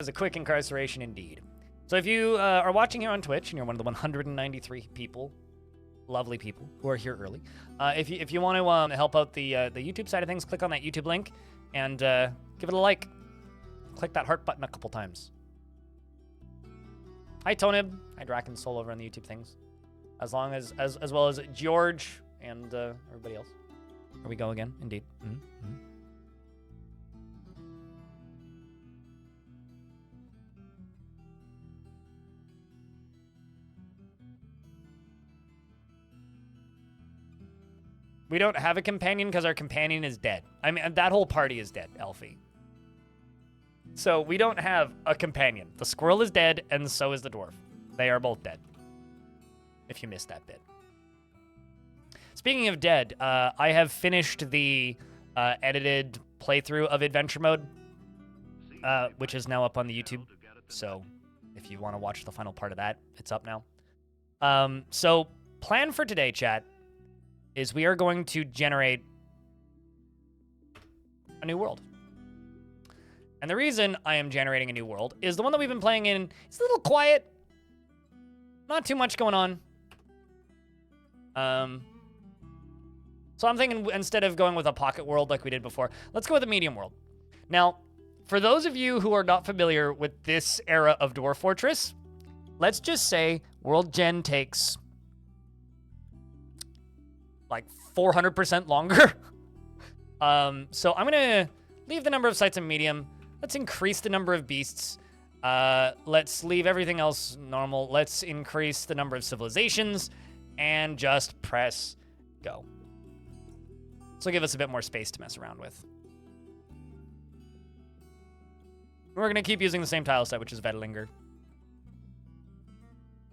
was a quick incarceration indeed. So if you are watching here on Twitch and you're one of the 193 people, lovely people who are here early, if you want to help out the YouTube side of things, click on that YouTube link and give it a like. Click that heart button a couple times. Hi Tonib, hi Draken Soul over on the YouTube things, as well as George and everybody else. Here we go again, indeed. We don't have a companion because our companion is dead. I mean, that whole party is dead, Elfie. So we don't have a companion. The squirrel is dead, and so is the dwarf. They are both dead. If you missed that bit. Speaking of dead, I have finished the edited playthrough of Adventure Mode, which is now up on the YouTube. So if you want to watch the final part of that, it's up now. So plan for today, chat, is we are going to generate a new world. And the reason I am generating a new world is the one that we've been playing in is a little quiet. Not too much going on. So I'm thinking instead of going with a pocket world like we did before, let's go with a medium world. Now, for those of you who are not familiar with this era of Dwarf Fortress, let's just say World Gen takes like 400% longer. So I'm gonna leave the number of sites in medium. Let's increase the number of beasts. Let's leave everything else normal. Let's increase the number of civilizations and just press go. So give us a bit more space to mess around with. We're gonna keep using the same tile set, which is Vedlinger.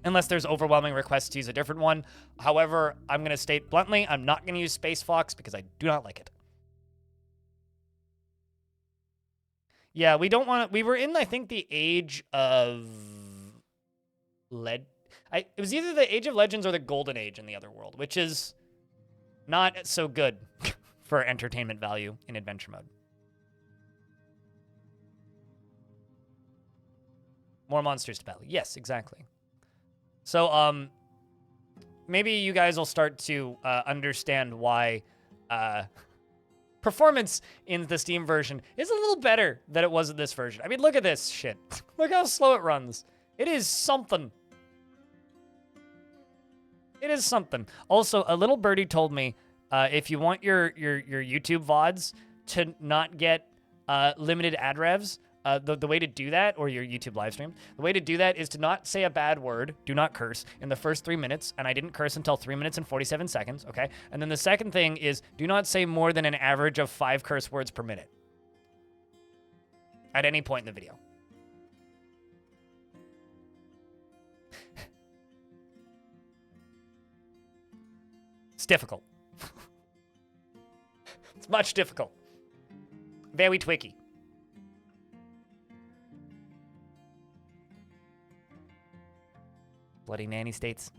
Unless there's overwhelming requests to use a different one. However, I'm going to state bluntly, I'm not going to use Space Fox because I do not like it. Yeah, we don't want to... We were in, I think, the age of... It was either the Age of Legends or the Golden Age in the other world, which is not so good for entertainment value in Adventure Mode. More monsters to battle. Yes, exactly. So, maybe you guys will start to understand why performance in the Steam version is a little better than it was in this version. I mean, look at this shit. Look how slow it runs. It is something. It is something. Also, a little birdie told me if you want your YouTube VODs to not get limited ad revs, the way to do that, or your YouTube live stream, the way to do that is to not say a bad word, do not curse, in the first 3 minutes, and I didn't curse until 3 minutes and 47 seconds, okay? And then the second thing is, do not say more than an average of 5 curse words per minute. At any point in the video. It's difficult. It's much difficult. Very tricky. Bloody nanny states.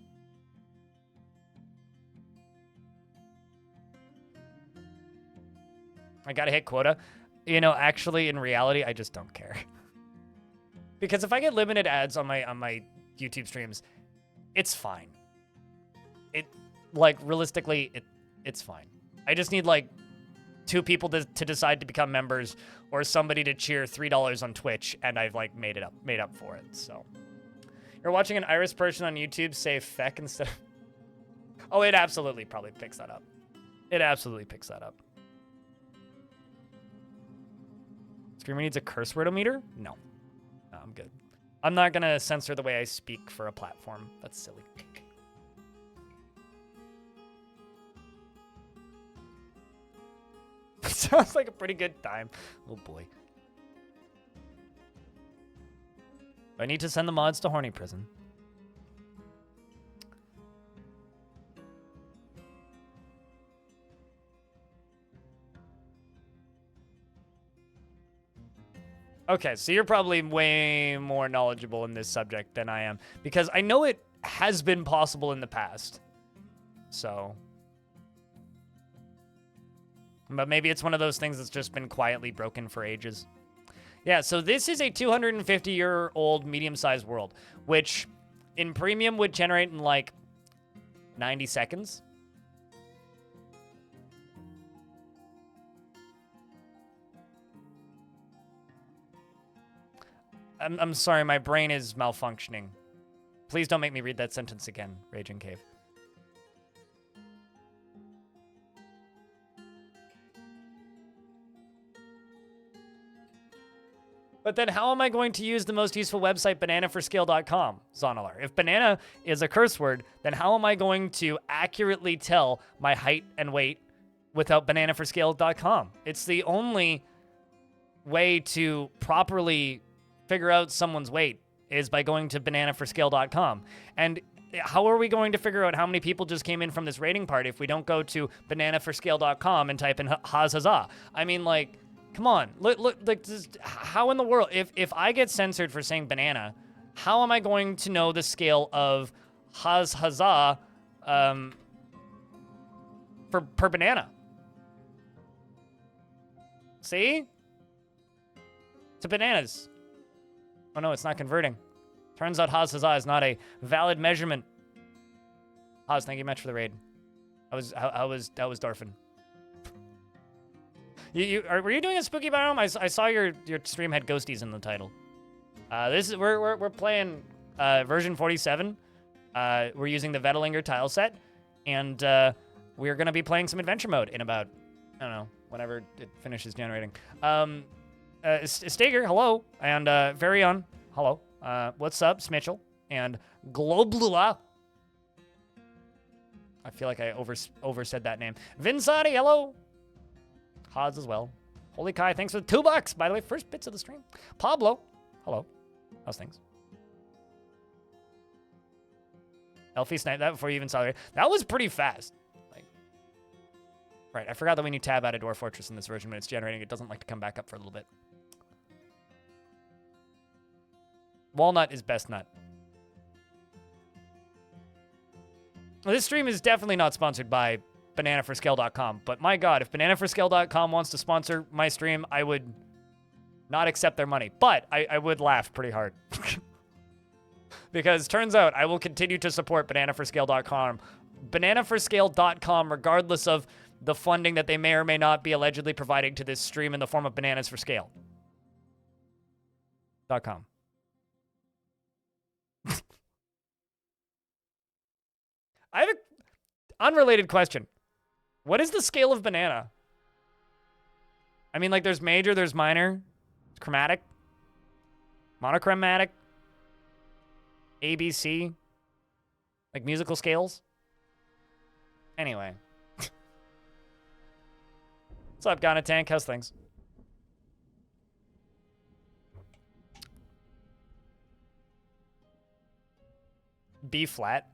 I gotta hit quota. You know, actually, in reality, I just don't care. Because if I get limited ads on my YouTube streams, it's fine. Realistically, it's fine. I just need, 2 people to decide to become members, or somebody to cheer $3 on Twitch, and I've, made up for it, so... You're watching an Irish person on YouTube say feck instead of... Oh, it absolutely probably picks that up. It absolutely picks that up. Screamer needs a curse word meter? No. No, I'm good. I'm not gonna censor the way I speak for a platform. That's silly. Sounds like a pretty good time. Oh boy. I need to send the mods to Horny Prison. Okay, so you're probably way more knowledgeable in this subject than I am, because I know it has been possible in the past. So... But maybe it's one of those things that's just been quietly broken for ages. Yeah, so this is a 250-year-old medium-sized world, which in premium would generate in like 90 seconds. I'm sorry, my brain is malfunctioning. Please don't make me read that sentence again, Raging Cave. But then how am I going to use the most useful website, bananaforscale.com, Zonalar? If banana is a curse word, then how am I going to accurately tell my height and weight without bananaforscale.com? It's the only way to properly figure out someone's weight is by going to bananaforscale.com. And how are we going to figure out how many people just came in from this raiding party if we don't go to bananaforscale.com and type in Hazaza? I mean, like, come on. Look, like, how in the world, if I get censored for saying banana, how am I going to know the scale of Hazaza per banana? See? To bananas. Oh no, it's not converting. Turns out Hazaza is not a valid measurement. Haz, thank you much for the raid. That was Dwarfin. Were you doing a spooky biome? I saw your stream had ghosties in the title. We're playing version 47. We're using the Vetelinger tile set, and we're gonna be playing some adventure mode in about, I don't know, whenever it finishes generating. Stager, hello, and Varion, hello. What's up, Smitchell, and Globlula. I feel like I oversaid that name. Vinsati, hello. Haz as well. Holy Kai, thanks for the $2. By the way, first bits of the stream. Pablo, hello. How's things? Elfie sniped that before you even saw it. That was pretty fast. Like, right, I forgot that when you tab out of Dwarf Fortress in this version when it's generating, it doesn't like to come back up for a little bit. Walnut is best nut. Well, this stream is definitely not sponsored by bananaforscale.com, but my God, if bananaforscale.com wants to sponsor my stream, I would not accept their money. But I would laugh pretty hard. Because turns out I will continue to support bananaforscale.com. Bananaforscale.com, regardless of the funding that they may or may not be allegedly providing to this stream in the form of bananas for scale. .com. I have an unrelated question. What is the scale of banana? I mean, like, there's major, there's minor, chromatic, monochromatic, ABC, like musical scales. Anyway. What's up, Ghana Tank? How's things? B flat.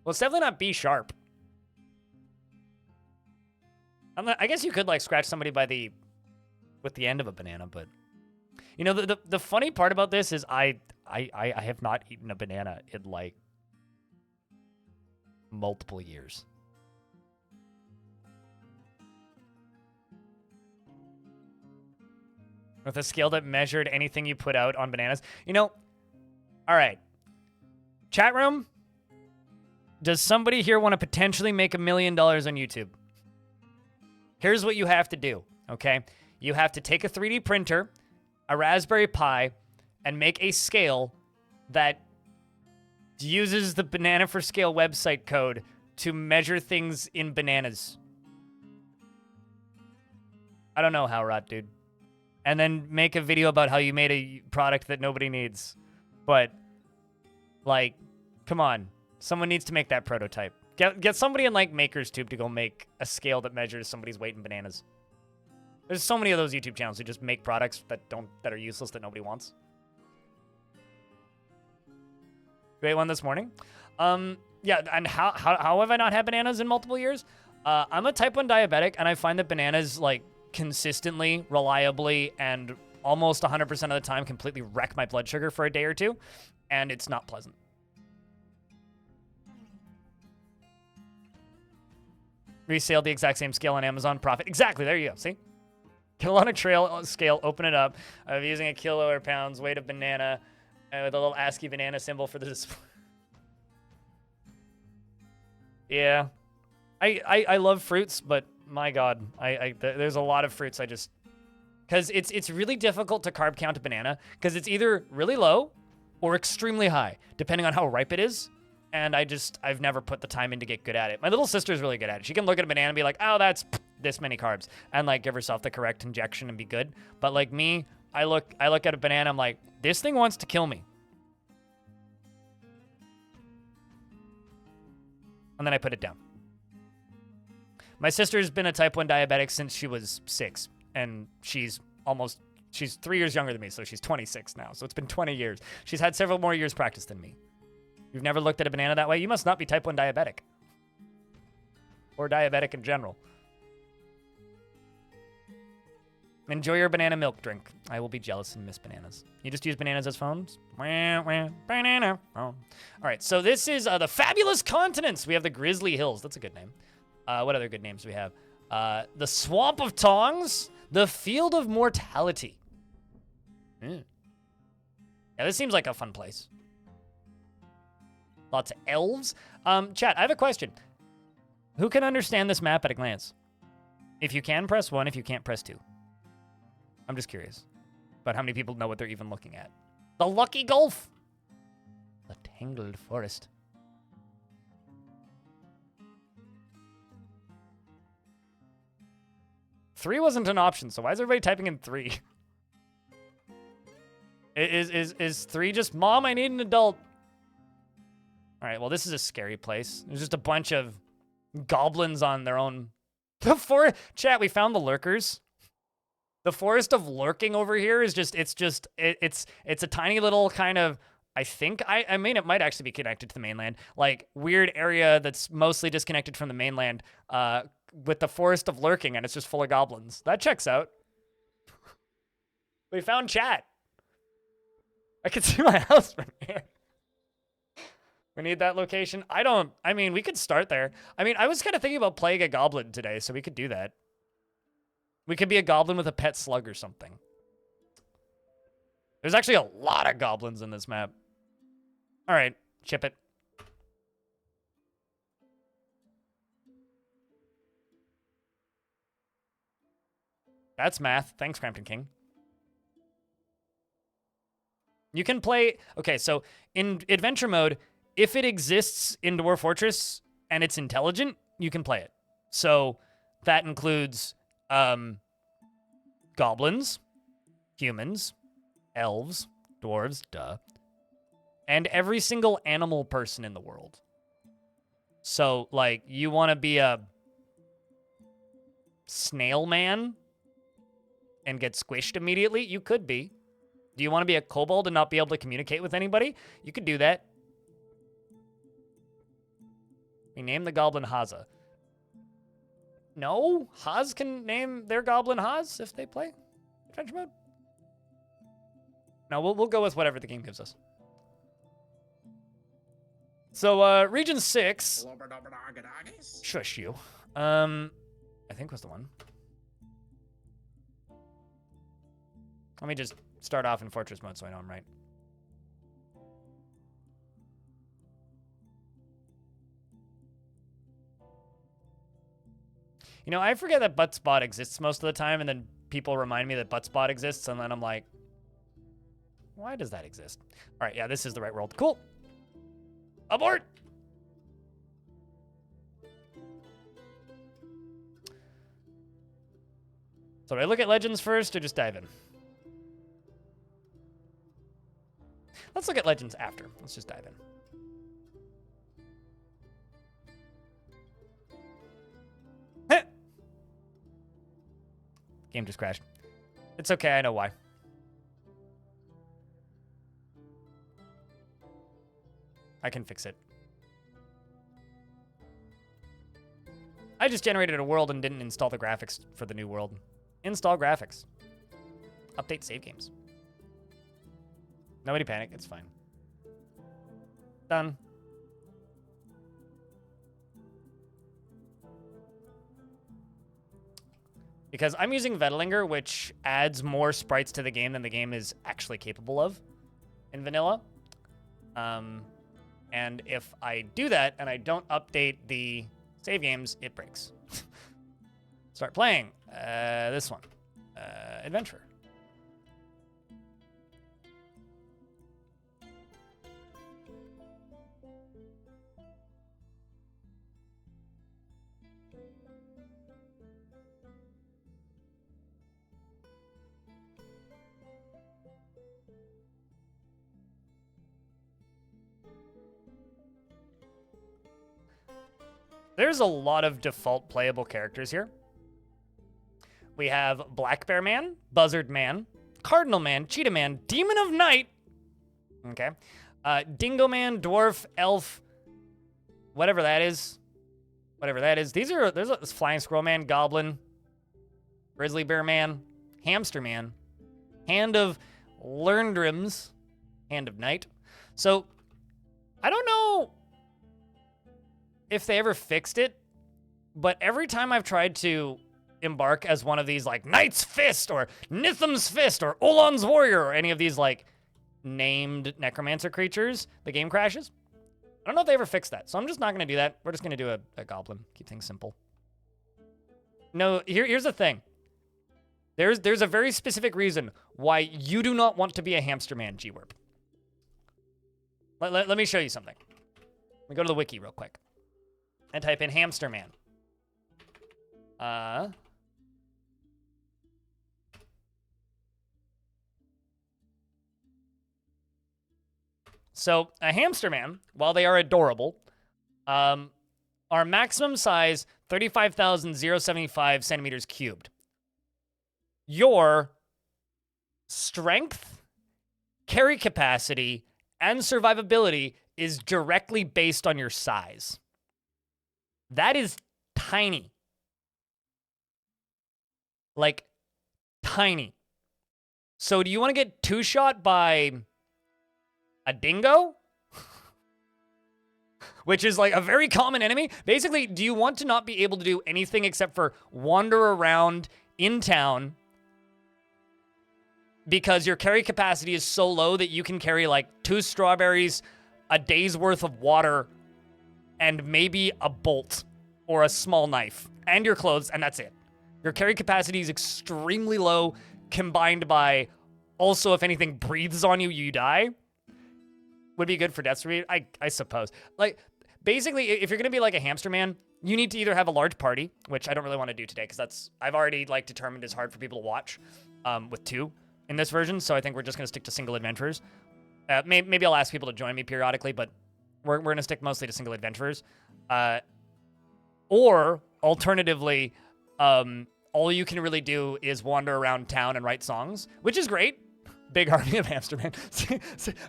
Well, it's definitely not B sharp. I guess you could like scratch somebody with the end of a banana, but you know the funny part about this is I have not eaten a banana in like multiple years. With a scale that measured anything you put out on bananas. You know, all right. Chat room, does somebody here want to potentially make $1 million on YouTube? Here's what you have to do, okay? You have to take a 3D printer, a Raspberry Pi, and make a scale that uses the Banana for Scale website code to measure things in bananas. I don't know how, Rot, dude. And then make a video about how you made a product that nobody needs. But, like, come on. Someone needs to make that prototype. Get somebody in, like, Maker's Tube to go make a scale that measures somebody's weight in bananas. There's so many of those YouTube channels who just make products that are useless that nobody wants. You ate one this morning? Yeah, and how have I not had bananas in multiple years? I'm a type 1 diabetic, and I find that bananas, like, consistently, reliably, and almost 100% of the time completely wreck my blood sugar for a day or two, and it's not pleasant. Resale the exact same scale on Amazon, profit. Exactly, there you go, see? Caloric trail scale, open it up. I'm using a kilo or pounds weight of banana with a little ASCII banana symbol for the display. Yeah. I love fruits, but my God, there's a lot of fruits I just... Because it's really difficult to carb count a banana, because it's either really low or extremely high, depending on how ripe it is. And I've never put the time in to get good at it. My little sister's really good at it. She can look at a banana and be like, oh, that's this many carbs, and like give herself the correct injection and be good. But like me, I look at a banana, I'm like, this thing wants to kill me. And then I put it down. My sister's been a type 1 diabetic since she was 6, and she's 3 years younger than me, so she's 26 now. So it's been 20 years. She's had several more years practice than me. You've never looked at a banana that way? You must not be type 1 diabetic. Or diabetic in general. Enjoy your banana milk drink. I will be jealous and miss bananas. You just use bananas as phones? Banana. Oh. All right, so this is the Fabulous Continents. We have the Grizzly Hills. That's a good name. What other good names do we have? The Swamp of Tongs. The Field of Mortality. Yeah, this seems like a fun place. Lots of elves. Chat, I have a question. Who can understand this map at a glance? If you can, press 1. If you can't, press 2. I'm just curious about how many people know what they're even looking at. The Lucky Gulf. The Tangled Forest. Three wasn't an option, so why is everybody typing in 3? Is 3 just, Mom, I need an adult? All right, well, this is a scary place. There's just a bunch of goblins on their own. Chat, we found the lurkers. The forest of lurking over here is just, it's a tiny little kind of, I mean, it might actually be connected to the mainland, like weird area that's mostly disconnected from the mainland, with the forest of lurking, and it's just full of goblins. That checks out. We found chat. I can see my house from here. We need that location. I mean, we could start there. I mean, I was kind of thinking about playing a goblin today, so we could do that. We could be a goblin with a pet slug or something. There's actually a lot of goblins in this map. All right, chip it. That's math. Thanks, Crampton King. You can play... Okay, so in adventure mode, if it exists in Dwarf Fortress and it's intelligent, you can play it. So that includes goblins, humans, elves, dwarves, duh, and every single animal person in the world. So, like, you want to be a snail man and get squished immediately? You could be. Do you want to be a kobold and not be able to communicate with anybody? You could do that. We name the goblin Haza. No? Haz can name their goblin Haz if they play adventure mode? No, we'll go with whatever the game gives us. So, Region 6... Shush you. I think was the one. Let me just start off in Fortress mode so I know I'm right. You know, I forget that butt spot exists most of the time, and then people remind me that butt spot exists, and then I'm like, why does that exist? All right, yeah, this is the right world. Cool. Abort! So do I look at Legends first, or just dive in? Let's look at Legends after. Let's just dive in. Game just crashed. It's okay, I know why. I can fix it. I just generated a world and didn't install the graphics for the new world. Install graphics. Update save games. Nobody panic, it's fine. Done. Because I'm using Vetelinger, which adds more sprites to the game than the game is actually capable of in vanilla. And if I do that and I don't update the save games, it breaks. Start playing this one, Adventure. There's a lot of default playable characters here. We have Black Bear Man, Buzzard Man, Cardinal Man, Cheetah Man, Demon of Night, okay, Dingo Man, Dwarf, Elf, whatever that is. There's a Flying Squirrel Man, Goblin, Grizzly Bear Man, Hamster Man, Hand of Lerndrims, Hand of Night. So, I don't know if they ever fixed it, but every time I've tried to embark as one of these, like, Knight's Fist, or Nitham's Fist, or Olan's Warrior, or any of these, like, named necromancer creatures, the game crashes. I don't know if they ever fixed that, so I'm just not going to do that. We're just going to do a goblin. Keep things simple. No, here's the thing. There's a very specific reason why you do not want to be a hamster man, G-Warp. Let me show you something. Let me go to the wiki real quick and type in hamster man. So a hamster man, while they are adorable, are maximum size 35,075 centimeters cubed. Your strength, carry capacity, and survivability is directly based on your size. That is tiny. Like, tiny. So do you want to get two-shot by a dingo? Which is like a very common enemy. Basically, do you want to not be able to do anything except for wander around in town because your carry capacity is so low that you can carry like 2 strawberries, a day's worth of water, and maybe a bolt or a small knife and your clothes, and that's it. Your carry capacity is extremely low, combined by also if anything breathes on you, you die. Would be good for death stream, I suppose. Like, basically, if you're gonna be like a hamster man, you need to either have a large party, which I don't really want to do today because I've already like determined is hard for people to watch with 2 in this version. So I think we're just gonna stick to single adventurers. Maybe I'll ask people to join me periodically, but we're gonna stick mostly to single adventurers. Or alternatively, all you can really do is wander around town and write songs, which is great. Big army of hamster man.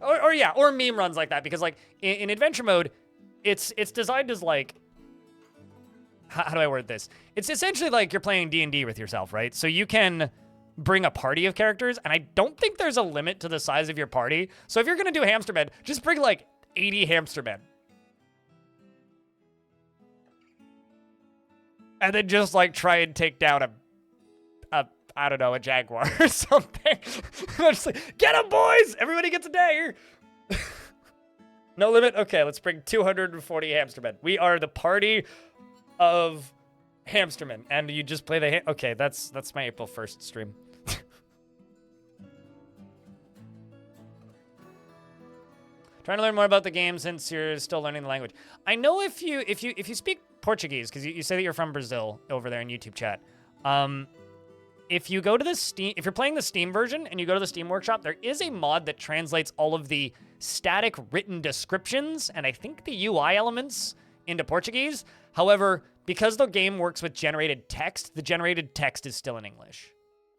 or meme runs like that, because like in adventure mode, it's designed as like, how do I word this? It's essentially like you're playing D&D with yourself, right? So you can bring a party of characters, and I don't think there's a limit to the size of your party. So if you're gonna do hamster men, just bring like 80 hamster men. And then just like try and take down a I don't know, a jaguar or something. I'm just like, get them, boys! Everybody gets a dagger. No limit? Okay, let's bring 240 hamstermen. We are the party of hamstermen. And you just play the... Okay, that's my April 1st stream. Trying to learn more about the game since you're still learning the language. I know if you speak Portuguese, because you say that you're from Brazil over there in YouTube chat. If you go to the Steam, if you're playing the Steam version and you go to the Steam Workshop, there is a mod that translates all of the static written descriptions and I think the UI elements into Portuguese. However, because the game works with generated text, the generated text is still in English.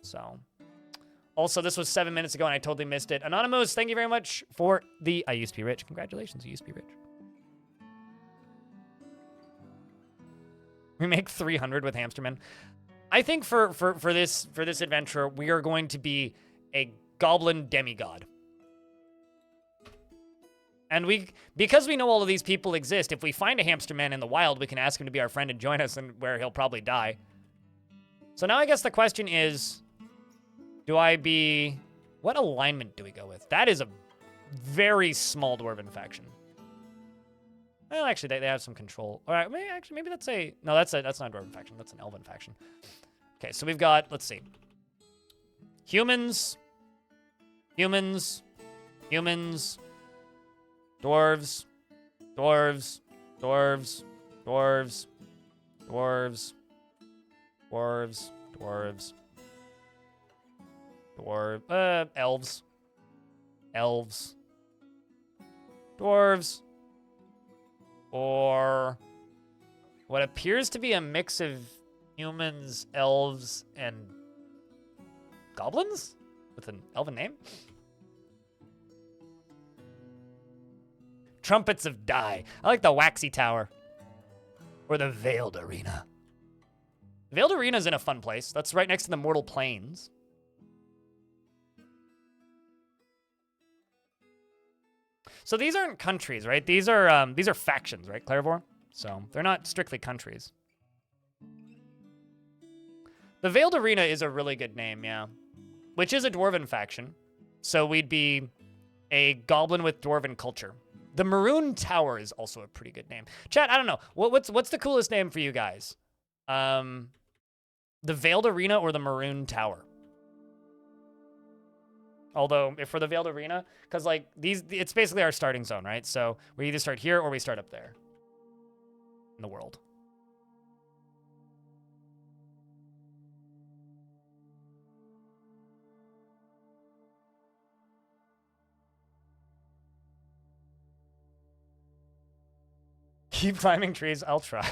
So, also, this was 7 minutes ago and I totally missed it. Anonymous, thank you very much for the I used to be rich. Congratulations, you used to be rich. We make 300 with Hamsterman. I think for this adventure, we are going to be a goblin demigod. And because we know all of these people exist, if we find a hamster man in the wild, we can ask him to be our friend and join us, and where he'll probably die. So now I guess the question is, do I be... What alignment do we go with? That is a very small dwarven faction. Well, actually, they have some control. All right, maybe that's a... No, that's not a dwarven faction. That's an elven faction. Okay, so we've got... Let's see. Humans. Humans. Humans. Dwarves. Dwarves. Dwarves. Dwarves. Dwarves. Dwarves. Dwarves. Elves. Elves. Dwarves. Or what appears to be a mix of humans, elves, and goblins? With an elven name? Trumpets of Dye. I like the Waxy Tower. Or the Veiled Arena. The Veiled Arena's in a fun place. That's right next to the Mortal Plains. So these aren't countries, right? These are factions, right, Clairvore? So they're not strictly countries. The Veiled Arena is a really good name, yeah. Which is a dwarven faction. So we'd be a goblin with dwarven culture. The Maroon Tower is also a pretty good name. Chat, I don't know. What's the coolest name for you guys? The Veiled Arena or the Maroon Tower? Although, if for the Veiled Arena, because like it's basically our starting zone, right? So we either start here or we start up there in the world. Keep climbing trees. I'll try.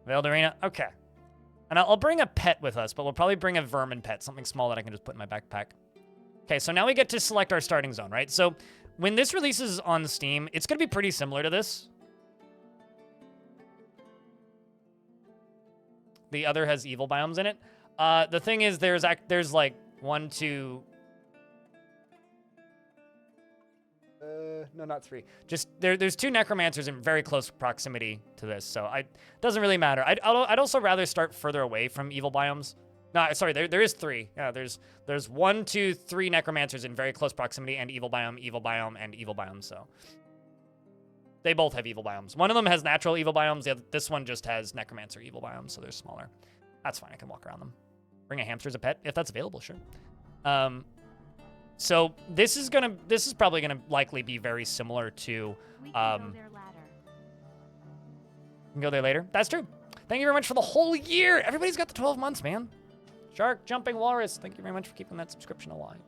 Veiled Arena. Okay. And I'll bring a pet with us, but we'll probably bring a vermin pet, something small that I can just put in my backpack. Okay, so now we get to select our starting zone, right? So when this releases on Steam, it's going to be pretty similar to this. The other has evil biomes in it. The thing is, there's like 1, 2... no, not 3. Just there's 2 necromancers in very close proximity to this, so it doesn't really matter. I'd also rather start further away from evil biomes. No, sorry, there is 3. Yeah, there's 1, 2, 3 necromancers in very close proximity, and evil biome, and evil biome. So they both have evil biomes. One of them has natural evil biomes. This one just has necromancer evil biomes, so they're smaller. That's fine. I can walk around them. Bring a hamster as a pet if that's available. Sure. So this is probably gonna likely be very similar to. We can go there later. That's true. Thank you very much for the whole year. Everybody's got the 12 months, man. Shark Jumping Walrus. Thank you very much for keeping that subscription alive.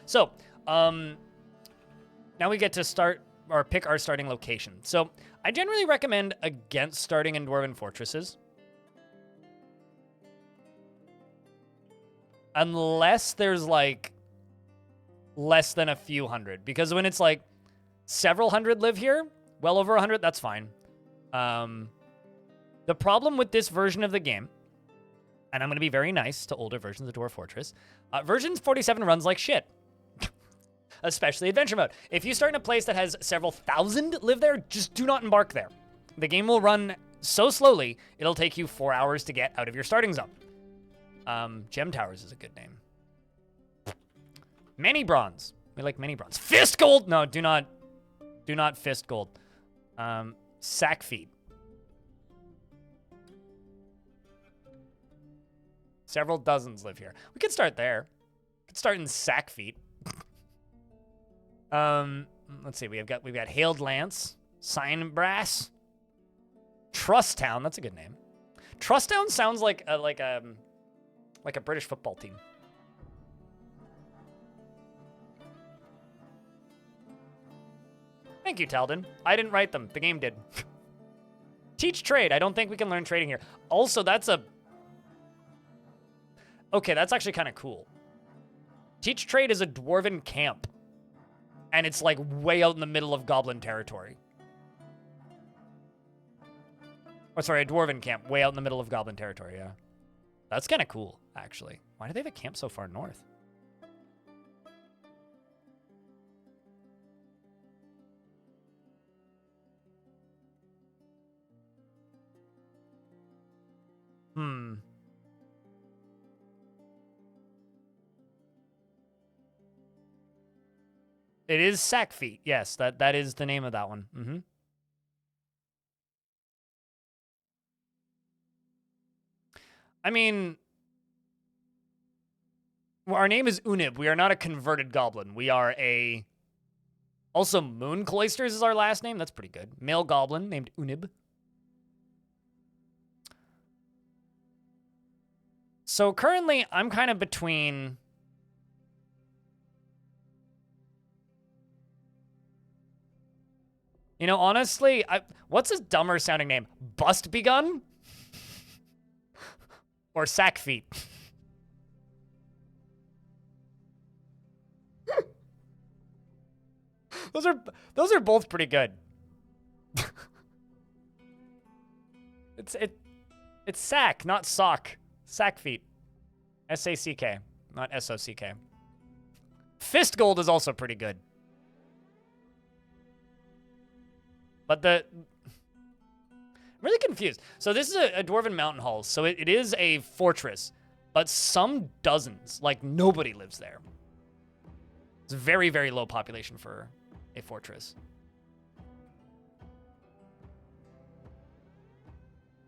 So, now we get to start or pick our starting location. So I generally recommend against starting in Dwarven Fortresses. Unless there's like less than a few hundred, because when it's like several hundred live here, well over 100, that's fine. The problem with this version of the game, and I'm going to be very nice to older versions of Dwarf Fortress, version 47 runs like shit, especially adventure mode. If you start in a place that has several thousand live there, just do not embark there. The game will run so slowly, it'll take you 4 hours to get out of your starting zone. Gem Towers is a good name. Many Bronze. We like Many Bronze. Fist Gold! No, do not Fist Gold. Sack Feet. Several dozens live here. We could start there. We could start in Sack Feet. Let's see. We've got Hailed Lance, Sign Brass, Trust Town. That's a good name. Trust Town sounds like a British football team. Thank you, Talden. I didn't write them. The game did. Teach trade. I don't think we can learn trading here. Also, okay, that's actually kind of cool. Teach trade is a dwarven camp. And it's like way out in the middle of goblin territory. Oh, sorry, a dwarven camp way out in the middle of goblin territory, yeah. That's kind of cool, actually. Why do they have a camp so far north? It is Sack Feet. Yes, that is the name of that one. Mm-hmm. I mean, well, our name is Unib. We are not a converted goblin. We are a... Also, Moon Cloisters is our last name. That's pretty good. Male goblin named Unib. So currently, I'm kind of between... You know, honestly, what's his dumber sounding name? Bust Begun? Or Sack Feet? Those are both pretty good. It's sack, not sock. Sack Feet. S-A-C-K, not S-O-C-K. Fist Gold is also pretty good. But I'm really confused. So this is a Dwarven Mountain Hall. So it is a fortress, but some dozens, like nobody lives there. It's a very, very low population for a fortress.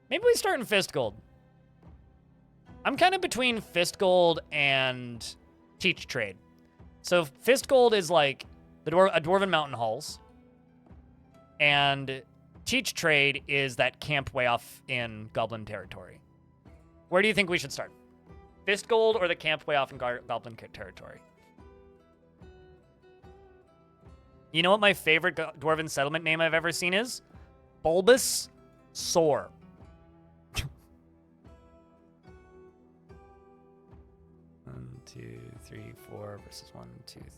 Maybe we start in Fist Gold. I'm kind of between Fist Gold and Teach Trade. So Fist Gold is like a Dwarven Mountain Halls. And Teach Trade is that camp way off in Goblin territory. Where do you think we should start? Fist Gold or the camp way off in Goblin territory? You know what my favorite Dwarven settlement name I've ever seen is? Bulbous Sore. 1, 2, 3, 4 versus 1, 2, 3.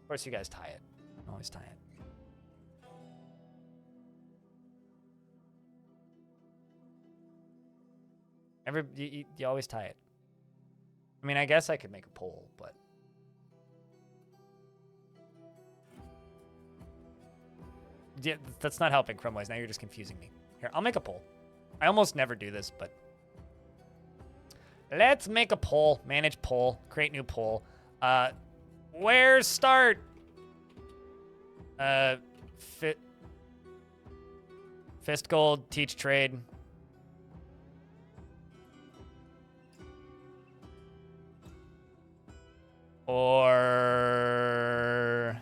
Of course, you guys tie it. Always tie it. You always tie it. I mean, I guess I could make a poll, but... Yeah, that's not helping, Crumwise. Now you're just confusing me. Here, I'll make a poll. I almost never do this, but... Let's make a poll. Manage poll. Create new poll. Where start? Fist Gold, Teach Trade. Or...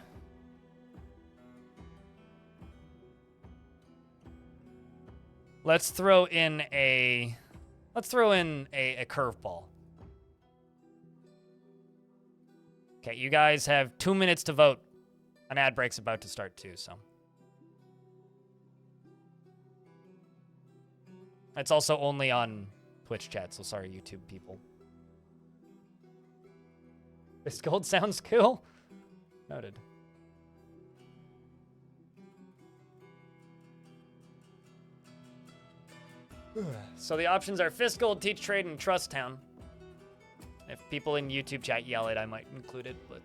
Let's throw in a curveball. Okay, you guys have 2 minutes to vote. An ad break's about to start too, so. It's also only on Twitch chat, so sorry, YouTube people. This gold sounds cool. Noted. So the options are Fist Gold, Teach Trade, and Trust Town. If people in YouTube chat yell it, I might include it, but...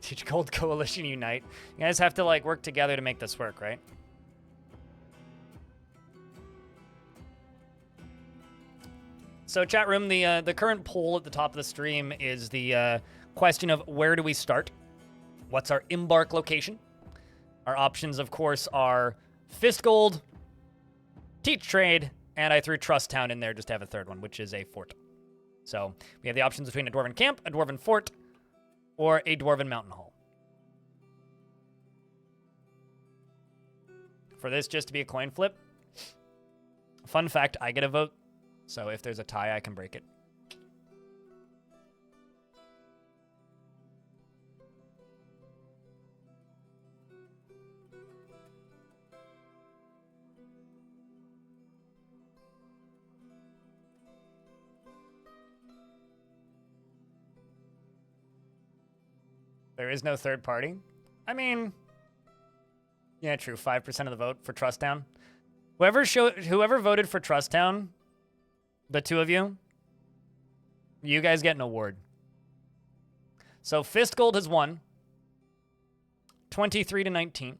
Teach Gold Coalition Unite. You guys have to like work together to make this work, right? So chat room, the current poll at the top of the stream is the question of where do we start? What's our embark location? Our options, of course, are Fist Gold, Teach Trade, and I threw Trust Town in there just to have a third one, which is a fort. So we have the options between a Dwarven camp, a Dwarven fort, or a Dwarven mountain hall. For this just to be a coin flip, fun fact, I get a vote. So if there's a tie, I can break it. There is no third party? I mean, yeah, true. 5% of the vote for Trust Town. Whoever voted for Trust Town, the two of you, you guys get an award. So Fist Gold has won, 23 to 19.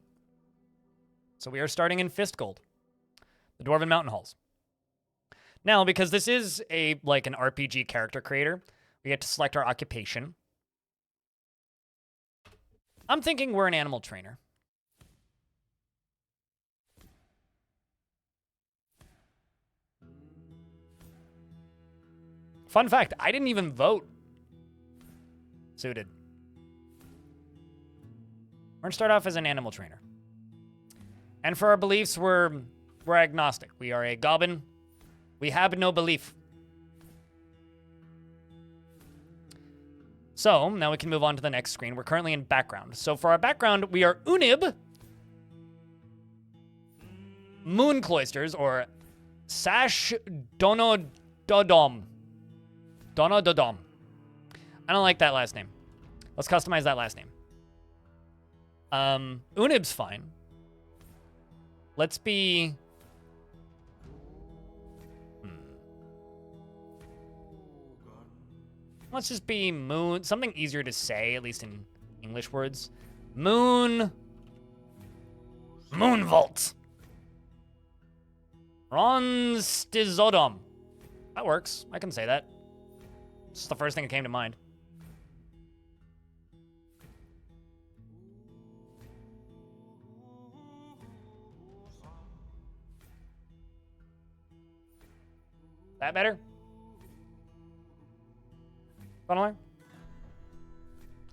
So we are starting in Fist Gold, the Dwarven Mountain Halls. Now, because this is an RPG character creator, we get to select our occupation. I'm thinking we're an animal trainer. Fun fact, I didn't even vote. Suited. We're gonna start off as an animal trainer. And for our beliefs, we're agnostic. We are a goblin. We have no belief. So, now we can move on to the next screen. We're currently in background. So for our background, we are Unib, Moon Cloisters, or Sash Donododom. Donododom. I don't like that last name. Let's customize that last name. Unib's fine. Let's be... Let's just be Moon. Something easier to say, at least in English words. Moonvault. Ronstizodom. That works. I can say that. It's the first thing that came to mind. That better? Funnel?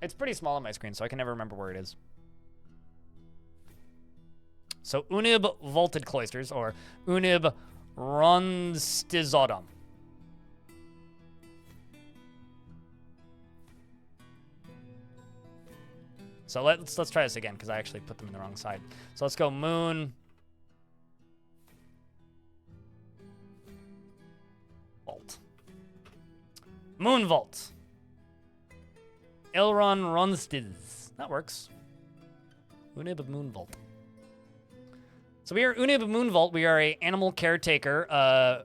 It's pretty small on my screen, so I can never remember where it is. So Unib Vaulted Cloisters, or Unib Ronstizodom. So let's try this again, because I actually put them in the wrong side. So let's go Moon Vault. Moon Vault. Elron Ronstiz. That works. Unib of Moon Vault. So we are Unib of Moon Vault. We are a animal caretaker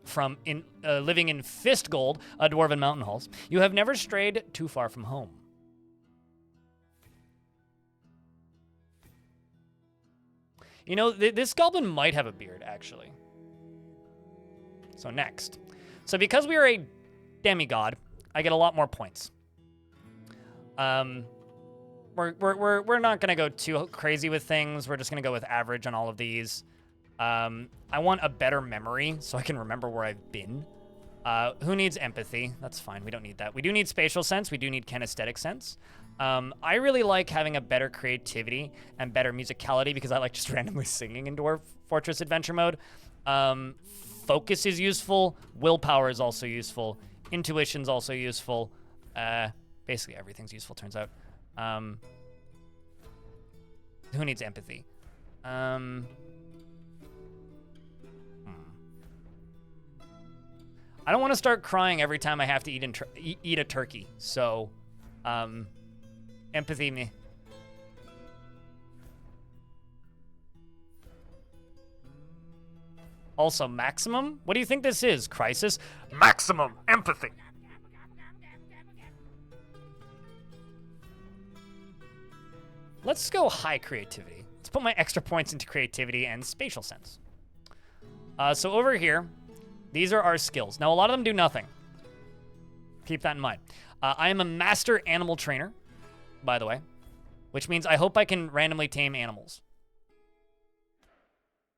living in Fist Gold, Dwarven Mountain Halls. You have never strayed too far from home. You know, this goblin might have a beard, actually. So next. So because we are a demigod, I get a lot more points. We're not gonna go too crazy with things. We're just gonna go with average on all of these. I want a better memory so I can remember where I've been. Who needs empathy? That's fine. We don't need that. We do need spatial sense. We do need kinesthetic sense. I really like having a better creativity and better musicality because I like just randomly singing in Dwarf Fortress Adventure Mode. Focus is useful. Willpower is also useful. Intuition's also useful. Basically everything's useful, turns out. Who needs empathy? I don't want to start crying every time I have to eat a turkey. So, empathy me. Also, maximum? What do you think this is, Crisis? Maximum empathy. Let's go high creativity. Let's put my extra points into creativity and spatial sense. So over here, these are our skills. Now, a lot of them do nothing. Keep that in mind. I am a master animal trainer, by the way, which means I hope I can randomly tame animals.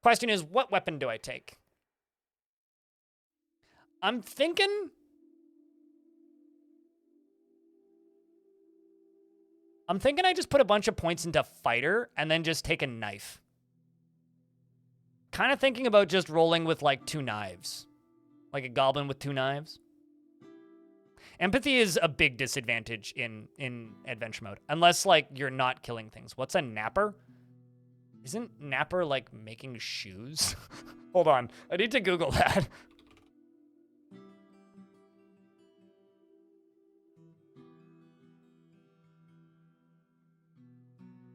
Question is, what weapon do I take? I'm thinking... I just put a bunch of points into fighter and then just take a knife. Kind of thinking about just rolling with, like, 2 knives. Like a goblin with 2 knives. Empathy is a big disadvantage in adventure mode. Unless, like, you're not killing things. What's a napper? Isn't napper, like, making shoes? Hold on. I need to Google that.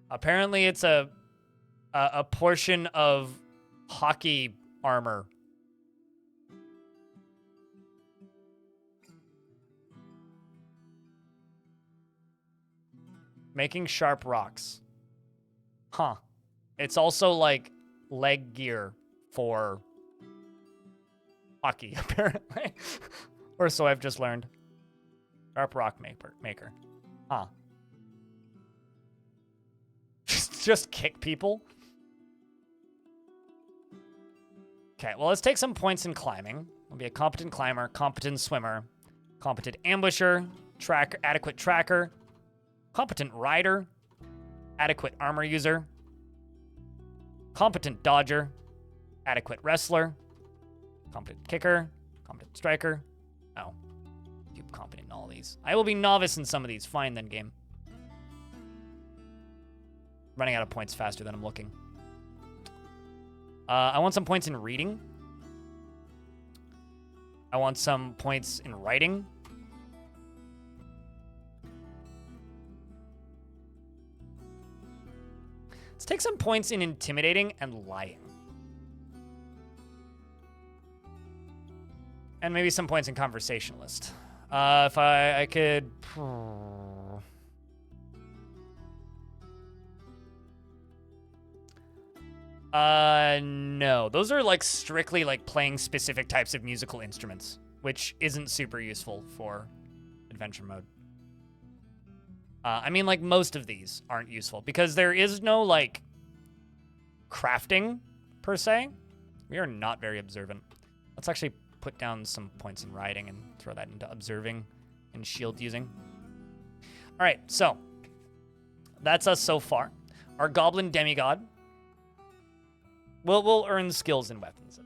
Apparently it's a portion of hockey armor. Making sharp rocks. Huh. It's also like leg gear for hockey, apparently. Or so I've just learned. Sharp rock maker. Huh. Just kick people? Okay, well, let's take some points in climbing. I'll be a competent climber, competent swimmer, competent ambusher, adequate tracker, competent rider, adequate armor user, competent dodger, adequate wrestler, competent kicker, competent striker. Oh, keep competent in all these. I will be novice in some of these. Fine then, game. Running out of points faster than I'm looking. I want some points in reading. I want some points in writing. Let's take some points in intimidating and lying. And maybe some points in conversationalist. If I could... No. Those are like strictly like playing specific types of musical instruments, which isn't super useful for adventure mode. I mean, like, most of these aren't useful because there is no, like, crafting, per se. We are not very observant. Let's actually put down some points in riding and throw that into observing and shield using. All right, so that's us so far. Our goblin demigod. We'll earn skills and weapons.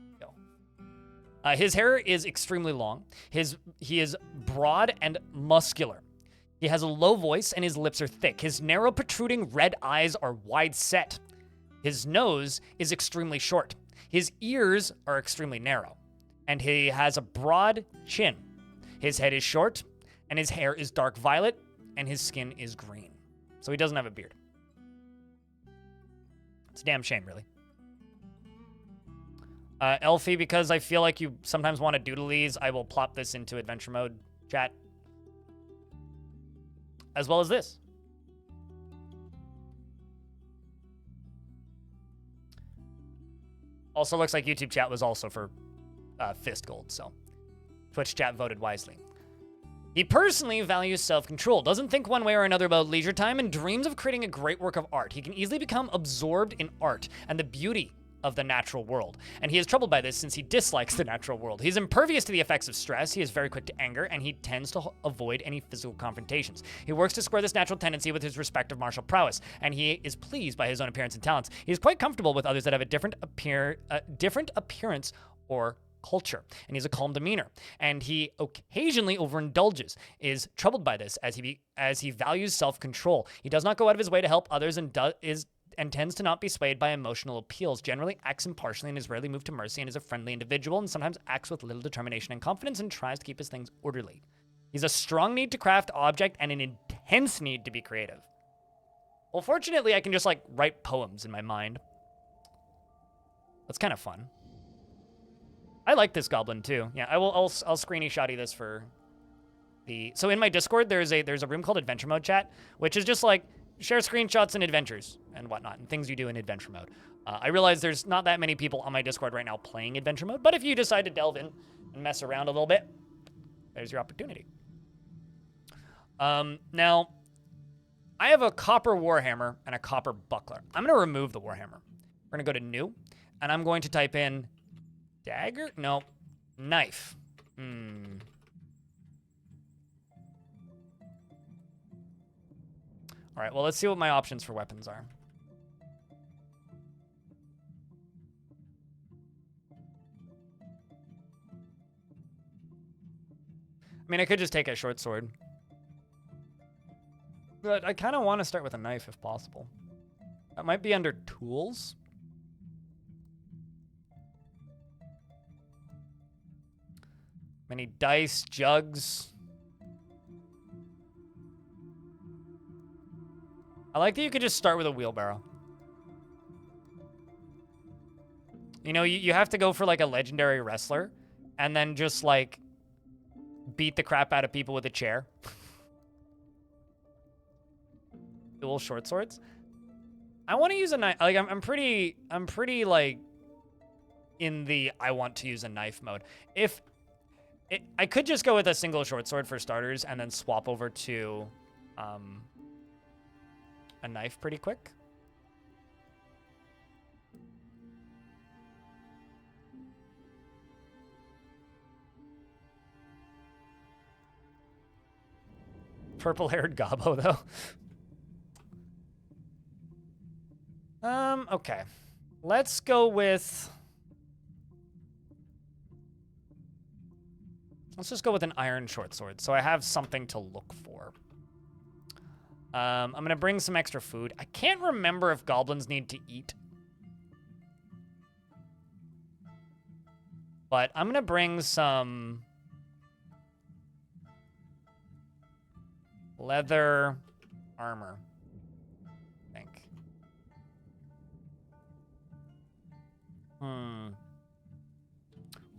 His hair is extremely long. He is broad and muscular. He has a low voice and his lips are thick. His narrow protruding red eyes are wide set. His nose is extremely short. His ears are extremely narrow. And he has a broad chin. His head is short and his hair is dark violet and his skin is green. So he doesn't have a beard. It's a damn shame, really. Elfie, because I feel like you sometimes want to doodle these, I will plop this into adventure mode chat. As well as this. Also looks like YouTube chat was also for fist gold, so Twitch chat voted wisely. He personally values self-control, doesn't think one way or another about leisure time, and dreams of creating a great work of art. He can easily become absorbed in art and the beauty of the natural world, and he is troubled by this since he dislikes the natural world. He's impervious to the effects of stress, he is very quick to anger, and he tends to avoid any physical confrontations. He works to square this natural tendency with his respect of martial prowess, and he is pleased by his own appearance and talents. He is quite comfortable with others that have a different appearance or culture, and he has a calm demeanor, and he occasionally overindulges, is troubled by this as he values self-control. He does not go out of his way to help others and tends to not be swayed by emotional appeals, generally acts impartially and is rarely moved to mercy, and is a friendly individual and sometimes acts with little determination and confidence and tries to keep his things orderly. He's a strong need to craft object and an intense need to be creative. Well, fortunately, I can just like write poems in my mind. That's kind of fun. I like this goblin too. Yeah, I'll screeny shotty this for the... So in my Discord, there's a room called Adventure Mode Chat, which is just like share screenshots and adventures and whatnot, and things you do in adventure mode. I realize there's not that many people on my Discord right now playing adventure mode, but if you decide to delve in and mess around a little bit, there's your opportunity. Now, I have a copper warhammer and a copper buckler. I'm going to remove the warhammer. We're going to go to new, and I'm going to type in dagger? No, knife. All right, well, let's see what my options for weapons are. I mean, I could just take a short sword. But I kind of want to start with a knife if possible. That might be under tools. Many dice, jugs. I like that you could just start with a wheelbarrow. You know, you have to go for, like, a legendary wrestler and then just, like, beat the crap out of people with a chair. Dual short swords. I want to use a knife. Like, I'm pretty, like, in the I want to use a knife mode. I could just go with a single short sword for starters and then swap over to a knife pretty quick. Purple-haired gobbo, though. Okay. Let's go with... Let's just go with an iron short sword, so I have something to look for. I'm going to bring some extra food. I can't remember if goblins need to eat. But I'm going to bring some... leather armor, I think.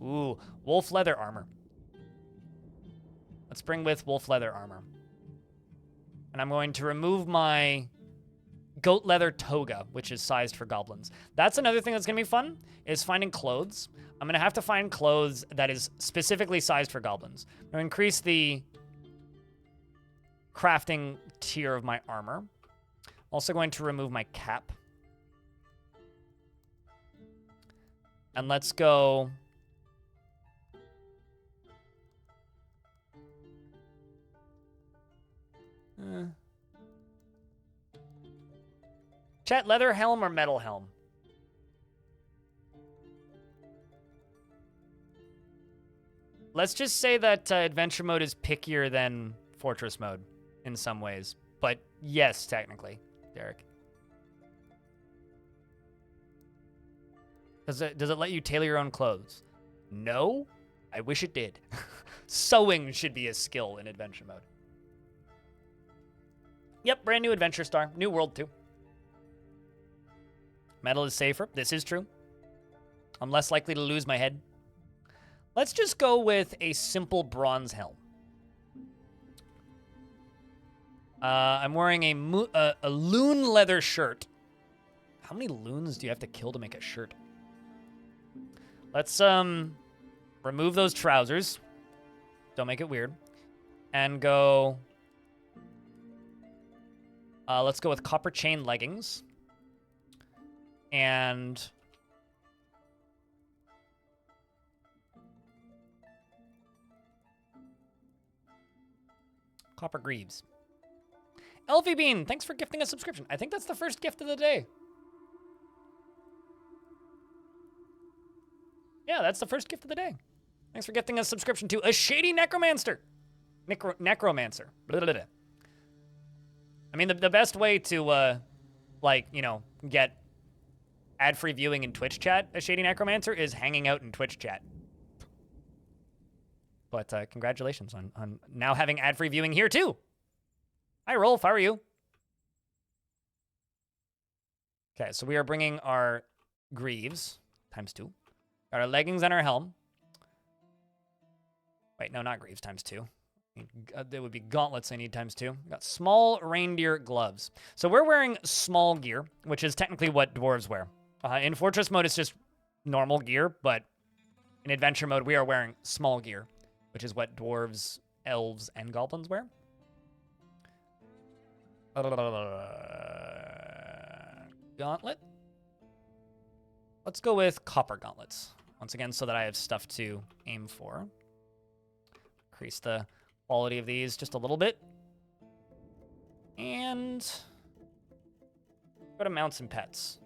Ooh, wolf leather armor. Let's bring with wolf leather armor. And I'm going to remove my goat leather toga, which is sized for goblins. That's another thing that's going to be fun, is finding clothes. I'm going to have to find clothes that is specifically sized for goblins. I'm going to increase the crafting tier of my armor. Also going to remove my cap. And let's go... Chat, leather helm or metal helm? Let's just say that adventure mode is pickier than fortress mode in some ways. But yes, technically, Derek. Does it let you tailor your own clothes? No? I wish it did. Sewing should be a skill in adventure mode. Yep, brand new adventure star. New world, too. Metal is safer. This is true. I'm less likely to lose my head. Let's just go with a simple bronze helm. I'm wearing a loon leather shirt. How many loons do you have to kill to make a shirt? Let's remove those trousers. Don't make it weird. And go... let's go with copper chain leggings. And... copper greaves. Elfie Bean, thanks for gifting a subscription. I think that's the first gift of the day. Yeah, that's the first gift of the day. Thanks for gifting a subscription to a shady necromancer. Necromancer. Blah, blah, blah. I mean, the best way to, like, you know, get ad-free viewing in Twitch chat, a shady necromancer, is hanging out in Twitch chat. But congratulations on now having ad-free viewing here, too. Hi, Rolf. How are you? Okay, so we are bringing our greaves, ×2. Got our leggings and our helm. Wait, no, not greaves, ×2. There would be gauntlets I need ×2. Got small reindeer gloves. So we're wearing small gear, which is technically what dwarves wear. In Fortress mode, it's just normal gear, but in Adventure mode, we are wearing small gear, which is what dwarves, elves, and goblins wear. Gauntlet. Let's go with copper gauntlets. Once again, so that I have stuff to aim for. Increase the quality of these just a little bit. And go to mounts and pets.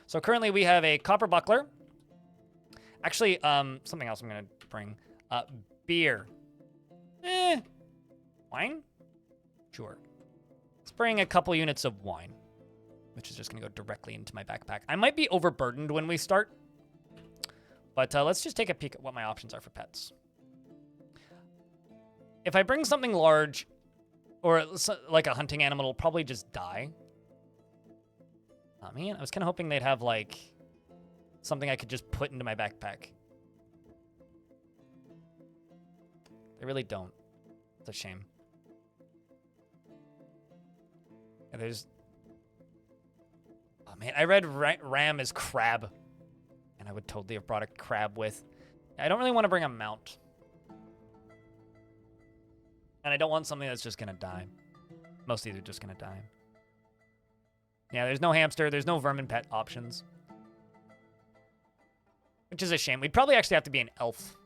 So currently we have a copper buckler. Actually, something else I'm going to bring. Beer. Wine? Sure. Let's bring a couple units of wine, which is just going to go directly into my backpack. I might be overburdened when we start, but let's just take a peek at what my options are for pets. If I bring something large, or like a hunting animal, it'll probably just die. Oh, man, I was kind of hoping they'd have, like, something I could just put into my backpack. They really don't. It's a shame. And there's... Oh, man. I read ram is crab. And I would totally have brought a crab with. I don't really want to bring a mount. And I don't want something that's just going to die. Most of these are just going to die. Yeah, there's no hamster. There's no vermin pet options. Which is a shame. We'd probably actually have to be an elf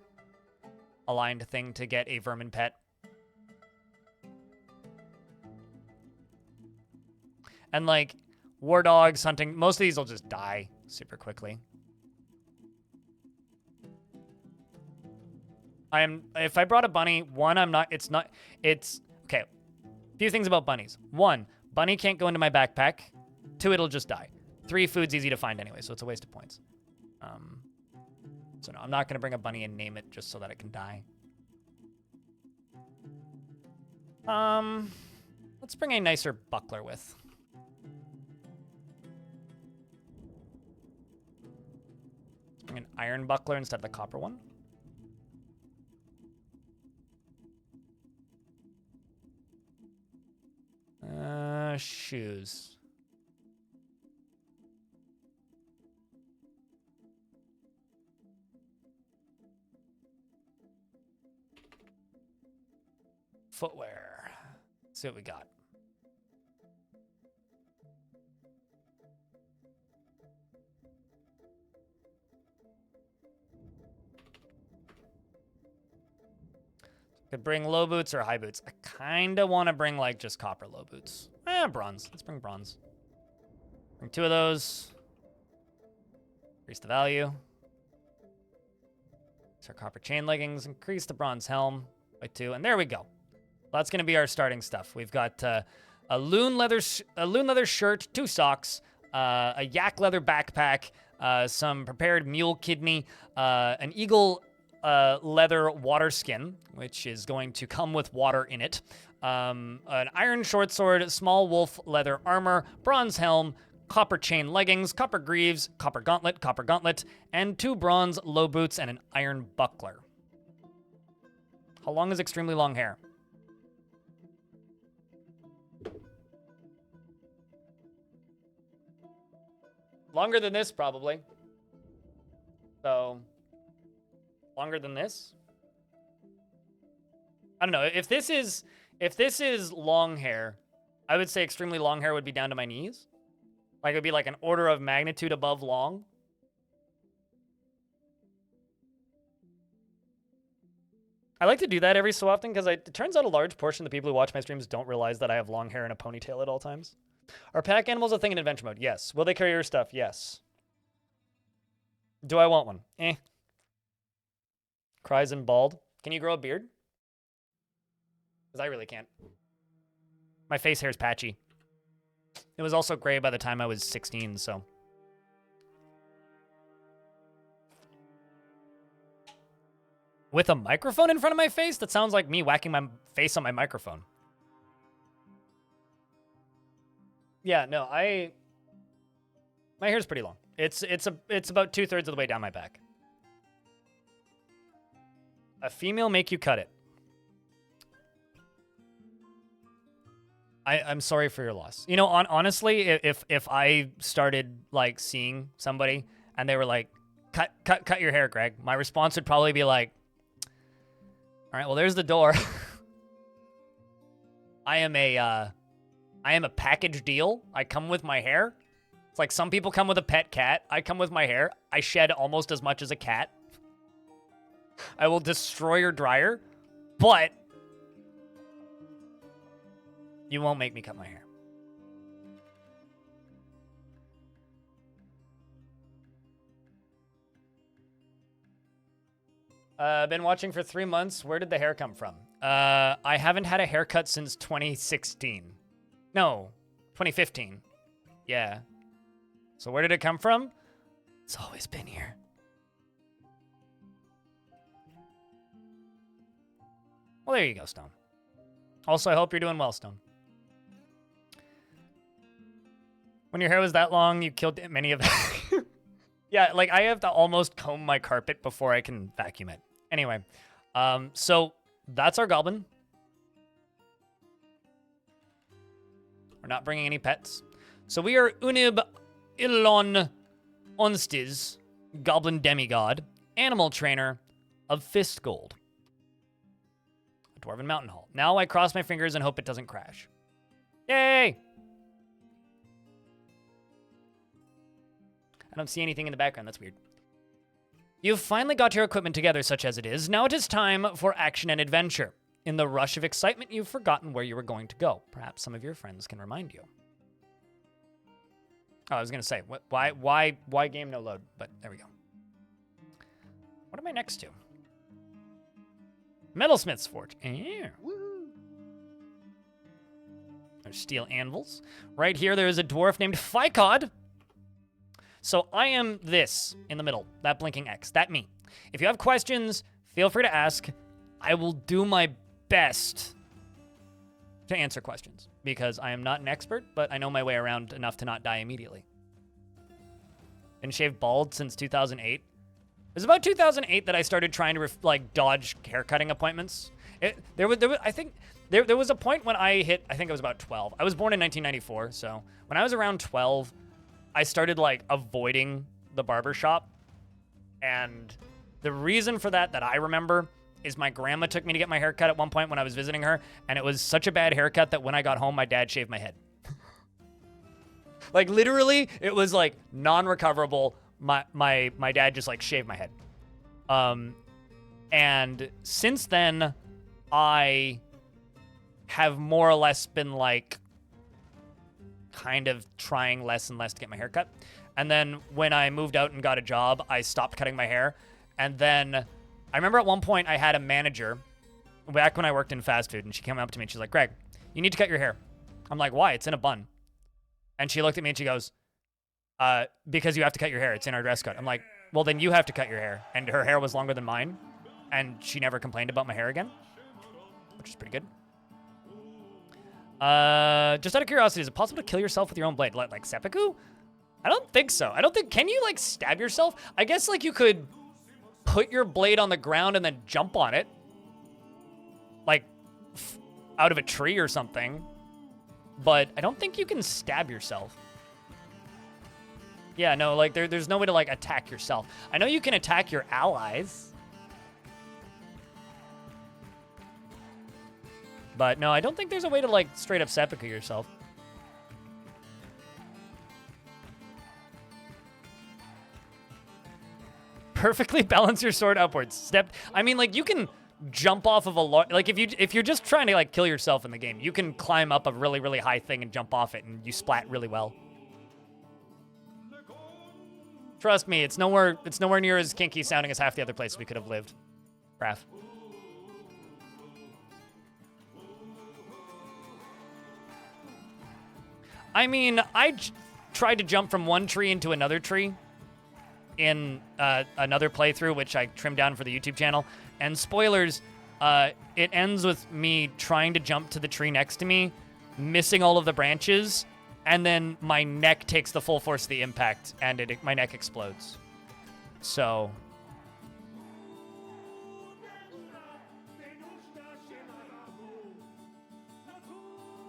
aligned thing to get a vermin pet. And like war dogs, hunting, most of these will just die super quickly. If I brought a bunny, one, it's, okay. A few things about bunnies. One, bunny can't go into my backpack. Two, it'll just die. Three, food's easy to find anyway, so it's a waste of points. So no, I'm not going to bring a bunny and name it just so that it can die. Let's bring a nicer buckler with. Let's bring an iron buckler instead of the copper one. Shoes. Footwear. Let's see what we got. Could bring low boots or high boots. I kind of want to bring like just copper low boots. Bronze. Let's bring bronze. Bring two of those. Increase the value. Increase our copper chain leggings. Increase the bronze helm by 2. And there we go. That's going to be our starting stuff. We've got a loon leather shirt, 2 socks, a yak leather backpack, some prepared mule kidney, an eagle leather water skin, which is going to come with water in it, an iron short sword, small wolf leather armor, bronze helm, copper chain leggings, copper greaves, copper gauntlet, and 2 bronze low boots and an iron buckler. How long is extremely long hair? Longer than this, probably. So, longer than this? I don't know. If this is long hair, I would say extremely long hair would be down to my knees. Like, it would be like an order of magnitude above long. I like to do that every so often because it turns out a large portion of the people who watch my streams don't realize that I have long hair and a ponytail at all times. Are pack animals a thing in adventure mode? Yes. Will they carry your stuff? Yes. Do I want one? Cries and bald. Can you grow a beard? Because I really can't. My face hair is patchy. It was also gray by the time I was 16, so. With a microphone in front of my face? That sounds like me whacking my face on my microphone. Yeah, no, my hair's pretty long. It's about 2/3 of the way down my back. A female make you cut it. I'm sorry for your loss. You know, honestly, if I started like seeing somebody and they were like, cut your hair, Greg, my response would probably be like, all right, well, there's the door. I am a package deal. I come with my hair. It's like some people come with a pet cat. I come with my hair. I shed almost as much as a cat. I will destroy your dryer, but you won't make me cut my hair. Been watching for 3 months. Where did the hair come from? I haven't had a haircut since 2016. No, 2015. Yeah. So where did it come from? It's always been here. Well, there you go, Stone. Also, I hope you're doing well, Stone. When your hair was that long, you killed many of them. Yeah, like I have to almost comb my carpet before I can vacuum it. Anyway, so that's our goblin. We're not bringing any pets. So we are Unib Ilon Onstiz, Goblin Demigod, Animal Trainer of Fist Gold. A Dwarven Mountain Hall. Now I cross my fingers and hope it doesn't crash. Yay! I don't see anything in the background. That's weird. You've finally got your equipment together, such as it is. Now it is time for action and adventure. In the rush of excitement, you've forgotten where you were going to go. Perhaps some of your friends can remind you. Oh, I was going to say, why game no load? But there we go. What am I next to? Metalsmith's Forge. Yeah. There's steel anvils. Right here, there is a dwarf named Ficod. So I am this in the middle, that blinking X, that me. If you have questions, feel free to ask. I will do my best to answer questions because I am not an expert, but I know my way around enough to not die immediately. Been shaved bald since 2008. It was about 2008 that I started trying to dodge haircutting appointments. There was a point when I hit, I think I was about 12. I was born in 1994, so when I was around 12, I started avoiding the barber shop. And the reason for that I remember is my grandma took me to get my hair cut at one point when I was visiting her, and it was such a bad haircut that when I got home, my dad shaved my head. Literally, it was non-recoverable. My dad just shaved my head. And since then, I have more or less been kind of trying less and less to get my hair cut. And then when I moved out and got a job, I stopped cutting my hair. And then I remember at one point I had a manager back when I worked in fast food, and she came up to me and she's like, Greg, you need to cut your hair. I'm like, why? It's in a bun. And she looked at me and she goes, because you have to cut your hair. It's in our dress code. I'm like, well, then you have to cut your hair. And her hair was longer than mine. And she never complained about my hair again, which is pretty good. Just out of curiosity, is it possible to kill yourself with your own blade? Like seppuku? I don't think so. Can you stab yourself? I guess you could put your blade on the ground and then jump on it. Out of a tree or something. But I don't think you can stab yourself. Yeah, no, there's no way to attack yourself. I know you can attack your allies. But no, I don't think there's a way to straight up seppuku yourself. Perfectly balance your sword upwards. I mean, you can jump off of a if you're just trying to kill yourself in the game, you can climb up a really, really high thing and jump off it, and you splat really well. Trust me, it's nowhere near as kinky sounding as half the other places we could have lived. Raph. I mean, tried to jump from one tree into another tree in another playthrough, which I trimmed down for the YouTube channel. And spoilers, it ends with me trying to jump to the tree next to me, missing all of the branches, and then my neck takes the full force of the impact, and my neck explodes. So...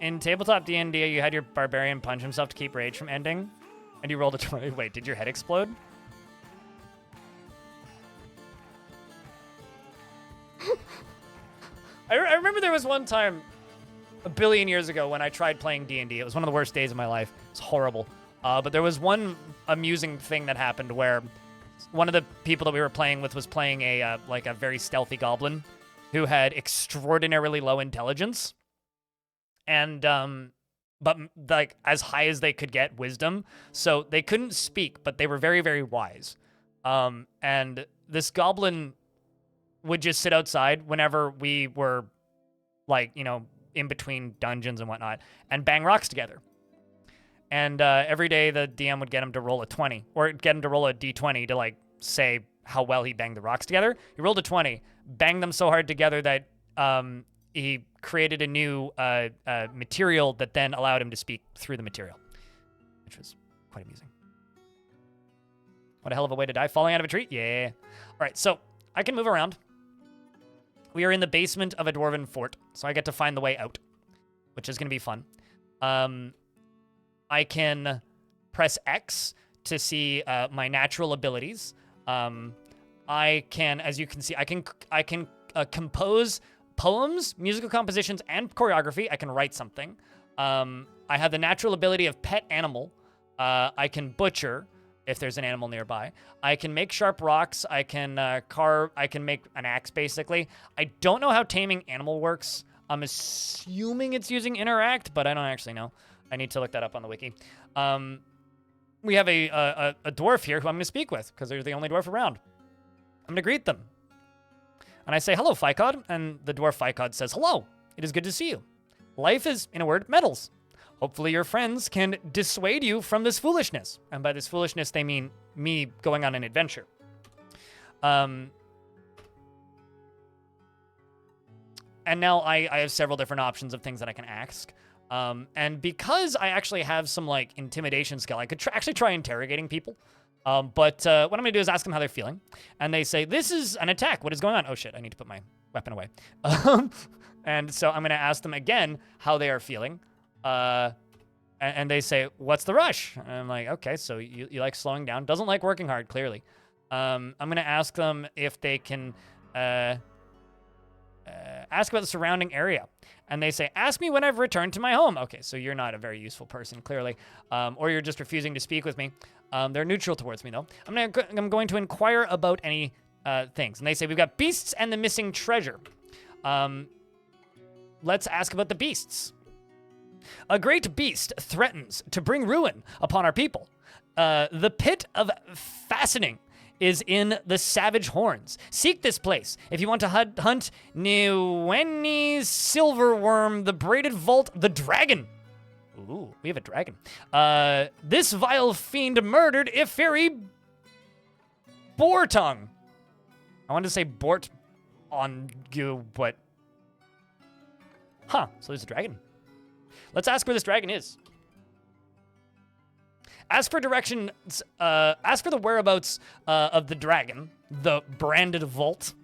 in tabletop D&D, you had your barbarian punch himself to keep rage from ending, and you rolled a 20. Wait, did your head explode? I remember there was one time a billion years ago when I tried playing D&D. It was one of the worst days of my life. It's horrible. But there was one amusing thing that happened where one of the people that we were playing with was playing a very stealthy goblin who had extraordinarily low intelligence. And, but as high as they could get wisdom. So they couldn't speak, but they were very, very wise. And this goblin would just sit outside whenever we were in between dungeons and whatnot and bang rocks together. And, every day the DM would get him to roll a 20 or get him to roll a D20 to say how well he banged the rocks together. He rolled a 20, banged them so hard together that, he created a new material that then allowed him to speak through the material, which was quite amusing. What a hell of a way to die. Falling out of a tree? Yeah. All right, so I can move around. We are in the basement of a dwarven fort, so I get to find the way out, which is going to be fun. I can press X to see my natural abilities. I can, as you can see, I can compose poems, musical compositions, and choreography. I can write something. I have the natural ability of pet animal. I can butcher if there's an animal nearby. I can make sharp rocks. I can carve. I can make an axe, basically. I don't know how taming animal works. I'm assuming it's using interact, but I don't actually know. I need to look that up on the wiki. We have a dwarf here who I'm going to speak with because they're the only dwarf around. I'm going to greet them. And I say, hello, Ficod. And the dwarf Ficod says, hello. It is good to see you. Life is, in a word, metals. Hopefully your friends can dissuade you from this foolishness. And by this foolishness, they mean me going on an adventure. And now I have several different options of things that I can ask. And because I actually have some, like, intimidation skill, I could actually try interrogating people. But what I'm going to do is ask them how they're feeling. And they say, this is an attack. What is going on? Oh, shit. I need to put my weapon away. And so I'm going to ask them again how they are feeling. And they say, what's the rush? And I'm like, okay, so you like slowing down. Doesn't like working hard, clearly. I'm going to ask them if they can ask about the surrounding area. And they say, ask me when I've returned to my home. Okay, so you're not a very useful person, clearly. Or you're just refusing to speak with me. They're neutral towards me, though. I'm going to inquire about any things. And they say, we've got beasts and the missing treasure. Let's ask about the beasts. A great beast threatens to bring ruin upon our people. The pit of fastening is in the Savage Horns. Seek this place if you want to hunt Niweni Silverworm, the Braided Vault, the Dragon. Ooh, we have a dragon. This vile fiend murdered Ifiri Bortongue. I wanted to say Bort on you, but... Huh, so there's a dragon. Let's ask where this dragon is. Ask for directions, ask for the whereabouts of the dragon, the branded vault.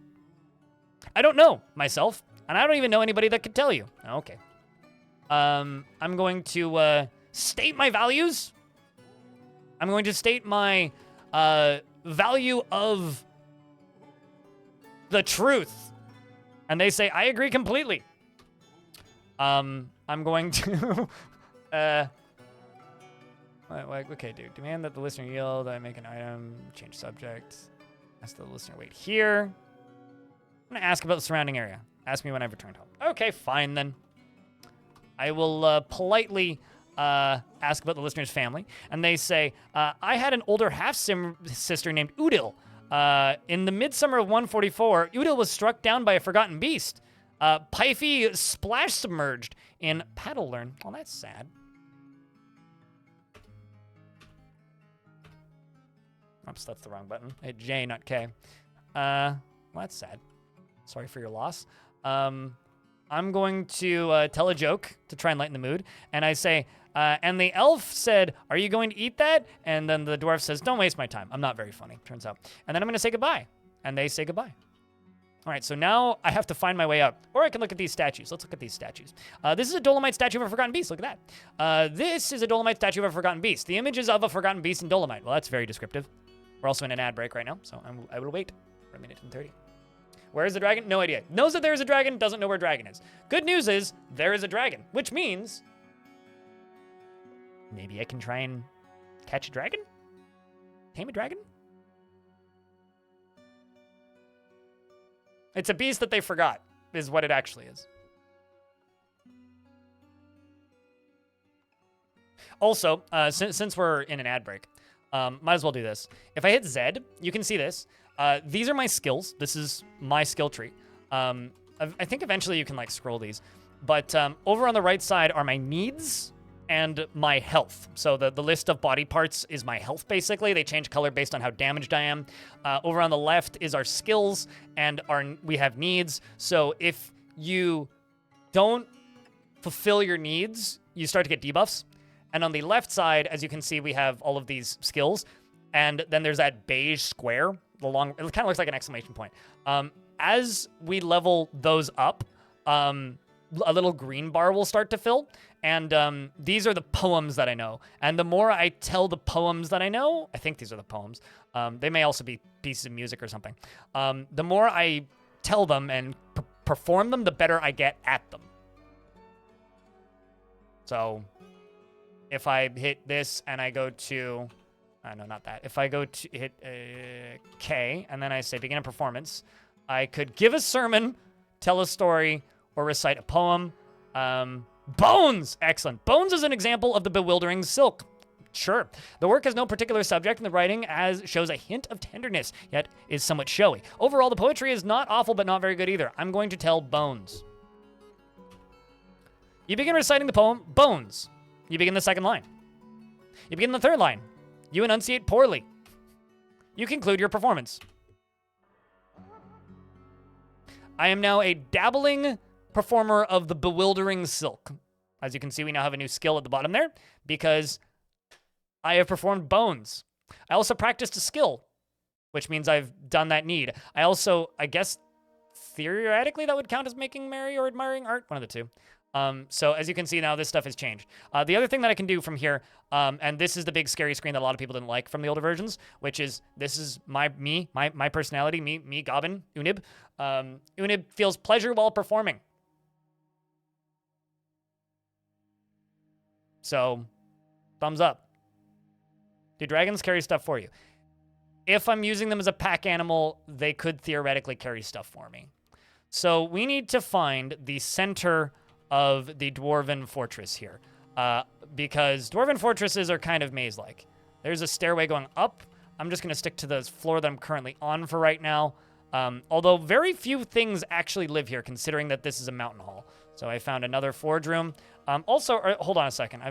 I don't know myself, and I don't even know anybody that could tell you. Okay. I'm going to state my values. I'm going to state my value of the truth. And they say, I agree completely. I'm going to... okay, dude. Demand that the listener yield. I make an item. Change subject. Ask the listener wait here. I'm going to ask about the surrounding area. Ask me when I've returned home. Okay, fine then. I will politely ask about the listener's family. And they say, I had an older half-sister named Udil. In the midsummer of 144, Udil was struck down by a forgotten beast. Pifey splash submerged in Paddle Learn. Well, that's sad. Oops, that's the wrong button. Hit J, not K. Well, that's sad. Sorry for your loss. I'm going to tell a joke to try and lighten the mood. And I say, and the elf said, are you going to eat that? And then the dwarf says, don't waste my time. I'm not very funny, turns out. And then I'm going to say goodbye. And they say goodbye. All right, so now I have to find my way out. Or I can look at these statues. Let's look at these statues. This is a Dolomite statue of a forgotten beast. Look at that. This is a Dolomite statue of a forgotten beast. The image is of a forgotten beast in Dolomite. Well, that's very descriptive. We're also in an ad break right now, so I will wait for 1:30. Where is the dragon? No idea. Knows that there is a dragon, doesn't know where dragon is. Good news is, there is a dragon, which means maybe I can try and catch a dragon? Tame a dragon? It's a beast that they forgot, is what it actually is. Also, since we're in an ad break, might as well do this. If I hit Z, you can see this. These are my skills. This is my skill tree. I think eventually you can like scroll these. But over on the right side are my needs and my health. So the list of body parts is my health, basically. They change color based on how damaged I am. Over on the left is our skills, and we have needs. So if you don't fulfill your needs, you start to get debuffs. And on the left side, as you can see, we have all of these skills. and then there's that beige square. It kind of looks like an exclamation point. As we level those up, a little green bar will start to fill, and these are the poems that I know. And the more I tell the poems that I know, I think these are the poems. They may also be pieces of music or something. The more I tell them and perform them, the better I get at them. So if I hit this and I go to, no, not that. If I go to hit K and then I say begin a performance, I could give a sermon, tell a story, or recite a poem. Bones! Excellent. Bones is an example of the bewildering silk. Sure. The work has no particular subject, and the writing as shows a hint of tenderness, yet is somewhat showy. Overall, the poetry is not awful, but not very good either. I'm going to tell Bones. You begin reciting the poem, Bones. You begin the second line. You begin the third line. You enunciate poorly. You conclude your performance. I am now a dabbling performer of the bewildering silk. As you can see, we now have a new skill at the bottom there because I have performed Bones. I also practiced a skill, which means I've done that need. I guess, theoretically, that would count as making merry or admiring art, one of the two. So as you can see now, this stuff has changed. The other thing that I can do from here, and this is the big scary screen that a lot of people didn't like from the older versions, which is, this is my personality, me, Goblin, Unib. Unib feels pleasure while performing. So, thumbs up. Do dragons carry stuff for you? If I'm using them as a pack animal, they could theoretically carry stuff for me. So we need to find the center of the Dwarven fortress here, because Dwarven fortresses are kind of maze-like. There's a stairway going up. I'm just going to stick to the floor that I'm currently on for right now, although very few things actually live here, considering that this is a mountain hall. So I found another forge room. Hold on a second.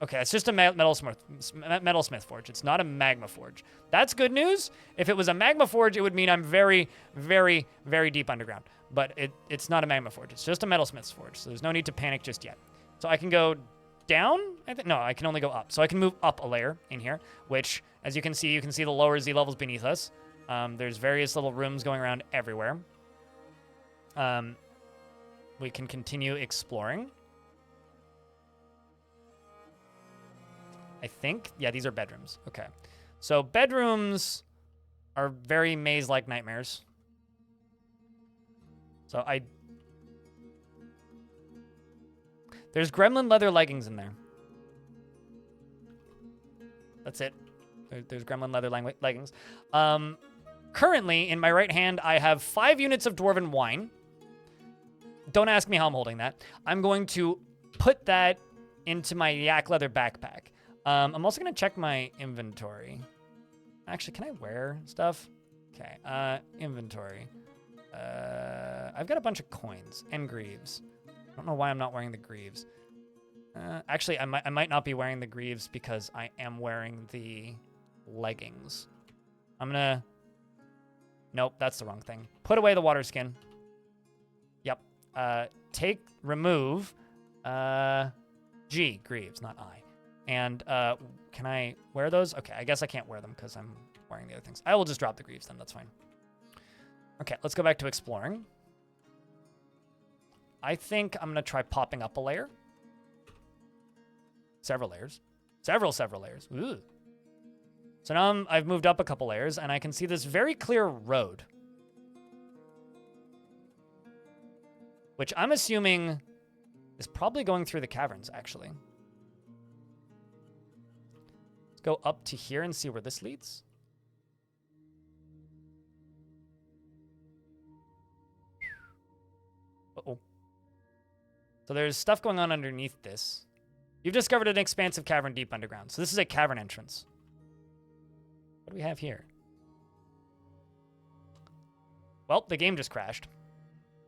Okay, it's just a metalsmith forge. It's not a magma forge. That's good news. If it was a magma forge, it would mean I'm very, very, very deep underground. But it's not a magma forge. It's just a metalsmith's forge. So there's no need to panic just yet. So I can go down. No, I can only go up. So I can move up a layer in here, which, as you can see the lower Z levels beneath us. There's various little rooms going around everywhere. We can continue exploring. I think, yeah, these are bedrooms. Okay. So bedrooms are very maze-like nightmares. So there's gremlin leather leggings in there. That's it. There's gremlin leather leggings. Currently, in my right hand, I have 5 units of dwarven wine. Don't ask me how I'm holding that. I'm going to put that into my yak leather backpack. I'm also going to check my inventory. Actually, can I wear stuff? Okay, inventory. I've got a bunch of coins and greaves. I don't know why I'm not wearing the greaves. Actually, I might not be wearing the greaves because I am wearing the leggings. I'm going to... Nope, that's the wrong thing. Put away the water skin. Yep. Remove... G, greaves, not I. And can I wear those? Okay, I guess I can't wear them because I'm wearing the other things. I will just drop the greaves then, that's fine. Okay, let's go back to exploring. I think I'm going to try popping up a layer. Several layers. Several layers. Ooh. So now I've moved up a couple layers, and I can see this very clear road. Which I'm assuming is probably going through the caverns, actually. Let's go up to here and see where this leads. Uh-oh. So there's stuff going on underneath this. You've discovered an expansive cavern deep underground. So this is a cavern entrance. What do we have here? Well, the game just crashed.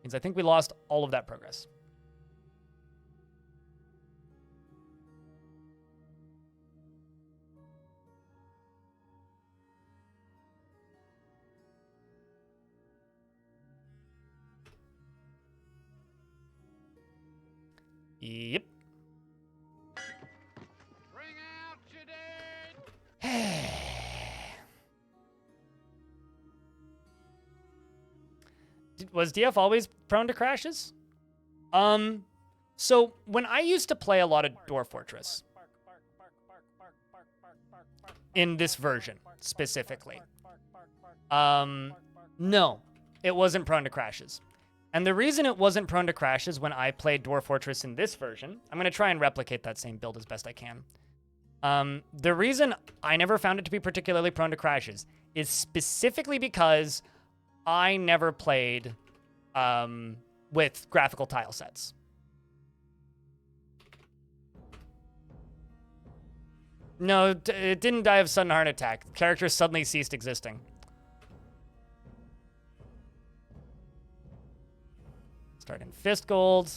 Means I think we lost all of that progress. Yep. Bring out your dead. Was DF always prone to crashes? So when I used to play a lot of Dwarf Fortress, in this version specifically, no, it wasn't prone to crashes. And the reason it wasn't prone to crashes when I played Dwarf Fortress in this version, I'm going to try and replicate that same build as best I can. The reason I never found it to be particularly prone to crashes is specifically because I never played with graphical tile sets. No, it didn't die of sudden heart attack. The character suddenly ceased existing. Start in Fist Gold.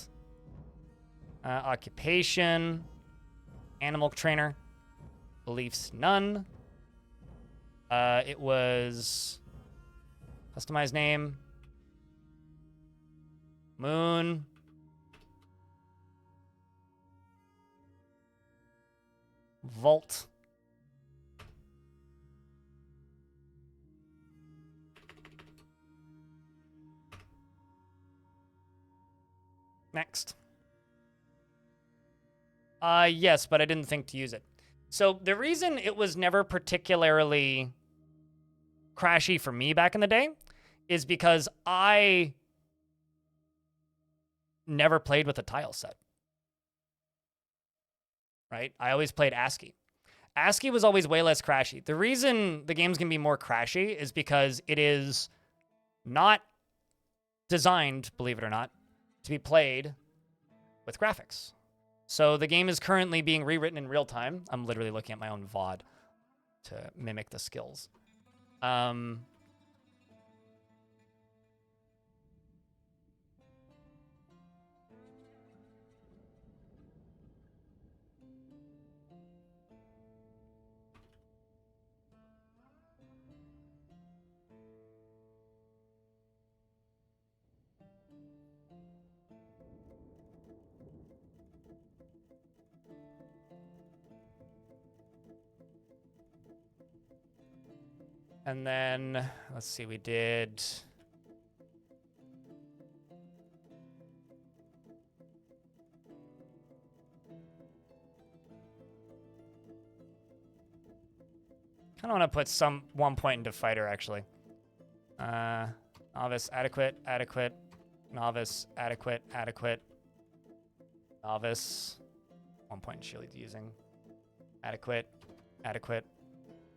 Occupation. Animal trainer. Beliefs, none. It was... Customized name. Moon. Vault. Next. Yes, but I didn't think to use it. So the reason it was never particularly crashy for me back in the day is because I never played with a tile set. Right? I always played ASCII. ASCII was always way less crashy. The reason the game's gonna be more crashy is because it is not designed, believe it or not, to be played with graphics. So the game is currently being rewritten in real time. I'm literally looking at my own VOD to mimic the skills. And then, let's see, we did... I don't want to put one point into fighter, actually. Novice, adequate, adequate. Novice, adequate, adequate. Novice. 1 point shield using. Adequate, adequate,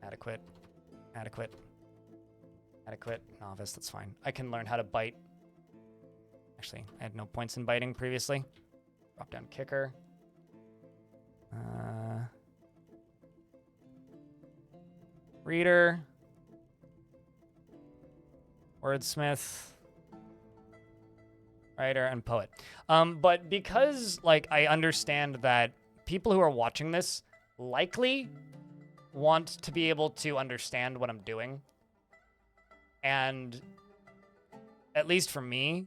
adequate, adequate, adequate. Novice, that's fine. I can learn how to bite. Actually, I had no points in biting previously. Drop down kicker. Reader. Wordsmith. Writer and poet. But because, like, I understand that people who are watching this likely want to be able to understand what I'm doing. And at least for me,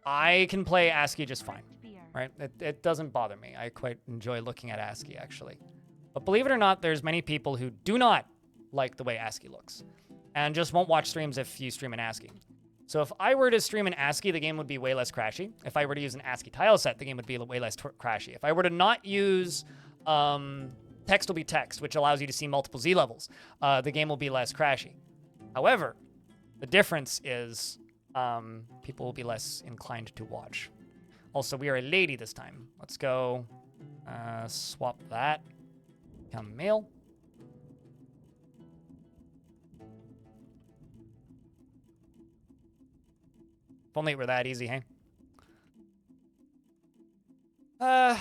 I can play ASCII just fine, right? It doesn't bother me. I quite enjoy looking at ASCII, actually. But believe it or not, there's many people who do not like the way ASCII looks and just won't watch streams if you stream in ASCII. So if I were to stream in ASCII, the game would be way less crashy. If I were to use an ASCII tile set, the game would be way less crashy. If I were to not use text will be text, which allows you to see multiple Z levels, the game will be less crashy. However, the difference is people will be less inclined to watch. Also, we are a lady this time. Let's go swap that. Become male. If only it were that easy, hey? Well,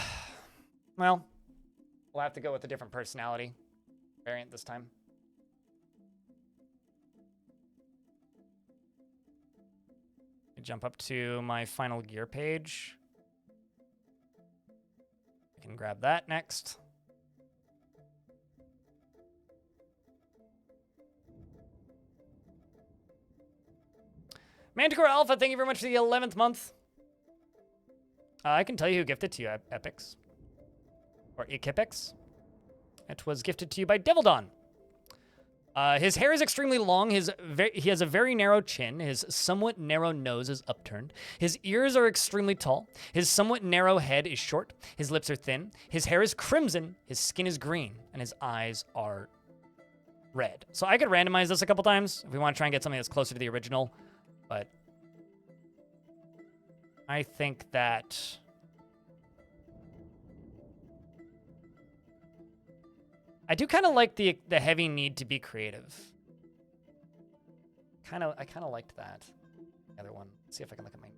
we'll have to go with a different personality variant this time. Jump up to my final gear page. I can grab that next. Manticore Alpha, thank you very much for the 11th month. I can tell you who gifted to you, Epics. Or Ekipix. It was gifted to you by Devil Dawn. His hair is extremely long. He has a very narrow chin. His somewhat narrow nose is upturned. His ears are extremely tall. His somewhat narrow head is short. His lips are thin. His hair is crimson. His skin is green. And his eyes are red. So I could randomize this a couple times if we want to try and get something that's closer to the original. But I think that... I do kind of like the heavy need to be creative. I kind of liked that. The other one. Let's see if I can look at mine.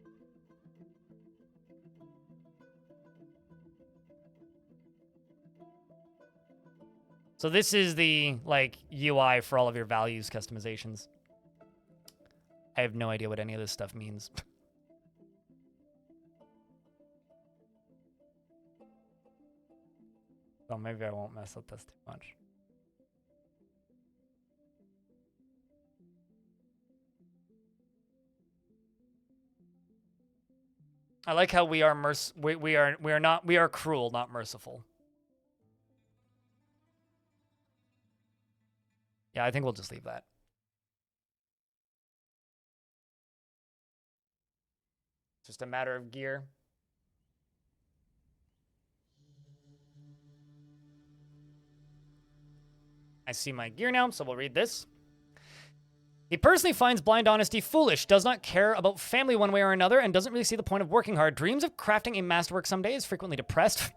So this is the like UI for all of your values customizations. I have no idea what any of this stuff means. So maybe I won't mess up this too much. I like how we are we are cruel, not merciful. Yeah, I think we'll just leave that. Just a matter of gear. I see my gear now, so we'll read this. He personally finds blind honesty foolish, does not care about family one way or another, and doesn't really see the point of working hard. Dreams of crafting a masterwork someday, is frequently depressed.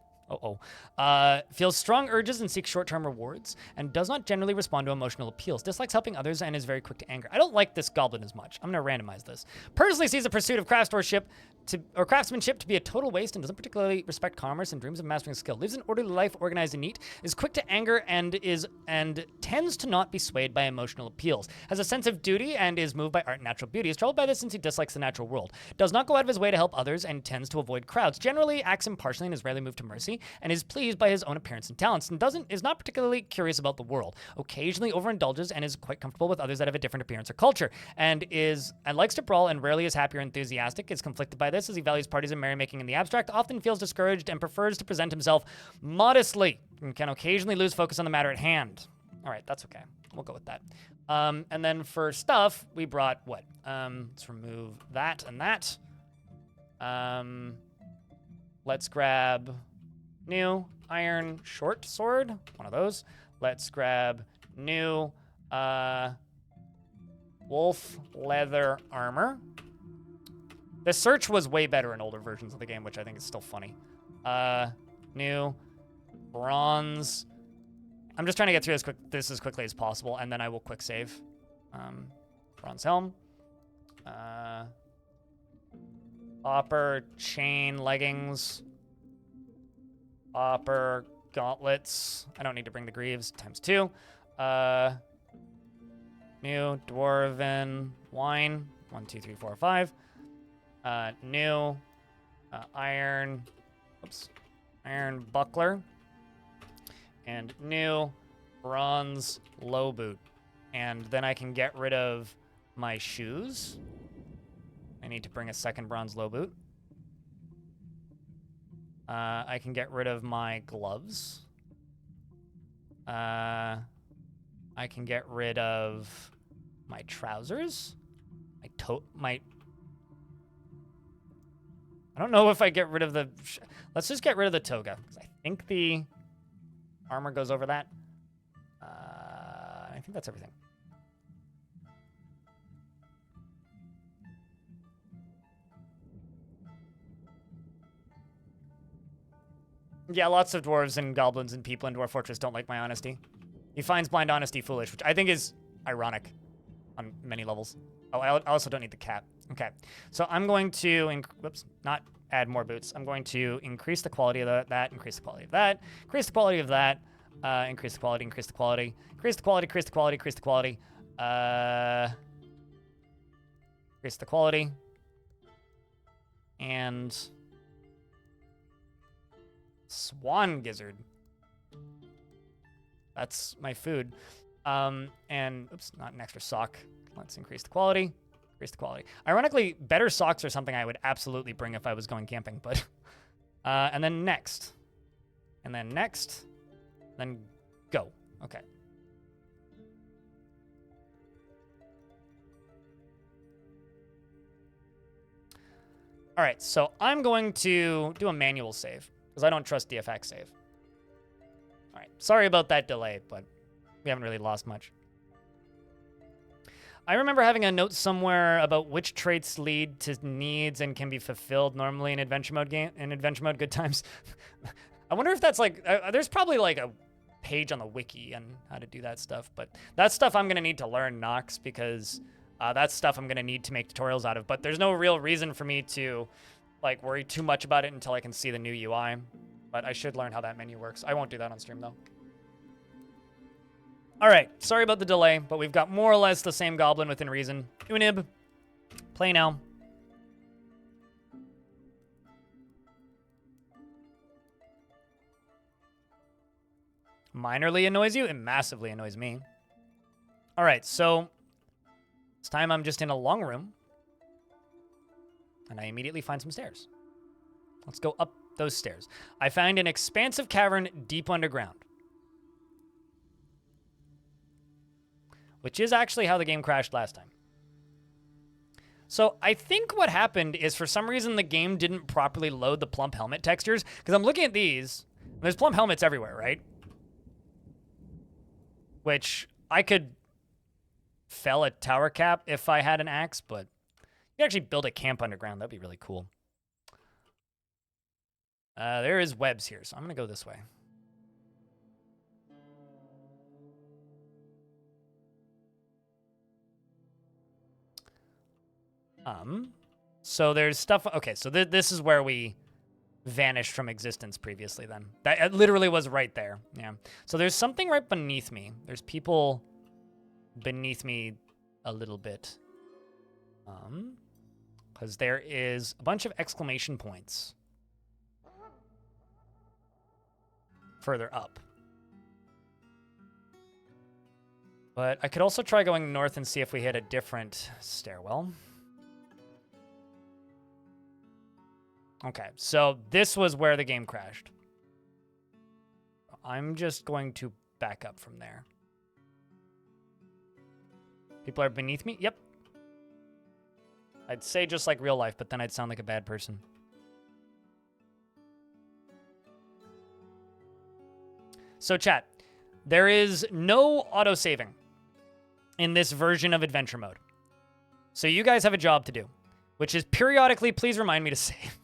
Feels strong urges and seeks short-term rewards, and does not generally respond to emotional appeals. Dislikes helping others and is very quick to anger. I don't like this goblin as much. I'm going to randomize this. Personally sees the pursuit of craftsmanship to be a total waste and doesn't particularly respect commerce and dreams of mastering skill. Lives an orderly life, organized and neat, is quick to anger and tends to not be swayed by emotional appeals. Has a sense of duty and is moved by art and natural beauty. Is troubled by this since he dislikes the natural world. Does not go out of his way to help others and tends to avoid crowds. Generally acts impartially and is rarely moved to mercy, and is pleased by his own appearance and talents, and is not particularly curious about the world. Occasionally overindulges and is quite comfortable with others that have a different appearance or culture, and likes to brawl and rarely is happy or enthusiastic. Is conflicted by this as he values parties and merrymaking in the abstract, often feels discouraged and prefers to present himself modestly, and can occasionally lose focus on the matter at hand. All right, that's okay. We'll go with that. And then for stuff, we brought what? Let's remove that and that. Let's grab new iron short sword, one of those. Let's grab new wolf leather armor. The search was way better in older versions of the game, which I think is still funny. New bronze. I'm just trying to get through this as quickly as possible, and then I will quick save. Bronze helm. Copper chain leggings. Copper gauntlets. I don't need to bring the greaves, ×2. New dwarven wine. 1, 2, 3, 4, 5. New iron buckler. And new bronze low boot. And then I can get rid of my shoes. I need to bring a second bronze low boot. I can get rid of my gloves. I can get rid of my trousers. I don't know if I get rid of the... Let's just get rid of the toga, because I think the armor goes over that. I think that's everything. Yeah, lots of dwarves and goblins and people in Dwarf Fortress don't like my honesty. He finds blind honesty foolish, which I think is ironic on many levels. Oh, I also don't need the cap. Okay, so I'm going to, not add more boots. I'm going to increase the quality of that, increase the quality of that, increase the quality of that, increase the quality, increase the quality, increase the quality, increase the quality, increase the quality, increase the quality, and swan gizzard. That's my food. And, oops, not an extra sock. Let's increase the quality. Increase the quality. Ironically, better socks are something I would absolutely bring if I was going camping, but... and then next. And then next. Then go. Okay. All right, so I'm going to do a manual save because I don't trust DFX save. All right, sorry about that delay, but we haven't really lost much. I remember having a note somewhere about which traits lead to needs and can be fulfilled normally in adventure mode good times. I wonder if that's like there's probably like a page on the wiki on how to do that stuff, but that's stuff I'm gonna need to learn, Nox, because that's stuff I'm gonna need to make tutorials out of. But there's no real reason for me to like worry too much about it until I can see the new UI. But I should learn how that menu works. I won't do that on stream though. All right, sorry about the delay, but we've got more or less the same goblin within reason. Unib, play now. Minorly annoys you? It massively annoys me. All right, so this time I'm just in a long room, and I immediately find some stairs. Let's go up those stairs. I find an expansive cavern deep underground, which is actually how the game crashed last time. So I think what happened is for some reason the game didn't properly load the plump helmet textures, because I'm looking at these. There's plump helmets everywhere, right? Which I could fell a tower cap if I had an axe, but you could actually build a camp underground. That'd be really cool. There is webs here, so I'm going to go this way. So there's stuff. Okay, so this is where we vanished from existence previously then. That it literally was right there. Yeah. So there's something right beneath me. There's people beneath me a little bit. Because there is a bunch of exclamation points further up. But I could also try going north and see if we hit a different stairwell. Okay, so this was where the game crashed. I'm just going to back up from there. People are beneath me? Yep. I'd say just like real life, but then I'd sound like a bad person. So chat, there is no auto-saving in this version of adventure mode. So you guys have a job to do, which is periodically please remind me to save.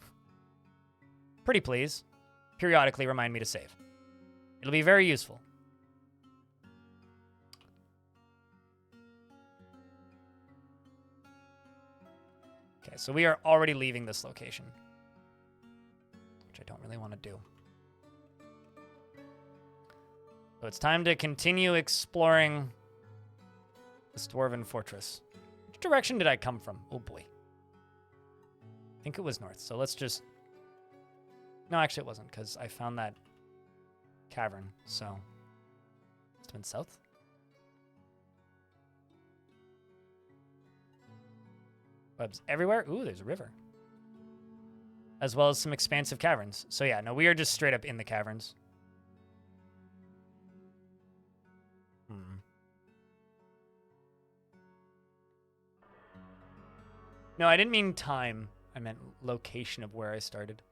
Pretty please. Periodically remind me to save. It'll be very useful. Okay, so we are already leaving this location, which I don't really want to do. So it's time to continue exploring this dwarven fortress. Which direction did I come from? Oh boy. I think it was north, so let's just... No, actually it wasn't, because I found that cavern, so... It's been south? Webs everywhere? Ooh, there's a river. As well as some expansive caverns. So yeah, no, we are just straight up in the caverns. No, I didn't mean time. I meant location of where I started.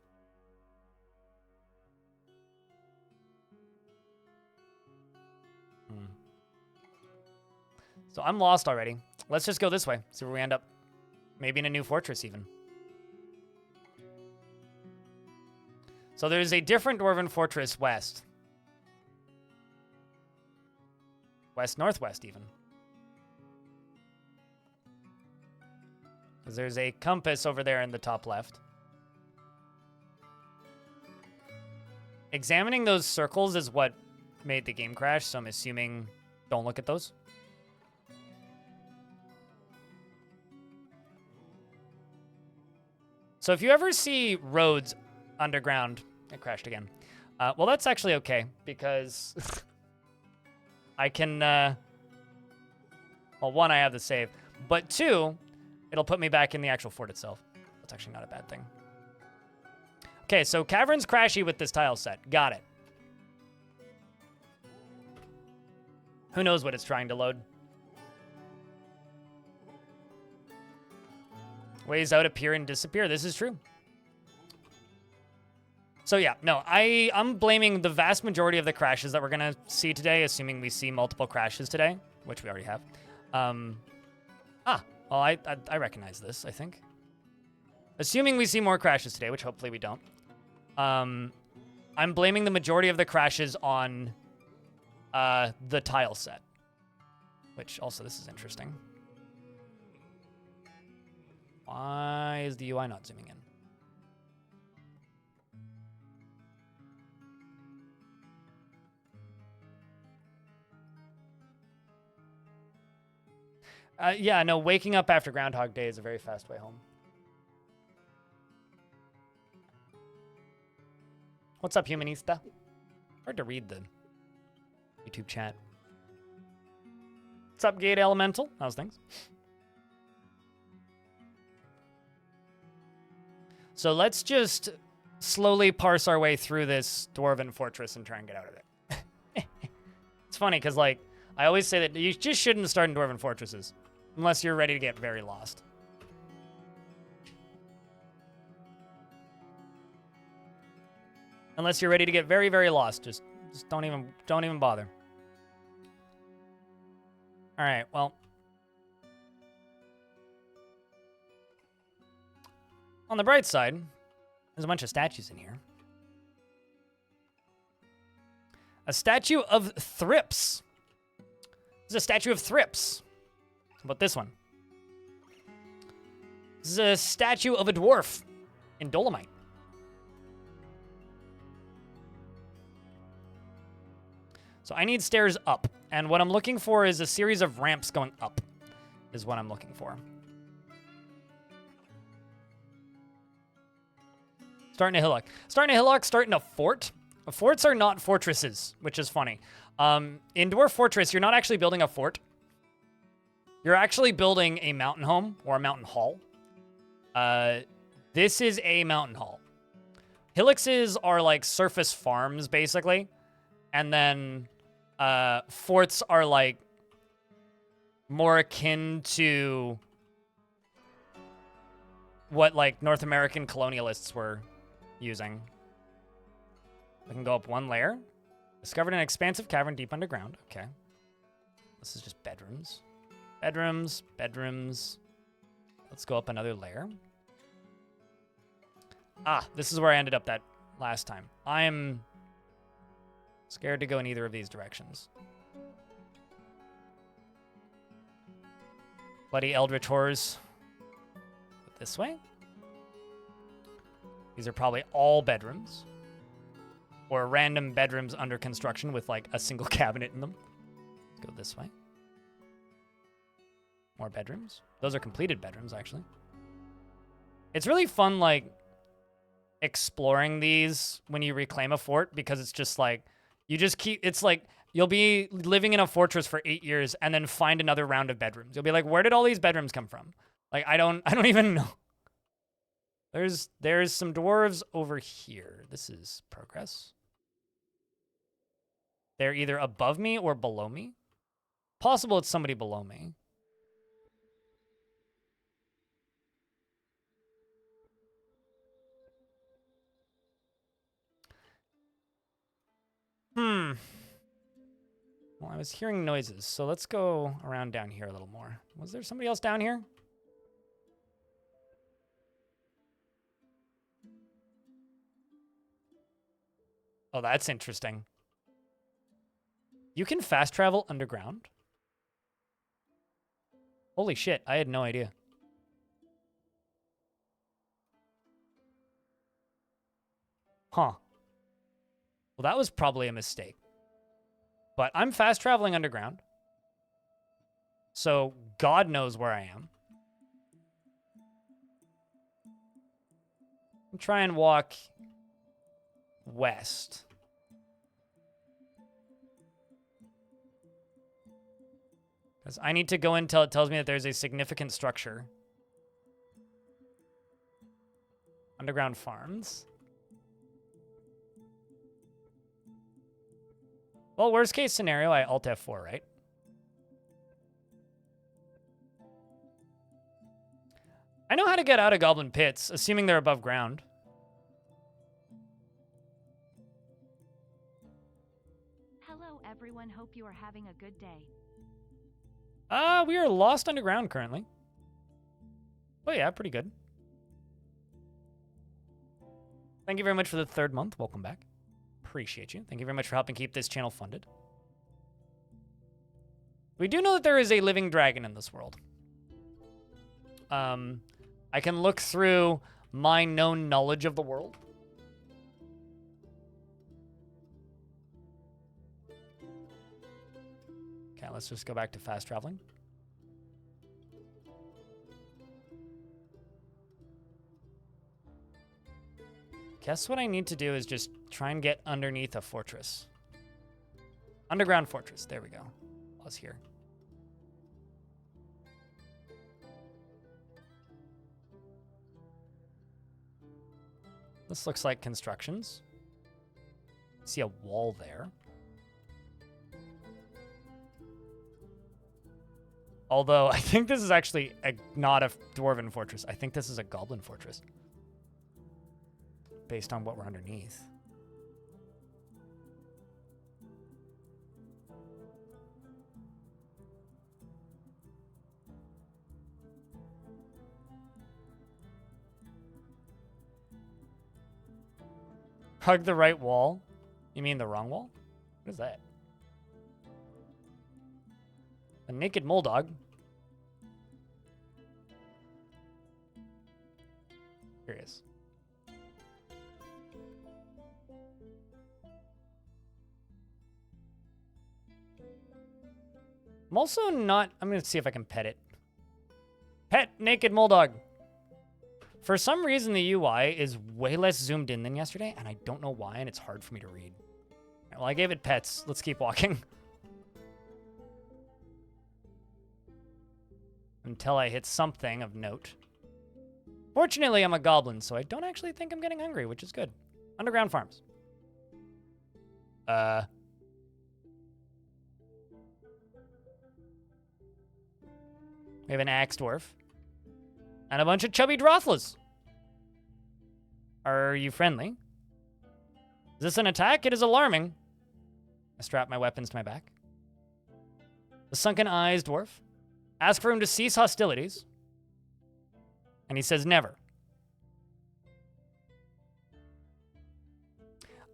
So I'm lost already. Let's just go this way. See where we end up. Maybe in a new fortress even. So there's a different dwarven fortress west. West-northwest even. Because there's a compass over there in the top left. Examining those circles is what made the game crash, so I'm assuming don't look at those. So if you ever see roads underground, it crashed again. Well, that's actually okay, because I can, well, one, I have the save, but two, it'll put me back in the actual fort itself. That's actually not a bad thing. Okay, so Cavern's crashy with this tile set. Got it. Who knows what it's trying to load? Ways out appear and disappear. This is true. So yeah, no, I'm blaming the vast majority of the crashes that we're gonna see today, assuming we see multiple crashes today, which we already have. Well, I recognize this, I think. Assuming we see more crashes today, which hopefully we don't. I'm blaming the majority of the crashes on the tile set. Which also, this is interesting. Why is the UI not zooming in? Yeah, no, waking up after Groundhog Day is a very fast way home. What's up, Humanista? Hard to read the YouTube chat. What's up, Gate Elemental? How's things? So let's just slowly parse our way through this Dwarven fortress and try and get out of it. It's funny, because, like, I always say that you just shouldn't start in Dwarven fortresses unless you're ready to get very lost. Unless you're ready to get very, very lost. Just don't even bother. All right, well. On the bright side, there's a bunch of statues in here. A statue of Thrips. This is a statue of Thrips. How about this one? This is a statue of a dwarf in Dolomite. So I need stairs up. And what I'm looking for is a series of ramps going up, is what I'm looking for. Starting a hillock. Starting a hillock, starting a fort. Forts are not fortresses, which is funny. In Dwarf Fortress, you're not actually building a fort. You're actually building a mountain home or a mountain hall. This is a mountain hall. Hillocks are like surface farms, basically. And then forts are like more akin to what like North American colonialists were using. I can go up one layer. Discovered an expansive cavern deep underground. Okay. This is just bedrooms. Bedrooms, bedrooms. Let's go up another layer. Ah, this is where I ended up that last time. I'm scared to go in either of these directions. Bloody eldritch horrors. This way. These are probably all bedrooms. Or random bedrooms under construction with like a single cabinet in them. Let's go this way. More bedrooms. Those are completed bedrooms, actually. It's really fun, like, exploring these when you reclaim a fort, because it's just like, you just keep, it's like, you'll be living in a fortress for 8 years and then find another round of bedrooms. You'll be like, where did all these bedrooms come from? Like, I don't even know. There's some dwarves over here. This is progress. They're either above me or below me. Possible it's somebody below me. Well, I was hearing noises, so let's go around down here a little more. Was there somebody else down here? Oh, that's interesting. You can fast travel underground? Holy shit, I had no idea. Huh. Well, that was probably a mistake. But I'm fast traveling underground. So God knows where I am. I'll try and walk west. Because I need to go until it tells me that there's a significant structure. Underground farms. Well, worst case scenario, I Alt F4, right? I know how to get out of Goblin Pits, assuming they're above ground. everyone. Hope you are having a good day. We are lost underground currently. Oh yeah, pretty good. Thank you very much for the 3rd month. Welcome back. Appreciate you. Thank you very much for helping keep this channel funded. We do know that there is a living dragon in this world. I can look through my known knowledge of the world. Okay, let's just go back to fast traveling. Guess what I need to do is just try and get underneath a fortress. Underground fortress. There we go. I was here. This looks like constructions. See a wall there. Although, I think this is actually not a dwarven fortress. I think this is a goblin fortress. Based on what we're underneath. Hug the right wall? You mean the wrong wall? What is that? A naked mole dog. Here he is. I'm also not... I'm going to see if I can pet it. Pet naked mole dog. For some reason, the UI is way less zoomed in than yesterday, and I don't know why, and it's hard for me to read. Well, I gave it pets. Let's keep walking. Until I hit something of note. Fortunately, I'm a goblin, so I don't actually think I'm getting hungry, which is good. Underground farms. We have an axe dwarf. And a bunch of chubby drothlas. Are you friendly? Is this an attack? It is alarming. I strap my weapons to my back. The sunken eyes dwarf. Ask for him to cease hostilities. And he says never.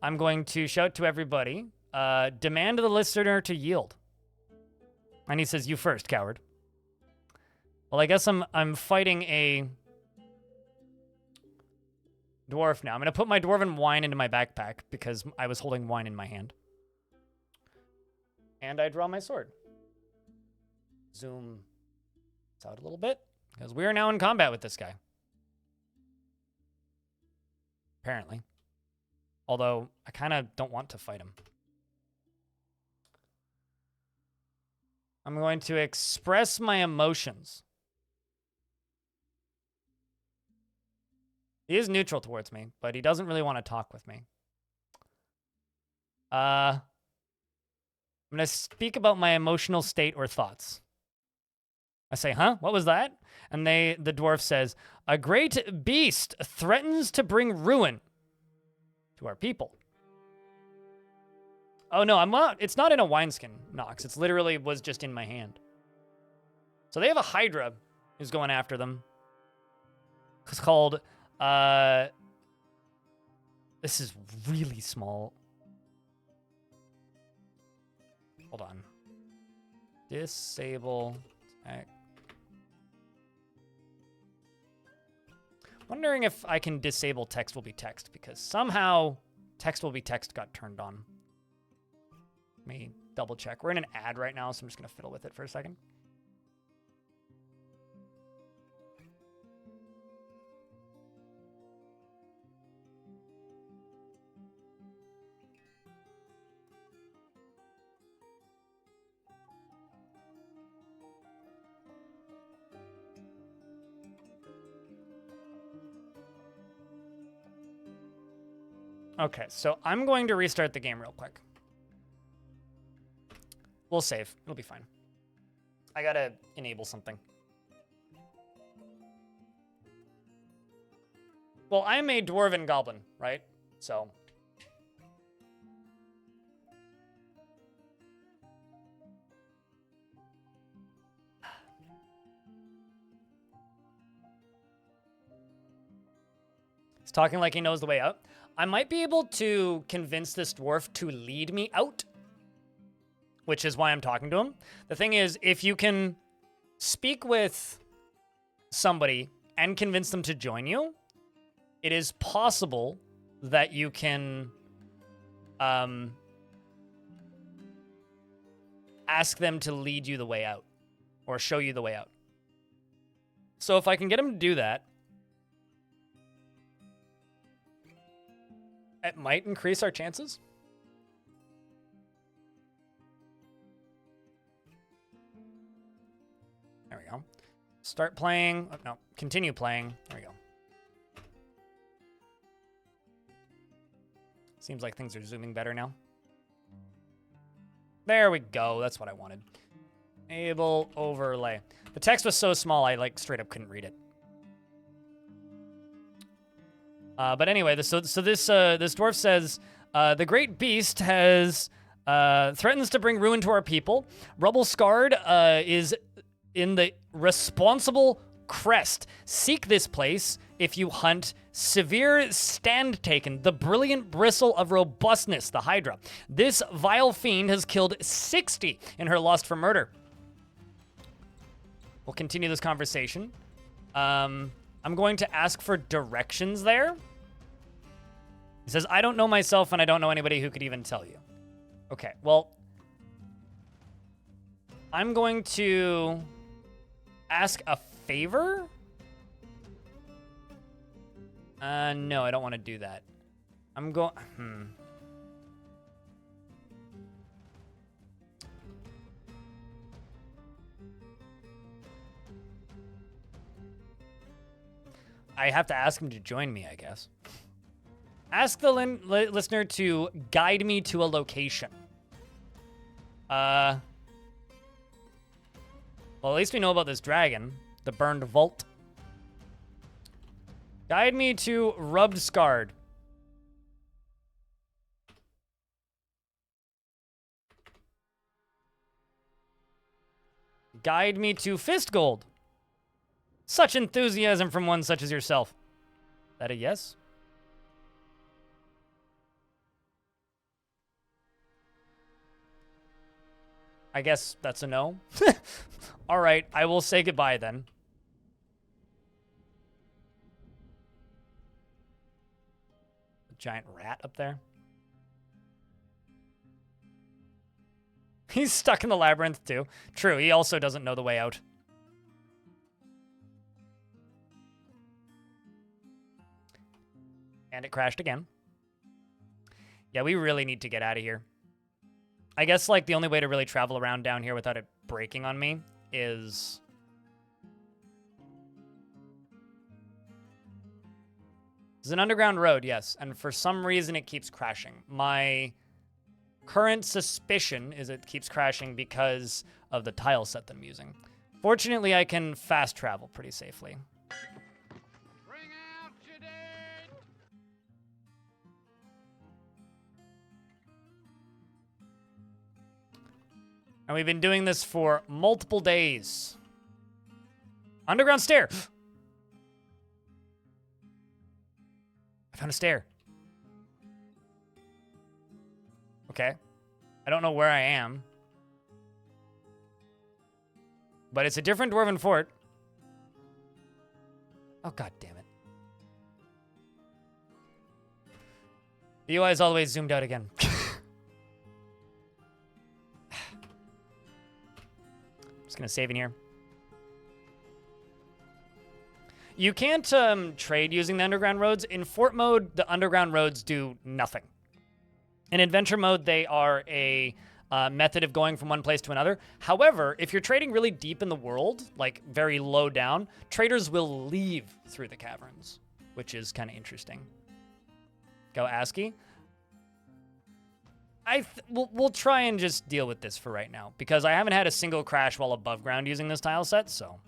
I'm going to shout to everybody. Demand the listener to yield. And he says, you first, coward. Well, I guess I'm fighting a dwarf now. I'm going to put my dwarven wine into my backpack because I was holding wine in my hand. And I draw my sword. Zoom this out a little bit because we are now in combat with this guy. Apparently. Although, I kind of don't want to fight him. I'm going to express my emotions. He is neutral towards me, but he doesn't really want to talk with me. I'm going to speak about my emotional state or thoughts. I say, huh? What was that? And the dwarf says, a great beast threatens to bring ruin to our people. Oh, no, I'm not. It's not in a wineskin, Nox. It's literally was just in my hand. So they have a hydra who's going after them. It's called... this is really small. Hold on. Disable text. Wondering if I can disable text will be text because somehow text will be text got turned on. Let me double check. We're in an ad right now, so I'm just gonna fiddle with it for a second. Okay, so I'm going to restart the game real quick. We'll save. It'll be fine. I gotta enable something. Well, I'm a dwarven goblin, right? So. He's talking like he knows the way out. I might be able to convince this dwarf to lead me out, which is why I'm talking to him. The thing is, if you can speak with somebody and convince them to join you, it is possible that you can ask them to lead you the way out or show you the way out. So if I can get him to do that, it might increase our chances. There we go. Start playing. Oh, no, continue playing. There we go. Seems like things are zooming better now. There we go. That's what I wanted. Enable overlay. The text was so small, I like straight up couldn't read it. But anyway, this dwarf says, the great beast has threatens to bring ruin to our people. Rubble Scarred is in the responsible crest. Seek this place if you hunt severe stand taken, the brilliant bristle of robustness, the Hydra. This vile fiend has killed 60 in her lust for murder. We'll continue this conversation. I'm going to ask for directions there. He says, I don't know myself and I don't know anybody who could even tell you. Okay, well, I'm going to ask a favor. No, I don't want to do that. I'm going, I have to ask him to join me, I guess. Ask the listener to guide me to a location. Well, at least we know about this dragon, the burned vault. Guide me to Rubbed Scarred. Guide me to Fist Gold. Such enthusiasm from one such as yourself. That a yes? I guess that's a no. All right, I will say goodbye then. A giant rat up there. He's stuck in the labyrinth too. True, he also doesn't know the way out. And it crashed again. Yeah, we really need to get out of here. I guess, like, the only way to really travel around down here without it breaking on me is... It's an underground road, yes, and for some reason it keeps crashing. My current suspicion is it keeps crashing because of the tile set that I'm using. Fortunately, I can fast travel pretty safely. Bring out your dead! And we've been doing this for multiple days. Underground stair! I found a stair. Okay. I don't know where I am. But it's a different dwarven fort. Oh, god damn it. The UI is all the way zoomed out again. Just gonna save in here. You can't trade using the underground roads. In fort mode, the underground roads do nothing. In adventure mode, they are a method of going from one place to another. However, if you're trading really deep in the world, like very low down, traders will leave through the caverns, which is kind of interesting. Go ASCII. We'll try and just deal with this for right now, because I haven't had a single crash while above ground using this tile set, so...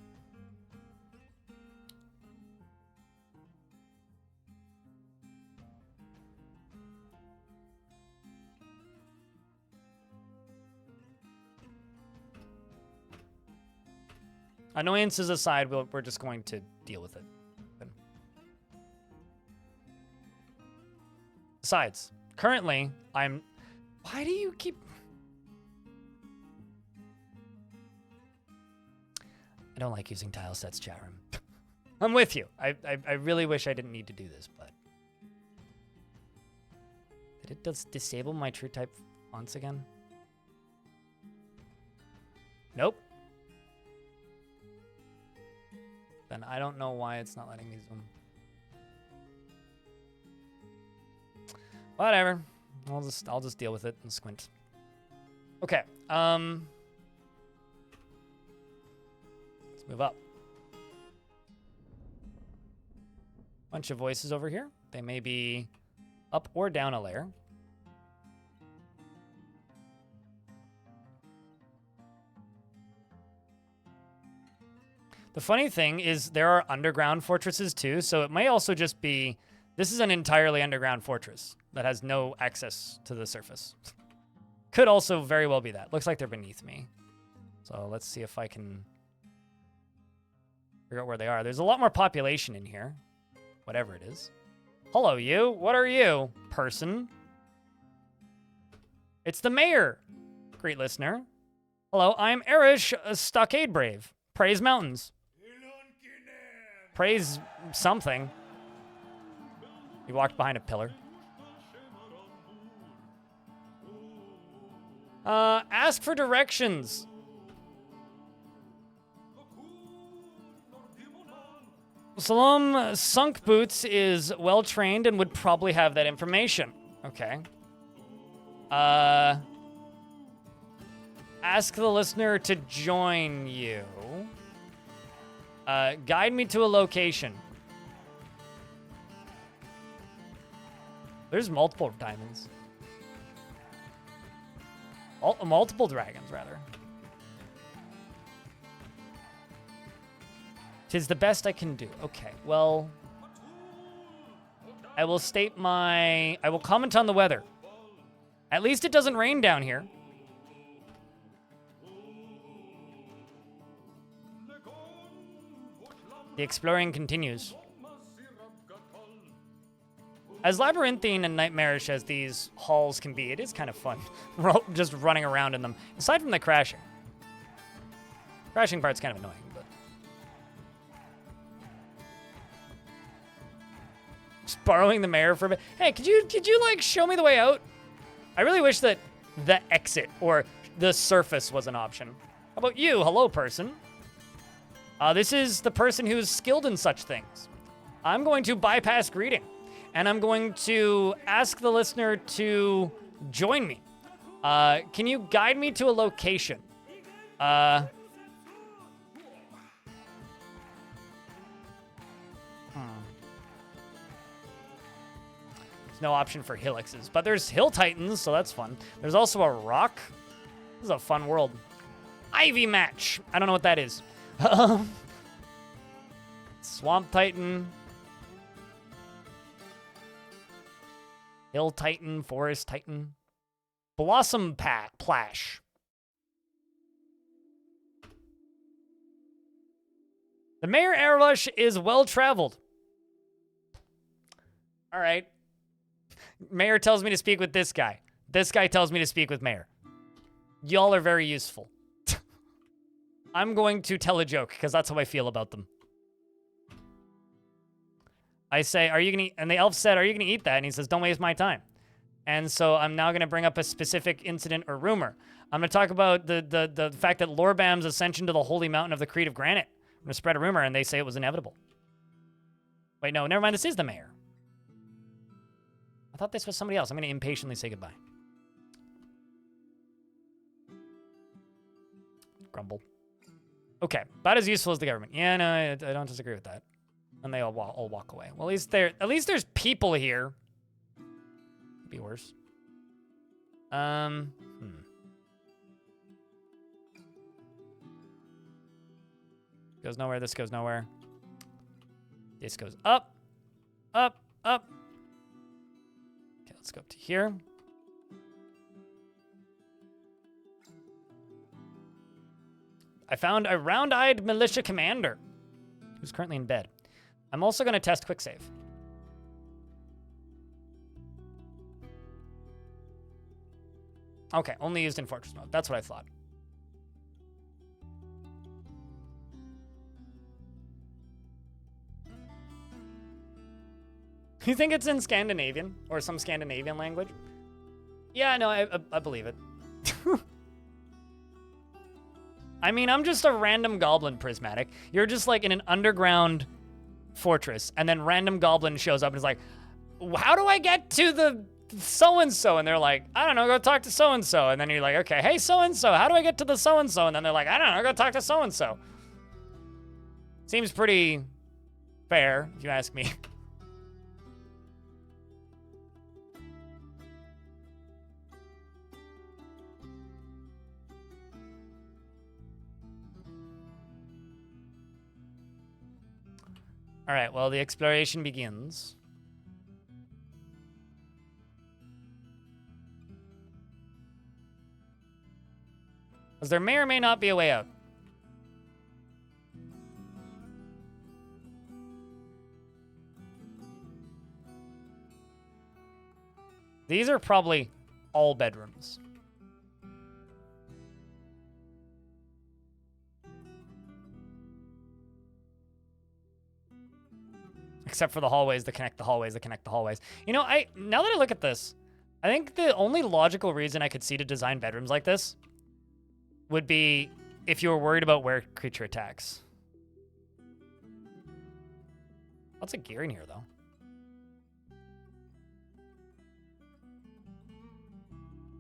Annoyances aside, we're just going to deal with it. Besides, currently, I'm... Why do you keep... I don't like using tile sets, chat room. I'm with you. I really wish I didn't need to do this, but... Did it just disable my true type fonts again? Nope. Then I don't know why it's not letting me zoom. Whatever. I'll just deal with it and squint. Okay. Let's move up. Bunch of voices over here. They may be up or down a layer. The funny thing is there are underground fortresses too, so it may also just be, this is an entirely underground fortress that has no access to the surface. Could also very well be that. Looks like they're beneath me. So let's see if I can figure out where they are. There's a lot more population in here, whatever it is. Hello, you. What are you, person? It's the mayor. Great listener. Hello, I'm Erish Stockade Brave. Praise mountains. Praise something. He walked behind a pillar. Ask for directions. Salam Sunk Boots is well trained and would probably have that information. Okay. Ask the listener to join you. Guide me to a location. There's multiple diamonds. Multiple dragons, rather. 'Tis the best I can do. Okay, well... I will comment on the weather. At least it doesn't rain down here. The exploring continues. As labyrinthine and nightmarish as these halls can be, it is kind of fun. Just running around in them. Aside from the crashing. Crashing part's kind of annoying, but... Just borrowing the mayor for a bit. Hey, could you like show me the way out? I really wish that the exit or the surface was an option. How about you? Hello, person. This is the person who's skilled in such things. I'm going to bypass greeting, and I'm going to ask the listener to join me. Can you guide me to a location? There's no option for hillixes, but there's hill titans, so that's fun. There's also a rock. This is a fun world. Ivy match. I don't know what that is. Swamp Titan. Hill Titan, Forest Titan. Blossom Plash. The Mayor Airrush is well-traveled. All right. Mayor tells me to speak with this guy. This guy tells me to speak with Mayor. Y'all are very useful. I'm going to tell a joke, because that's how I feel about them. I say, are you going to eat? And the elf said, are you going to eat that? And he says, don't waste my time. And so I'm now going to bring up a specific incident or rumor. I'm going to talk about the fact that Lorbam's ascension to the holy mountain of the Creed of Granite. I'm going to spread a rumor, and they say it was inevitable. Wait, no, never mind. This is the mayor. I thought this was somebody else. I'm going to impatiently say goodbye. Grumble. Okay, about as useful as the government. Yeah, no, I don't disagree with that. And they all walk away. Well, at least there's people here. Could be worse. Goes nowhere. This goes nowhere. This goes up, up, up. Okay, let's go up to here. I found a round-eyed militia commander who's currently in bed. I'm also going to test quick save. Okay, only used in Fortress mode. That's what I thought. You think it's in Scandinavian or some Scandinavian language? Yeah, no, I believe it. I mean, I'm just a random goblin prismatic. You're just like in an underground fortress, and then random goblin shows up and is like, how do I get to the so-and-so? And they're like, I don't know, go talk to so-and-so. And then you're like, okay, hey, so-and-so, how do I get to the so-and-so? And then they're like, I don't know, go talk to so-and-so. Seems pretty fair, if you ask me. All right, well, the exploration begins. Because there may or may not be a way out. These are probably all bedrooms. Except for the hallways that connect the hallways that connect the hallways. You know, now that I look at this, I think the only logical reason I could see to design bedrooms like this would be if you were worried about where creature attacks. Lots of gear in here, though.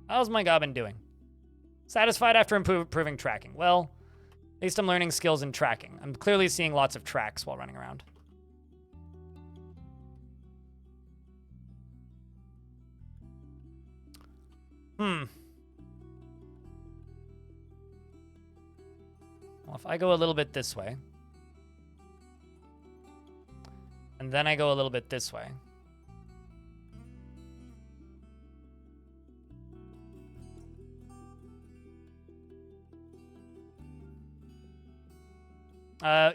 How's my goblin doing? Satisfied after improving tracking. Well, at least I'm learning skills in tracking. I'm clearly seeing lots of tracks while running around. Well, if I go a little bit this way, and then I go a little bit this way.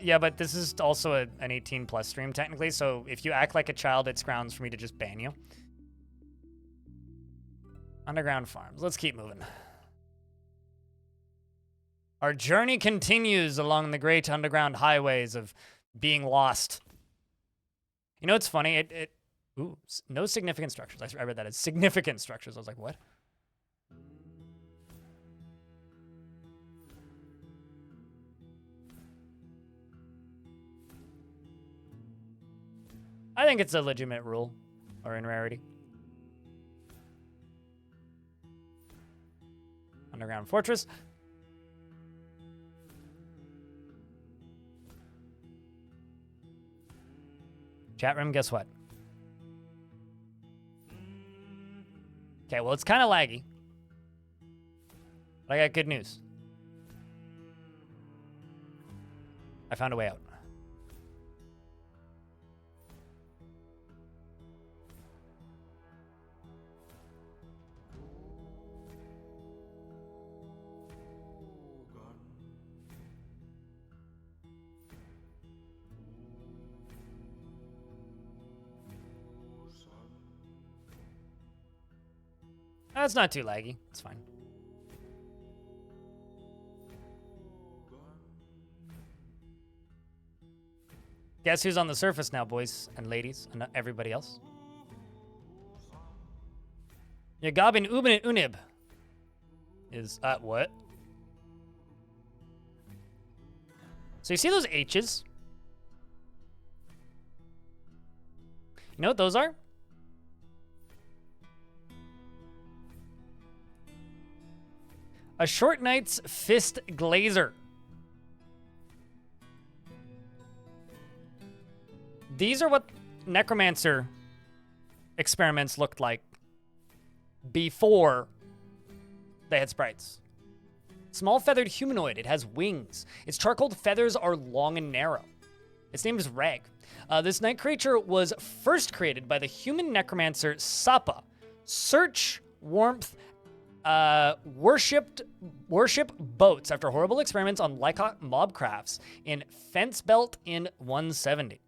Yeah, but this is also an 18+ stream, technically, so if you act like a child, it's grounds for me to just ban you. Underground farms. Let's keep moving. Our journey continues along the great underground highways of being lost. You know, it's funny. Ooh, no significant structures. I read that as significant structures. I was like, what? I think it's a legitimate rule, or in rarity. Underground fortress. Chat room, guess what? Okay, well, it's kind of laggy. But I got good news. I found a way out. That's not too laggy. It's fine. Guess who's on the surface now, boys and ladies, and everybody else? Your Goblin Unib is what? So you see those H's? You know what those are? A Short Knight's Fist Glazer. These are what Necromancer experiments looked like before they had sprites. Small feathered humanoid. It has wings. Its charcoal feathers are long and narrow. Its name is Reg. This night creature was first created by the human necromancer Sapa. Search, warmth, worship boats after horrible experiments on Lycott mob crafts in Fence Belt in 170.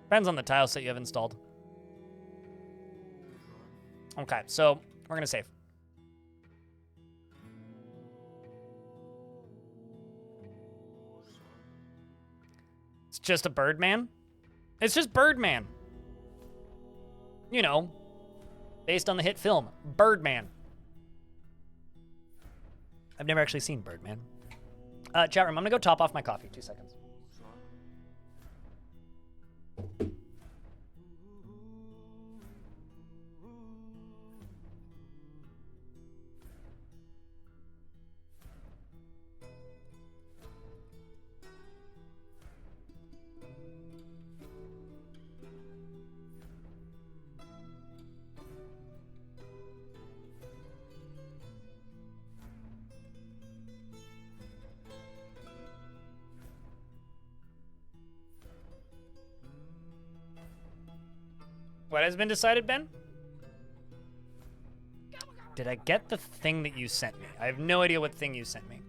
Depends on the tile set you have installed. Okay, so we're gonna save. It's just a Birdman? It's just Birdman. You know, based on the hit film, Birdman. I've never actually seen Birdman. Chat room, I'm gonna go top off my coffee. 2 seconds. What has been decided, Ben? Did I get the thing that you sent me? I have no idea what thing you sent me.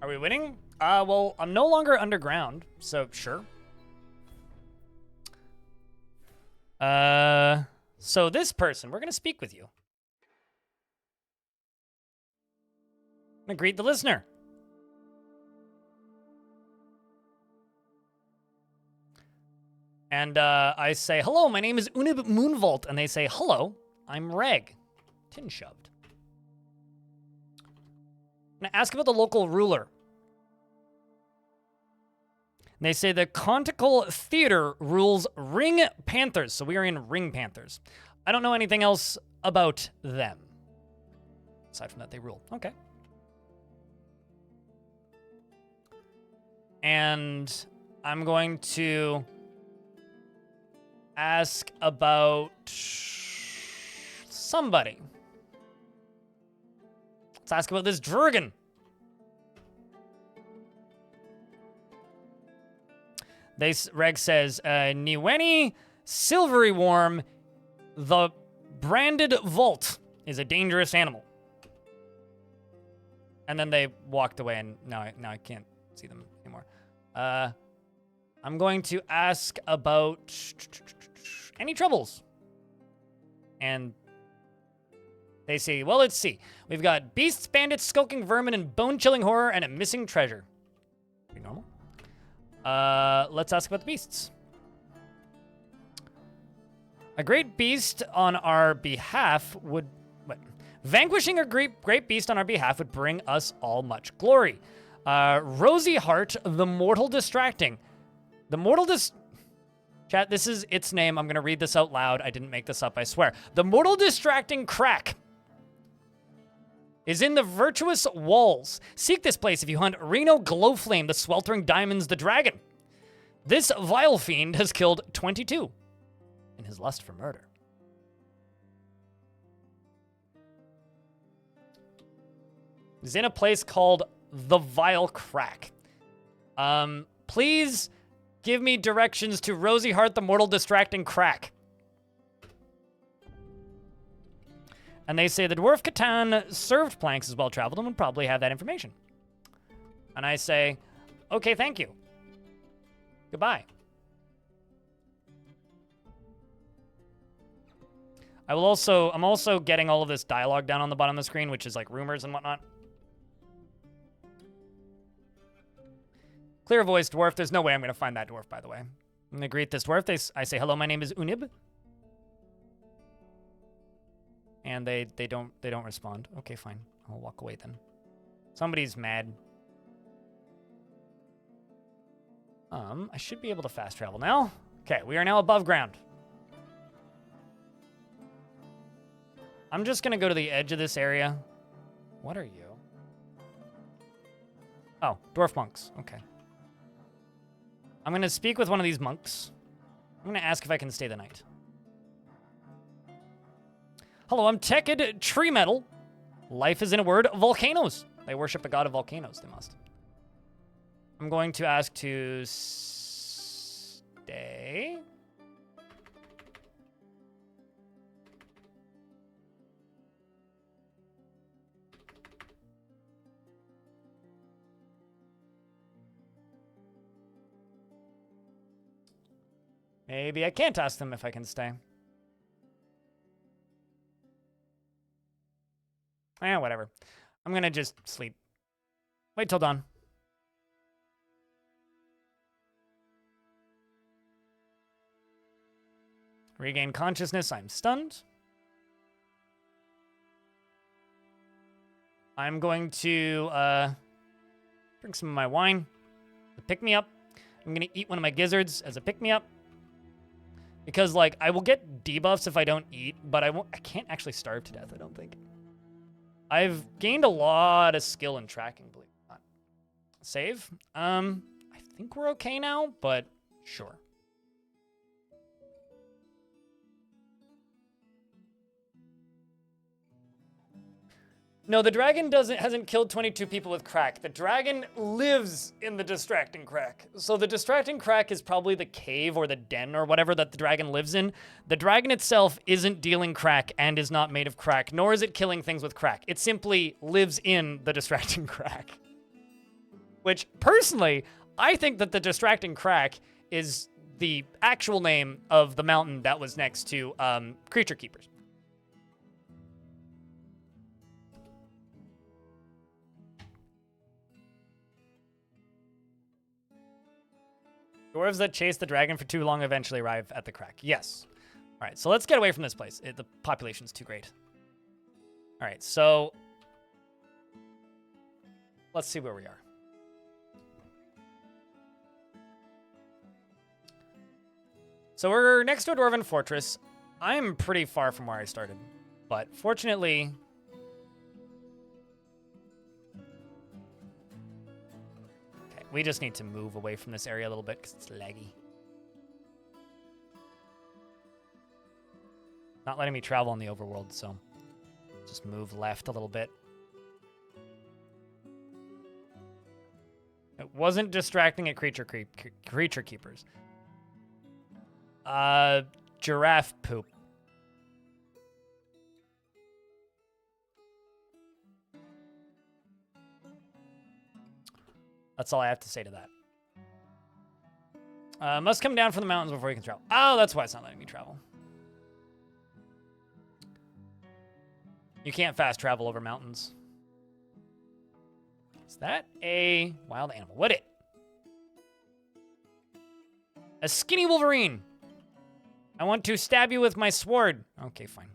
Are we winning? Well, I'm no longer underground, so sure. So this person, we're gonna speak with you. I'm gonna greet the listener. And I say, hello, my name is Unib Moonvolt. And they say, hello, I'm Reg. Tin shoved. I'm gonna ask about the local ruler. And they say the Contical Theater rules Ring Panthers. So we are in Ring Panthers. I don't know anything else about them. Aside from that, they rule. Okay. And I'm going to ask about somebody. Let's ask about this Drurgan. Reg says, Niweni Silvery Worm, the branded vault is a dangerous animal. And then they walked away, and now I can't see them anymore. I'm going to ask about any troubles. And they say, well, let's see. We've got beasts, bandits, skulking vermin, and bone-chilling horror, and a missing treasure. Pretty normal. Let's ask about the beasts. A great beast on our behalf would... What? Vanquishing a great beast on our behalf would bring us all much glory. Rosy Heart, the Mortal Distracting. The Mortal Chat, this is its name. I'm going to read this out loud. I didn't make this up, I swear. The Mortal Distracting Crack is in the virtuous walls. Seek this place if you hunt Reno Glowflame, the Sweltering Diamonds, the Dragon. This vile fiend has killed 22 in his lust for murder. He's in a place called the Vile Crack. Please give me directions to Rosy Heart, the Mortal Distracting Crack. And they say the Dwarf Catan served planks is well traveled and would probably have that information. And I say, okay, thank you. Goodbye. I'm also getting all of this dialogue down on the bottom of the screen, which is like rumors and whatnot. Clear voice dwarf. There's no way I'm going to find that dwarf, by the way. I'm going to greet this dwarf. I say, hello, my name is Unib. And they don't respond. Okay, fine. I'll walk away then. Somebody's mad. I should be able to fast travel now. Okay, we are now above ground. I'm just going to go to the edge of this area. What are you? Oh, dwarf monks. Okay. I'm going to speak with one of these monks. I'm going to ask if I can stay the night. Hello, I'm Tekid Tree Metal. Life is, in a word, volcanoes. They worship a god of volcanoes, they must. I'm going to ask to stay. Maybe I can't ask them if I can stay. Eh, whatever. I'm gonna just sleep. Wait till dawn. Regain consciousness. I'm stunned. I'm going to drink some of my wine to pick me up. I'm going to eat one of my gizzards as a pick me up. Because, like, I will get debuffs if I don't eat, but I can't actually starve to death, I don't think. I've gained a lot of skill in tracking, believe it or not. Save. I think we're okay now, but sure. No, the dragon hasn't killed 22 people with crack. The dragon lives in the distracting crack. So the distracting crack is probably the cave or the den or whatever that the dragon lives in. The dragon itself isn't dealing crack and is not made of crack, nor is it killing things with crack. It simply lives in the distracting crack. Which, personally, I think that the distracting crack is the actual name of the mountain that was next to Creature Keepers. Dwarves that chase the dragon for too long eventually arrive at the crack. Yes. All right, so let's get away from this place. The population's too great. All right, so let's see where we are. So we're next to a dwarven fortress. I'm pretty far from where I started, but fortunately, we just need to move away from this area a little bit because it's laggy. Not letting me travel in the overworld, so just move left a little bit. It wasn't distracting at creature keepers. Giraffe poop. That's all I have to say to that. Must come down from the mountains before you can travel. Oh, that's why it's not letting me travel. You can't fast travel over mountains. Is that a wild animal? What it? A skinny wolverine. I want to stab you with my sword. Okay, fine.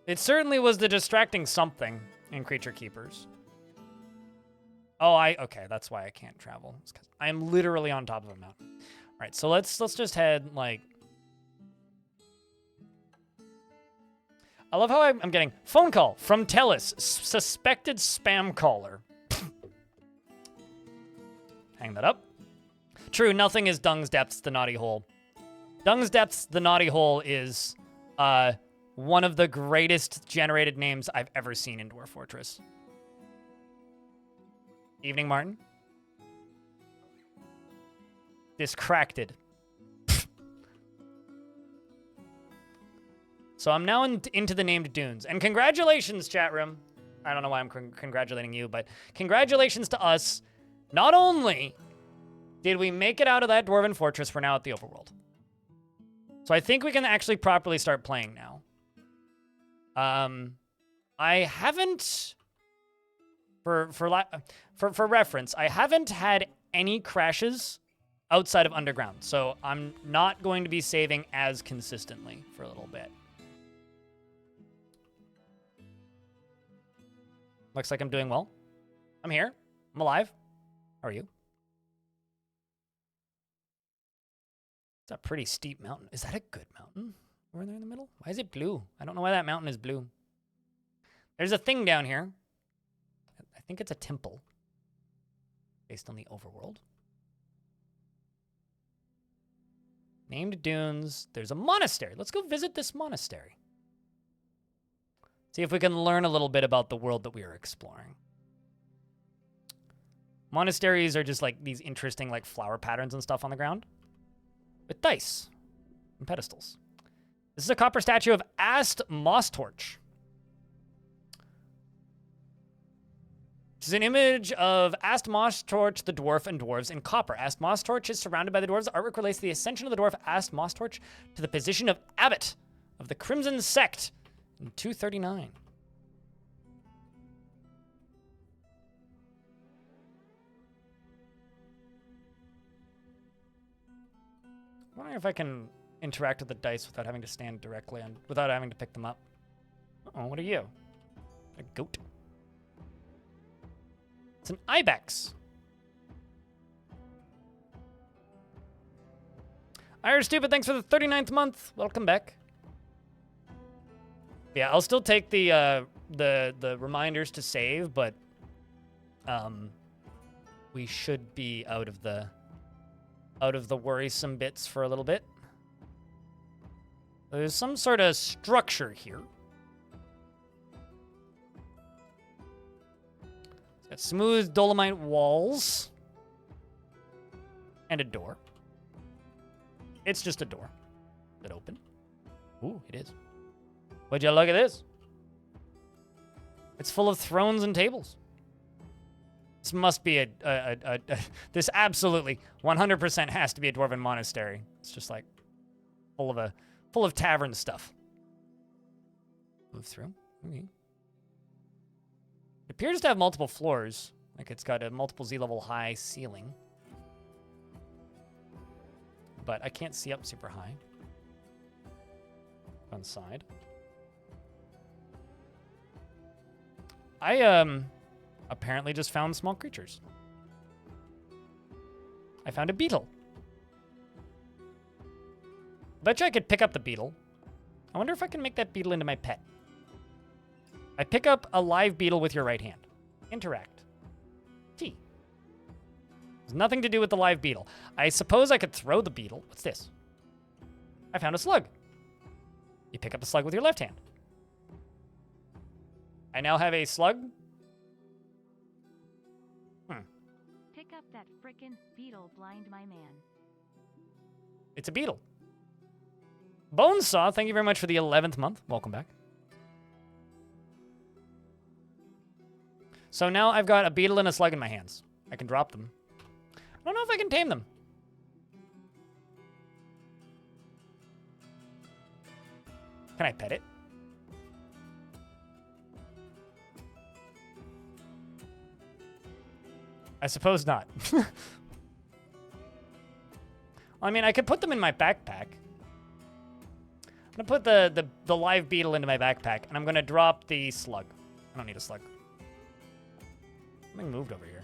It certainly was the distracting something in Creature Keepers. Oh, okay, that's why I can't travel. It's 'cause I'm literally on top of a mountain. All right, so let's just head, like... I love how I'm getting phone call from Tellus, suspected spam caller. Hang that up. True, nothing is Dung's Depths, the naughty hole. Dung's Depths, the naughty hole is one of the greatest generated names I've ever seen in Dwarf Fortress. Evening, Martin. Discracted. So I'm now into the named dunes. And congratulations, chat room. I don't know why I'm congratulating you, but congratulations to us. Not only did we make it out of that dwarven fortress, we're now at the overworld. So I think we can actually properly start playing now. I haven't, for reference, I haven't had any crashes outside of Underground. So I'm not going to be saving as consistently for a little bit. Looks like I'm doing well. I'm here. I'm alive. How are you? It's a pretty steep mountain. Is that a good mountain? Over there in the middle? Why is it blue? I don't know why that mountain is blue. There's a thing down here. I think it's a temple. Based on the overworld. Named dunes. There's a monastery. Let's go visit this monastery. See if we can learn a little bit about the world that we are exploring. Monasteries are just like these interesting like flower patterns and stuff on the ground. With dice and pedestals. This is a copper statue of Ast Mosstorch. This is an image of Ast Moss Torch, the dwarf, and dwarves in copper. Ast Moss Torch is surrounded by the dwarves. The artwork relates the ascension of the dwarf Ast Moss Torch to the position of abbot of the Crimson Sect in 239. I wonder if I can interact with the dice without having to stand directly on, without having to pick them up. Uh-oh, what are you? A goat. It's an ibex. Irish Stupid, thanks for the 39th month. Welcome back. Yeah, I'll still take the reminders to save, but we should be out of the worrisome bits for a little bit. There's some sort of structure here. It's got smooth dolomite walls and a door. It's just a door. Is it open? Ooh, it is. Would you look at this? It's full of thrones and tables. This must be this absolutely 100% has to be a dwarven monastery. It's just like full of tavern stuff. Move through. Okay. It appears to have multiple floors. Like it's got a multiple Z-level high ceiling. But I can't see up super high. On the side. I apparently just found small creatures. I found a beetle. Bet you I could pick up the beetle. I wonder if I can make that beetle into my pet. I pick up a live beetle with your right hand. Interact. T. There's nothing to do with the live beetle. I suppose I could throw the beetle. What's this? I found a slug. You pick up a slug with your left hand. I now have a slug. Pick up that frickin' beetle, blind my man. It's a beetle. Bonesaw, thank you very much for the 11th month. Welcome back. So now I've got a beetle and a slug in my hands. I can drop them. I don't know if I can tame them. Can I pet it? I suppose not. I mean, I could put them in my backpack. I'm gonna put the live beetle into my backpack, and I'm gonna drop the slug. I don't need a slug. Something moved over here.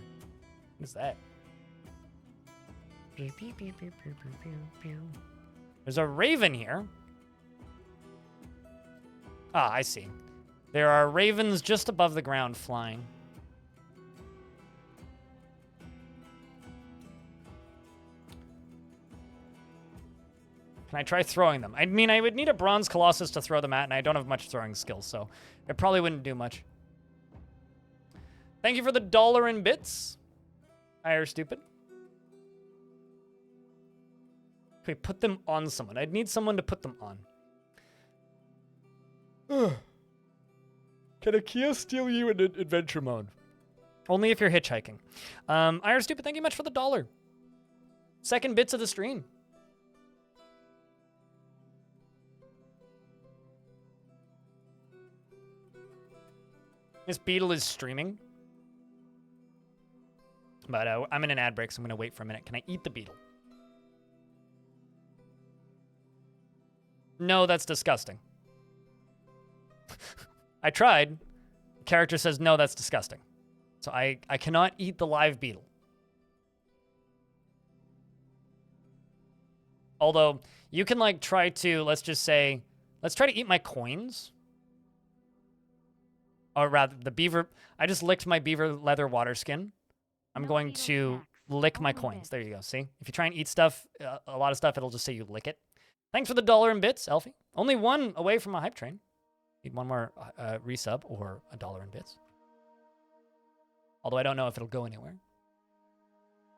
What is that? There's a raven here. Ah, I see. There are ravens just above the ground flying. Can I try throwing them? I mean, I would need a bronze colossus to throw them at, and I don't have much throwing skills, so it probably wouldn't do much. Thank you for the $1 in bits. Irish Stupid. Okay, put them on someone. I'd need someone to put them on. Can a Kia steal you in adventure mode? Only if you're hitchhiking. Irish Stupid, thank you much for the $1. Second bits of the stream. This beetle is streaming. But I'm in an ad break, so I'm going to wait for a minute. Can I eat the beetle? No, that's disgusting. I tried. The character says, no, that's disgusting. So I cannot eat the live beetle. Although, you can, like, try to, let's just say, let's try to eat my coins. Or rather, the beaver, I just licked my beaver leather water skin. I'm going to lick my coins. There you go, see? If you try and eat stuff, a lot of stuff, it'll just say you lick it. Thanks for the $1 in bits, Elfie. Only one away from a hype train. Need one more resub or a $1 in bits. Although I don't know if it'll go anywhere.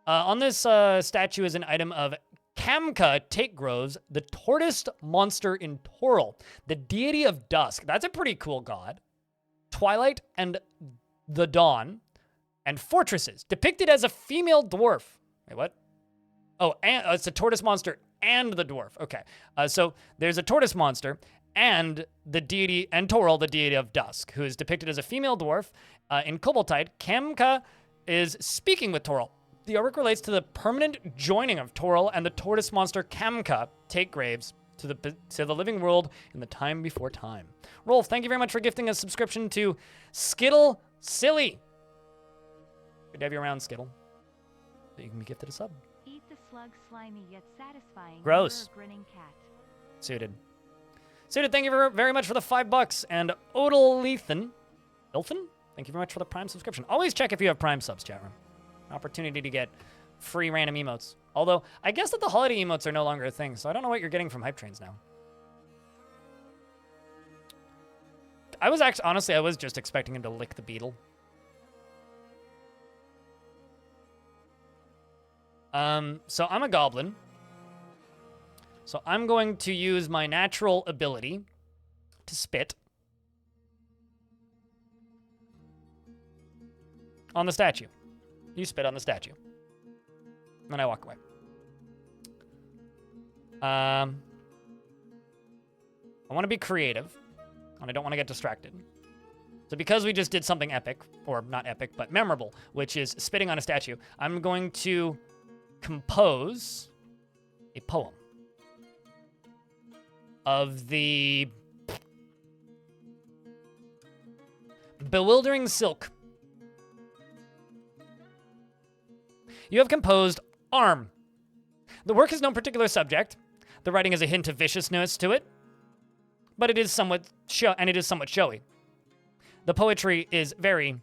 On this statue is an item of Kamka Takegroves, the tortoise monster in Toril, the deity of dusk. That's a pretty cool god. Twilight and the dawn. and fortresses, depicted as a female dwarf. Wait, what? Oh, and it's a tortoise monster and the dwarf. Okay, so there's a tortoise monster and the deity, and Toril, the deity of dusk, who is depicted as a female dwarf. In Koboldtide, Kamka is speaking with Toril. The artwork relates to the permanent joining of Toril and the tortoise monster Kamka take graves to the living world in the time before time. Rolf, thank you very much for gifting a subscription to Skittle Silly. Good to have you around, Skittle. So you can be gifted a sub. Eat the slug, slimy yet satisfying. Gross. Grinning cat. Suited. Suited, thank you very much for the $5. And Odal Lethan, thank you very much for the Prime subscription. Always check if you have Prime subs, chat room. An opportunity to get free random emotes. Although, I guess that the holiday emotes are no longer a thing, so I don't know what you're getting from hype trains now. Honestly, I was just expecting him to lick the beetle. So I'm a goblin. So I'm going to use my natural ability to spit on the statue. You spit on the statue. And I walk away. I want to be creative, and I don't want to get distracted. So because we just did something epic, or not epic, but memorable, which is spitting on a statue, I'm going to compose a poem of the bewildering silk. You have composed Arm. The work has no particular subject. The writing has a hint of viciousness to it, but it is somewhat showy. The poetry is very,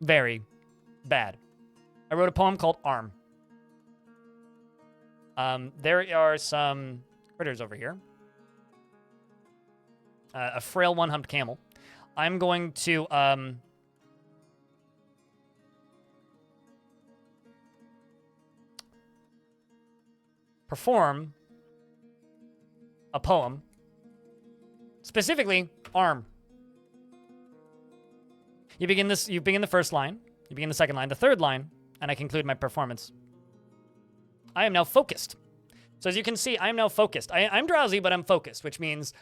very bad. I wrote a poem called Arm. There are some critters over here. A frail one-humped camel. I'm going to perform a poem, specifically Arm. You begin the first line, you begin the second line, the third line, and I conclude my performance. I am now focused. So as you can see, I am now focused. I'm drowsy, but I'm focused, which means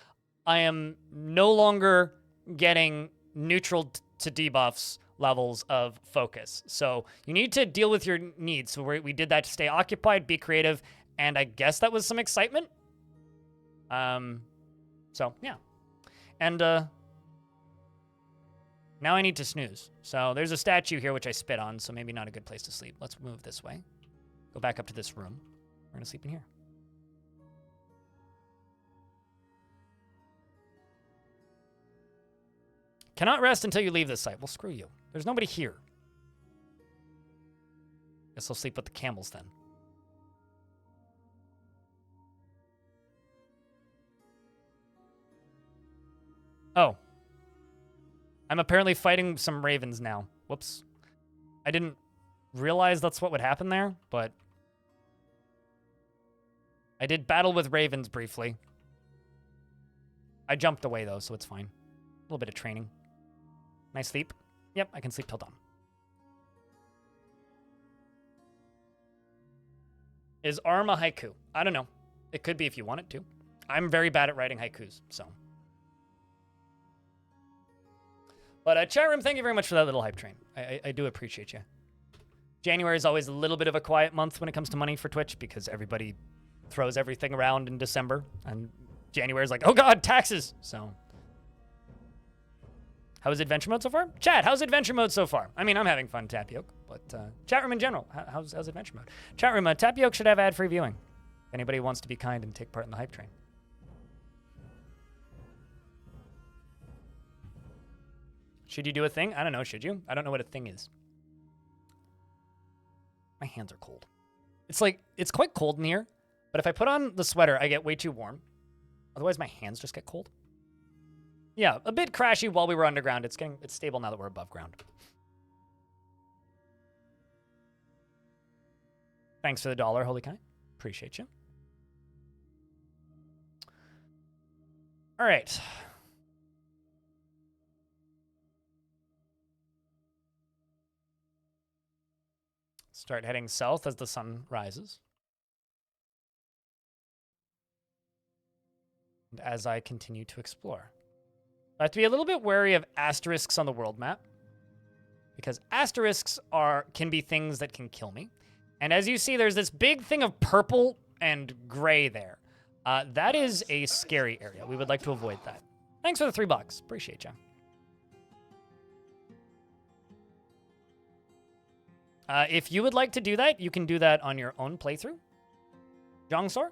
I am no longer getting neutral to debuffs levels of focus. So you need to deal with your needs. So we did that to stay occupied, be creative, and I guess that was some excitement. So yeah. And now I need to snooze. So there's a statue here which I spit on, so maybe not a good place to sleep. Let's move this way. Go back up to this room. We're gonna sleep in here. Cannot rest until you leave this site. Well, screw you. There's nobody here. Guess I'll sleep with the camels then. Oh. I'm apparently fighting some ravens now. Whoops. I didn't realize that's what would happen there, but I did battle with ravens briefly. I jumped away though, so it's fine. A little bit of training. Nice sleep. Yep, I can sleep till dawn. Is Arm a haiku? I don't know. It could be if you want it to. I'm very bad at writing haikus, so. But chat room, thank you very much for that little hype train. I do appreciate you. January is always a little bit of a quiet month when it comes to money for Twitch because everybody throws everything around in December. And January is like, oh god, taxes! So. How is Adventure Mode so far? Chat, how's Adventure Mode so far? I mean, I'm having fun, Tapioke, but chat room in general, how's Adventure Mode? Chat room, Tapioke should have ad-free viewing. If anybody wants to be kind and take part in the hype train. Should you do a thing? I don't know, should you? I don't know what a thing is. My hands are cold. It's quite cold in here, but if I put on the sweater, I get way too warm. Otherwise, my hands just get cold. Yeah, a bit crashy while we were underground. It's stable now that we're above ground. Thanks for the $1, Holy Kai. Appreciate you. All right. Start heading south as the sun rises. And as I continue to explore. I have to be a little bit wary of asterisks on the world map, because asterisks can be things that can kill me. And as you see, there's this big thing of purple and gray there. That is a scary area. We would like to avoid that. Thanks for the $3. Appreciate you. If you would like to do that, you can do that on your own playthrough. Jongsor.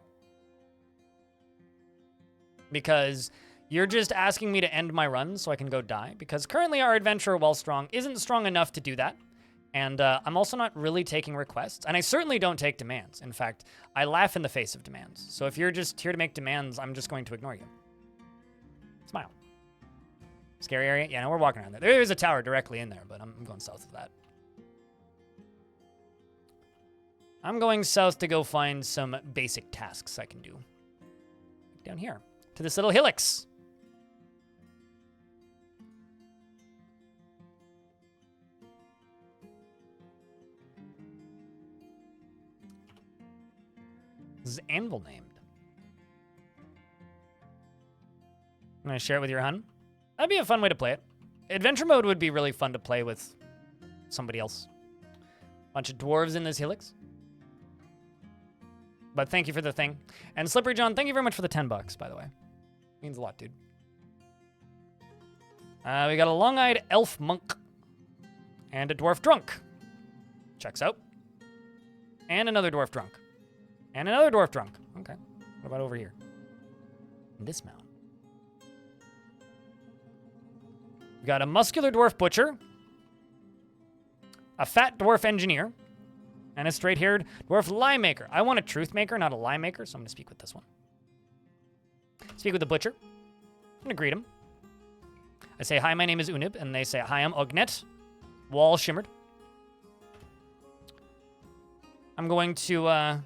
Because you're just asking me to end my run so I can go die. Because currently our adventurer, while strong, isn't strong enough to do that. And I'm also not really taking requests. And I certainly don't take demands. In fact, I laugh in the face of demands. So if you're just here to make demands, I'm just going to ignore you. Smile. Scary area? Yeah, no, we're walking around there. There is a tower directly in there, but I'm going south of that. I'm going south to go find some basic tasks I can do. Down here, to this little hillocks. This is Anvil named. I'm going to share it with your hun. That'd be a fun way to play it. Adventure mode would be really fun to play with somebody else. Bunch of dwarves in this hillocks. But thank you for the thing. And Slippery John, thank you very much for the $10, by the way. Means a lot, dude. We got a long-eyed elf monk. And a dwarf drunk. Checks out. And another dwarf drunk. And another dwarf drunk. Okay. What about over here? Dismount. We got a muscular dwarf butcher. A fat dwarf engineer. And a straight-haired dwarf lie maker. I want a truth maker, not a lie maker, so I'm going to speak with this one. Speak with the butcher. I'm going to greet him. I say, hi, my name is Unib. And they say, hi, I'm Ognet. Wall shimmered. I'm going to,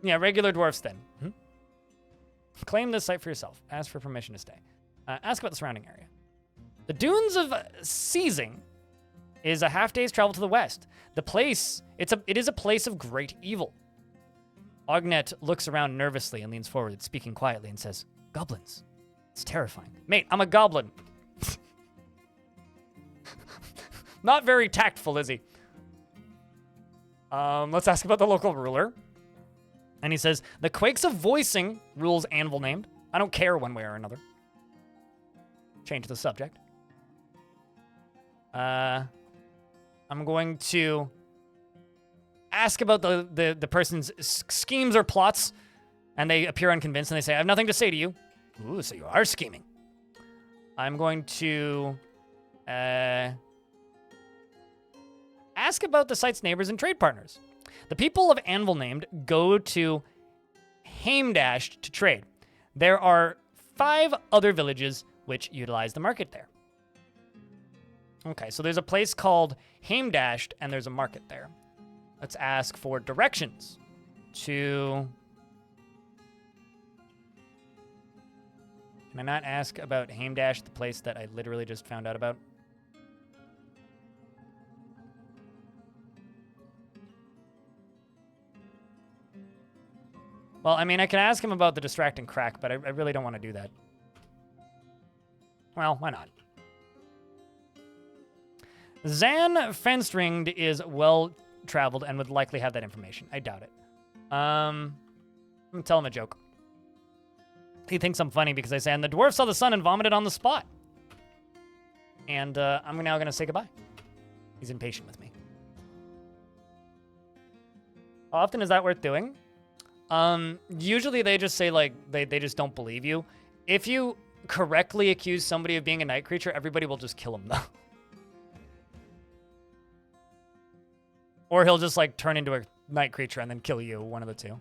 Yeah, regular dwarfs then. Claim this site for yourself. Ask for permission to stay. Ask about the surrounding area. The Dunes of Seizing is a half day's travel to the west. The place, it is a place of great evil. Ognet looks around nervously and leans forward, speaking quietly, and says, goblins. It's terrifying. Mate, I'm a goblin. Not very tactful, is he? Let's ask about the local ruler. And he says, the Quakes of Voicing rules Anvil named. I don't care one way or another. Change the subject. I'm going to ask about the person's schemes or plots, and they appear unconvinced, and they say, I have nothing to say to you. Ooh, so you are scheming. I'm going to ask about the site's neighbors and trade partners. The people of Anvil named go to Hamdash to trade. There are 5 other villages which utilize the market there. Okay, so there's a place called Hamdash, and there's a market there. Let's ask for directions to... Can I not ask about Hamdash, the place that I literally just found out about? Well, I mean, I can ask him about the distracting crack, but I really don't want to do that. Well, why not? Zan Fenstringed is well-traveled and would likely have that information. I doubt it. I'm going to tell him a joke. He thinks I'm funny because I say, and the dwarf saw the sun and vomited on the spot. And I'm now going to say goodbye. He's impatient with me. How often is that worth doing? Usually they just say, like, they just don't believe you. If you correctly accuse somebody of being a night creature, everybody will just kill him, though. Or he'll just, like, turn into a night creature and then kill you, one of the two.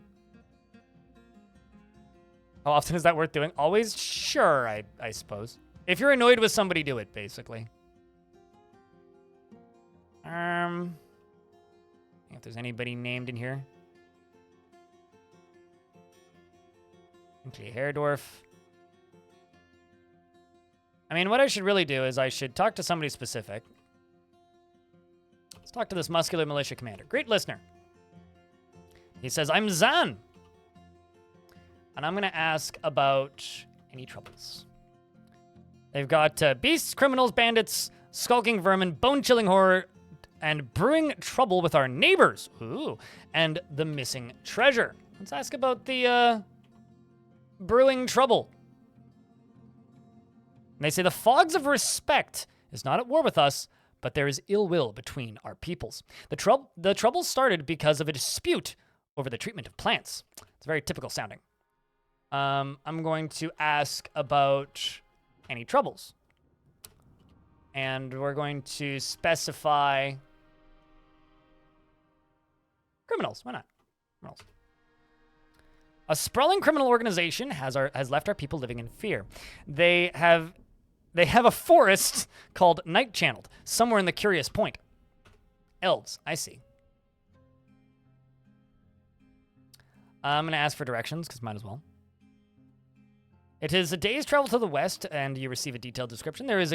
How often is that worth doing? Always? Sure, I suppose. If you're annoyed with somebody, do it, basically. If there's anybody named in here. Okay, Hair Dwarf. I mean, what I should really do is I should talk to somebody specific. Let's talk to this muscular militia commander. Great listener. He says, I'm Zan. And I'm going to ask about any troubles. They've got beasts, criminals, bandits, skulking vermin, bone-chilling horror, and brewing trouble with our neighbors. Ooh. And the missing treasure. Let's ask about the brewing trouble. And they say, the fogs of respect is not at war with us, but there is ill will between our peoples. The trouble started because of a dispute over the treatment of plants. It's very typical sounding. I'm going to ask about any troubles. And we're going to specify criminals. Why not? Criminals. A sprawling criminal organization has left our people living in fear. They have a forest called Night Channeled, somewhere in the Curious Point. Elves, I see. I'm going to ask for directions, because might as well. It is a day's travel to the west, and you receive a detailed description. There is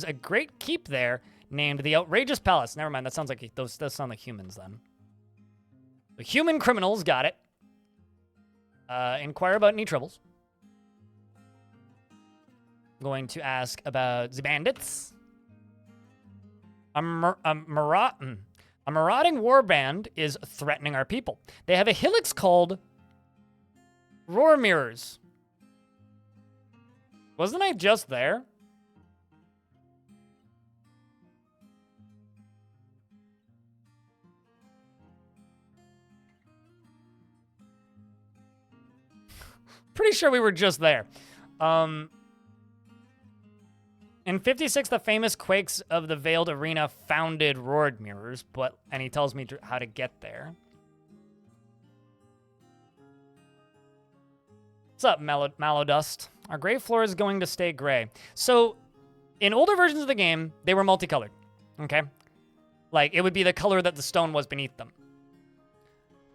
a great keep there named the Outrageous Palace. Never mind, that sounds like those sound like humans then. The human criminals got it. Inquire about any troubles. Going to ask about the bandits. A marauding warband is threatening our people. They have a hillocks called Roar Mirrors. Wasn't I just there? Pretty sure we were just there. In 56, the famous Quakes of the Veiled Arena founded Roared Mirrors, and he tells me how to get there. What's up, Mallow Dust? Our gray floor is going to stay gray. So, in older versions of the game, they were multicolored, okay? Like, it would be the color that the stone was beneath them.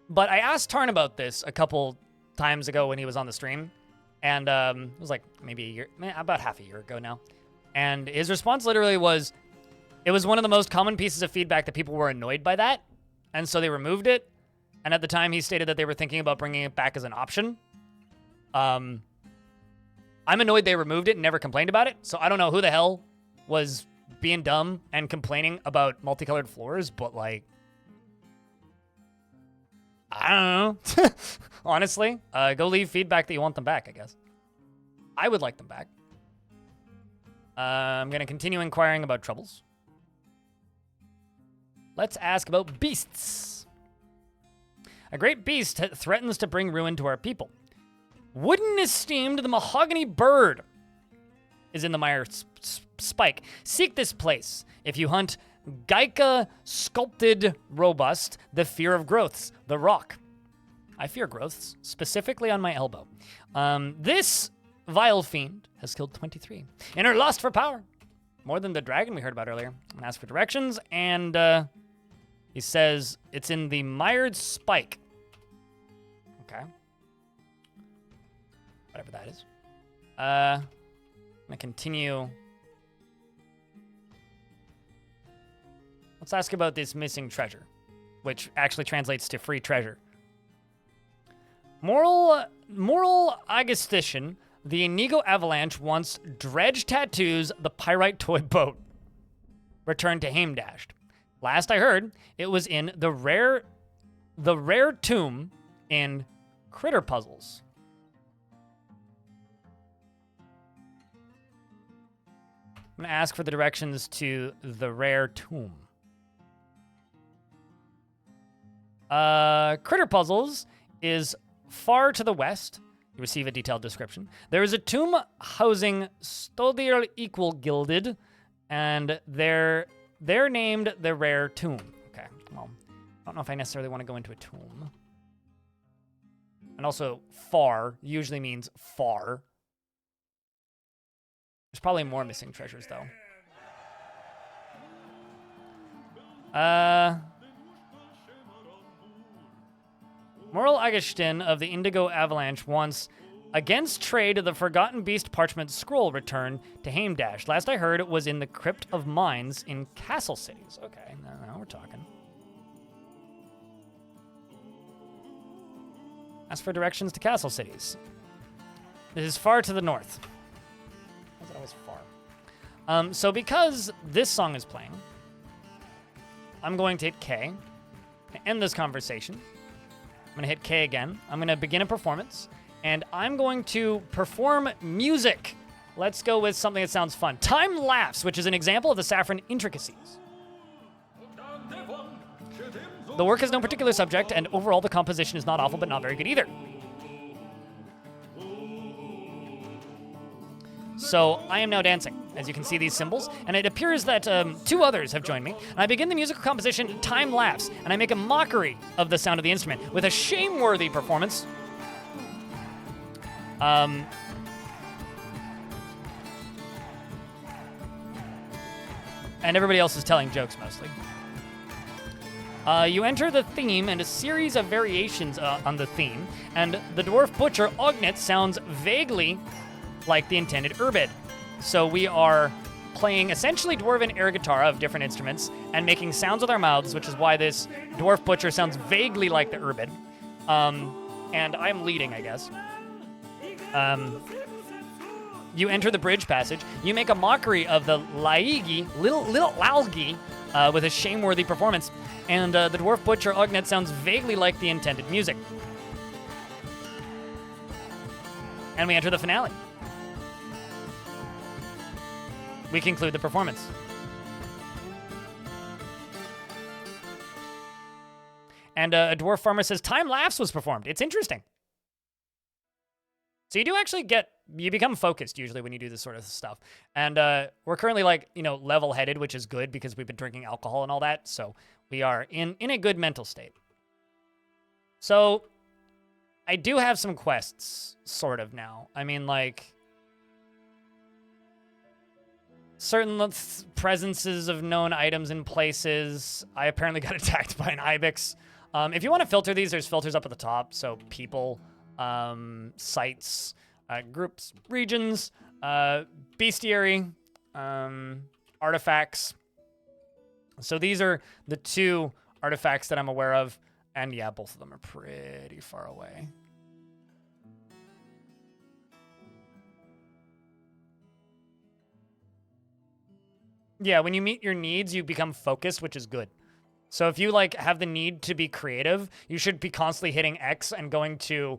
But I asked Tarn about this a couple times ago when he was on the stream, and it was like maybe about half a year ago now. And his response literally was, it was one of the most common pieces of feedback that people were annoyed by that, and so they removed it. And at the time, he stated that they were thinking about bringing it back as an option. I'm annoyed they removed it and never complained about it, so I don't know who the hell was being dumb and complaining about multicolored floors, but, like, I don't know. Honestly, go leave feedback that you want them back, I guess. I would like them back. I'm going to continue inquiring about troubles. Let's ask about beasts. A great beast threatens to bring ruin to our people. Wooden esteemed, the mahogany bird is in the mire spike. Seek this place. If you hunt Gaika sculpted robust, the fear of growths, the rock. I fear growths, specifically on my elbow. This vile fiend has killed 23 in her lust for power. More than the dragon we heard about earlier. I'm gonna ask for directions, and he says it's in the mired spike. Okay. Whatever that is. I'm gonna continue. Let's ask about this missing treasure, which actually translates to free treasure. Moral Augustician, the Inigo Avalanche once dredged tattoos the pyrite toy boat. Returned to Hamedashed. Last I heard, it was in the rare tomb in Critter Puzzles. I'm gonna ask for the directions to the rare tomb. Critter Puzzles is far to the west. You receive a detailed description. There is a tomb housing Stodier Equal Gilded, and they're named the Rare Tomb. Okay, well, I don't know if I necessarily want to go into a tomb. And also, far usually means far. There's probably more missing treasures, though. Moral Augustin of the Indigo Avalanche once Against trade, the Forgotten Beast parchment scroll returned to Haimdash. Last I heard, it was in the Crypt of Mines in Castle Cities. Okay, now we're talking. Ask for directions to Castle Cities. This is far to the north. Why is it always far? So because this song is playing, I'm going to hit K to end this conversation. I'm going to hit K again. I'm going to begin a performance, and I'm going to perform music. Let's go with something that sounds fun. Time Lapse, which is an example of the Saffron intricacies. The work has no particular subject, and overall the composition is not awful, but not very good either. So I am now dancing, as you can see these symbols, and it appears that 2 others have joined me. And I begin the musical composition Time Lapse, and I make a mockery of the sound of the instrument with a shame-worthy performance. And everybody else is telling jokes mostly. You enter the theme and a series of variations on the theme, and the Dwarf Butcher Ognet sounds vaguely like the intended Urbid. So we are playing essentially Dwarven air guitar of different instruments and making sounds with our mouths, which is why this Dwarf Butcher sounds vaguely like the Urbid. And I'm leading, I guess. You enter the bridge passage. You make a mockery of the Laigi, little Lalgi, with a shame-worthy performance. And the Dwarf Butcher Ognet sounds vaguely like the intended music. And we enter the finale. We conclude the performance. And a dwarf farmer says, Time Lapse was performed. It's interesting. So you do actually you become focused usually when you do this sort of stuff. And we're currently level-headed, which is good because we've been drinking alcohol and all that. So we are in a good mental state. So I do have some quests, sort of now. I mean, certain presences of known items in places. I apparently got attacked by an ibex. If you want to filter these, there's filters up at the top. So people, sites, groups, regions, bestiary, artifacts. So these are the 2 artifacts that I'm aware of. And yeah, both of them are pretty far away. Yeah, when you meet your needs, you become focused, which is good. So if you have the need to be creative, you should be constantly hitting X and going to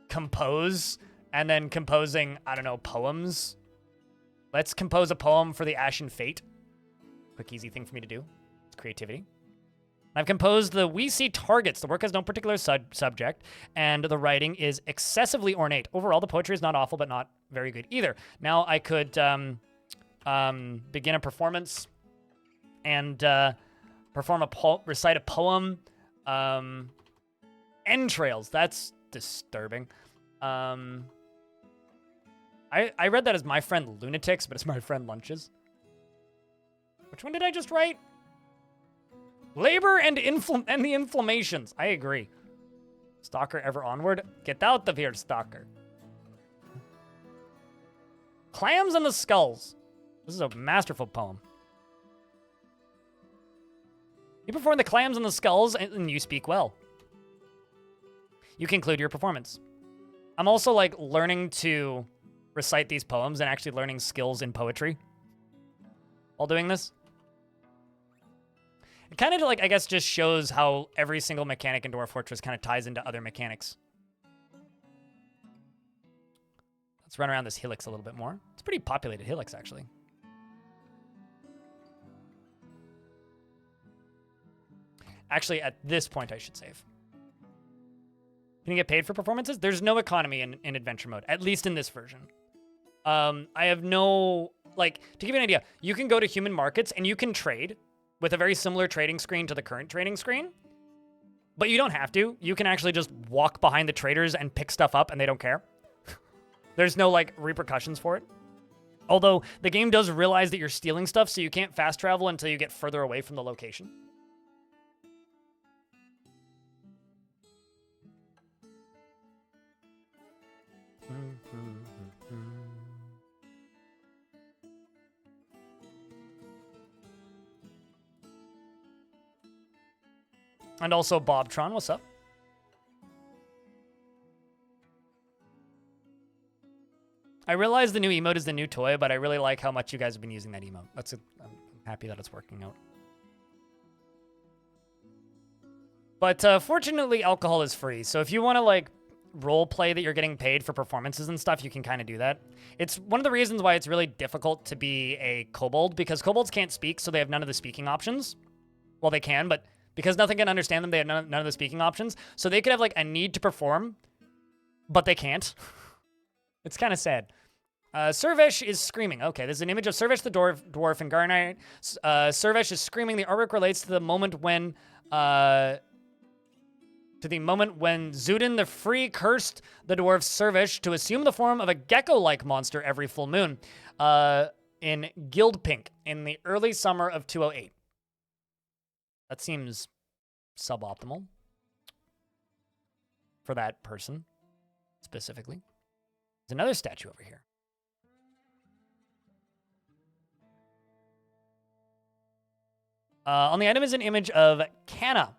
compose and then composing, I don't know, poems. Let's compose a poem for the Ashen Fate. Quick, easy thing for me to do. It's creativity. I've composed the We See Targets. The work has no particular subject, and the writing is excessively ornate. Overall, the poetry is not awful, but not very good either. Now I could begin a performance and recite a poem. Entrails. That's disturbing. I read that as My Friend Lunatics, but it's My Friend Lunches. Which one did I just write? Labor and the inflammations. I agree. Stalker ever onward? Get out of here, Stalker. Clams and the Skulls. This is a masterful poem. You perform the clams and the skulls, and you speak well. You conclude your performance. I'm also learning to recite these poems and actually learning skills in poetry while doing this. It kind of I guess just shows how every single mechanic in Dwarf Fortress kind of ties into other mechanics. Let's run around this Helix a little bit more. It's a pretty populated Helix, actually. Actually, at this point, I should save. Can you get paid for performances? There's no economy in adventure mode, at least in this version. I have no... to give you an idea, you can go to human markets and you can trade with a very similar trading screen to the current trading screen. But you don't have to. You can actually just walk behind the traders and pick stuff up and they don't care. There's no, repercussions for it. Although, the game does realize that you're stealing stuff, so you can't fast travel until you get further away from the location. And also Bobtron, what's up? I realize the new emote is the new toy, but I really like how much you guys have been using that emote. I'm happy that it's working out. But fortunately, alcohol is free. So if you want to like role play that you're getting paid for performances and stuff, you can kind of do that. It's one of the reasons why it's really difficult to be a kobold, because kobolds can't speak, so they have none of the speaking options. Well, they can, but because nothing can understand them, they have none of the speaking options. So they could have like a need to perform, but they can't. It's kind of sad. Servesh is screaming. Okay, there's an image of Servesh the dwarf and Garnite. Servesh is screaming. The artwork relates to the moment when Zudin the Free cursed the dwarf Servesh to assume the form of a gecko-like monster every full moon in Guildpink in the early summer of 208. That seems suboptimal for that person specifically. There's another statue over here. On the item is an image of Canna.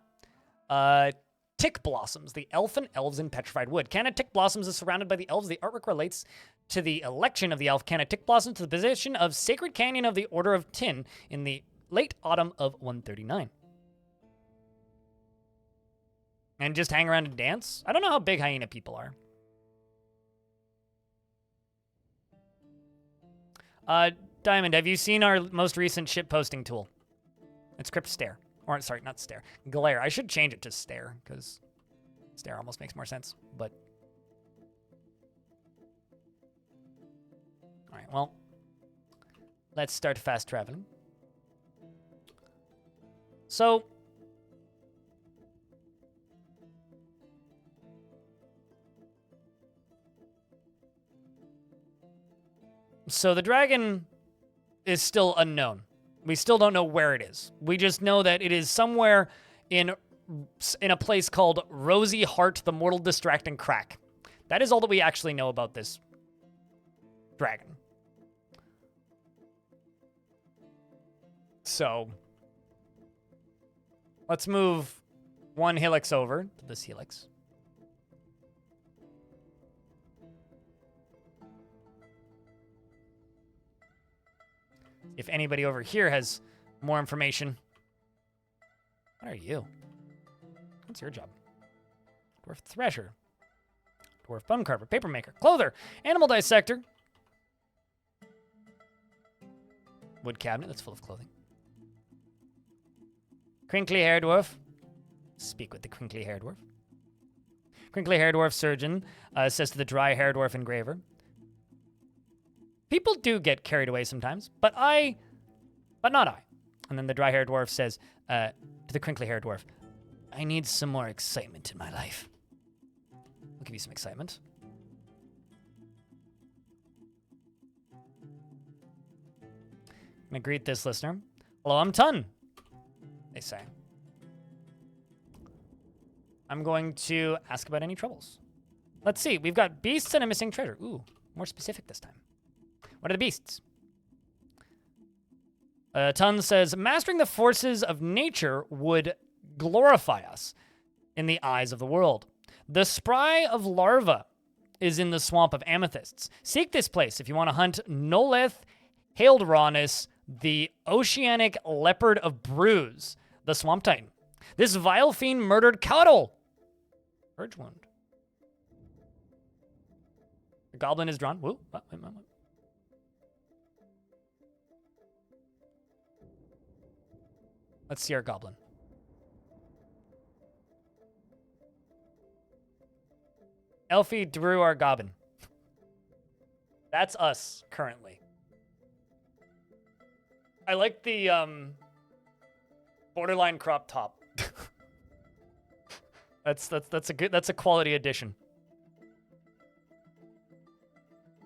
Tick blossoms, the elf and elves in petrified wood. Canna Tick blossoms is surrounded by the elves. The artwork relates to the election of the elf Canna Tick blossoms to the position of Sacred Canyon of the Order of Tin in the late autumn of 139. And just hang around and dance? I don't know how big hyena people are. Diamond, have you seen our most recent shitposting tool? It's Crypt Stare. Or, sorry, not Stare. Glare. I should change it to Stare, because Stare almost makes more sense, but... Alright, well, let's start fast traveling. So... So the dragon is still unknown. We still don't know where it is. We just know that it is somewhere in a place called Rosy Heart, the Mortal Distracting Crack. That is all that we actually know about this dragon. So, let's move one helix over to this helix. If anybody over here has more information. What are you? What's your job? Dwarf Thresher. Dwarf Bone Carver. Paper Maker. Clother. Animal Dissector. Wood Cabinet. That's full of clothing. Crinkly Hair Dwarf. Speak with the Crinkly Hair Dwarf. Crinkly Hair Dwarf Surgeon says to the Dry Hair Dwarf Engraver. People do get carried away sometimes, but not I. And then the dry-haired dwarf says to the crinkly-haired dwarf, I need some more excitement in my life. I'll give you some excitement. I'm gonna greet this listener. Hello, I'm Tun, they say. I'm going to ask about any troubles. Let's see, we've got beasts and a missing treasure. Ooh, more specific this time. What are the beasts? Tun says, mastering the forces of nature would glorify us in the eyes of the world. The spry of larva is in the swamp of amethysts. Seek this place if you want to hunt Noleth Haildranus, the oceanic leopard of Bruise, the swamp titan. This vile fiend murdered Cuddle. Urge wound. The goblin is drawn. Woo. Wait. Let's see our goblin. Elfie drew our goblin. That's us currently. I like the borderline crop top. that's a quality addition.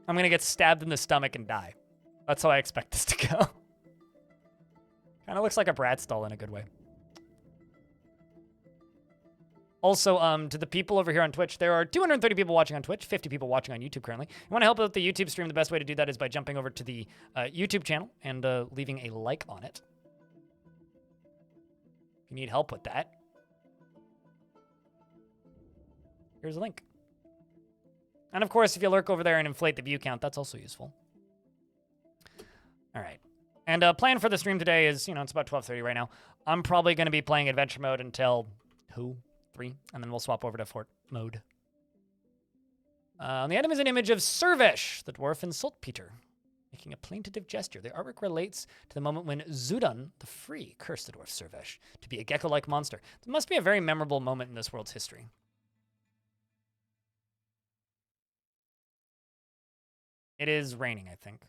I'm gonna get stabbed in the stomach and die. That's how I expect this to go. Kind of looks like a Bratz doll in a good way. Also, to the people over here on Twitch, there are 230 people watching on Twitch, 50 people watching on YouTube currently. You want to help out the YouTube stream, the best way to do that is by jumping over to the YouTube channel and leaving a like on it. If you need help with that, here's a link. And of course, if you lurk over there and inflate the view count, that's also useful. All right. And plan for the stream today is, you know, it's about 12:30 right now. I'm probably going to be playing adventure mode until 2, 3, and then we'll swap over to fort mode. On the item is an image of Servish, the dwarf in Saltpeter, making a plaintive gesture. The artwork relates to the moment when Zudan, the Free, cursed the dwarf Servish to be a gecko-like monster. It must be a very memorable moment in this world's history. It is raining, I think.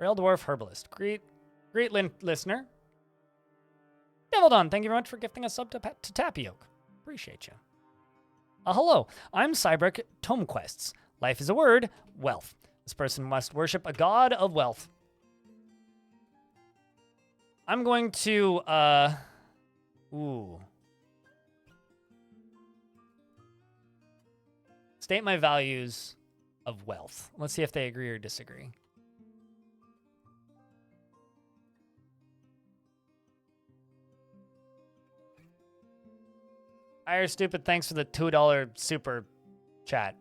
Rail Dwarf Herbalist. Great listener. Devil'don, thank you very much for gifting a sub to Tapioca. Appreciate you. Hello, I'm Cybrick Tome Quests. Life is a word, wealth. This person must worship a god of wealth. I'm going to, state my values of wealth. Let's see if they agree or disagree. Ire Stupid, thanks for the $2 super chat.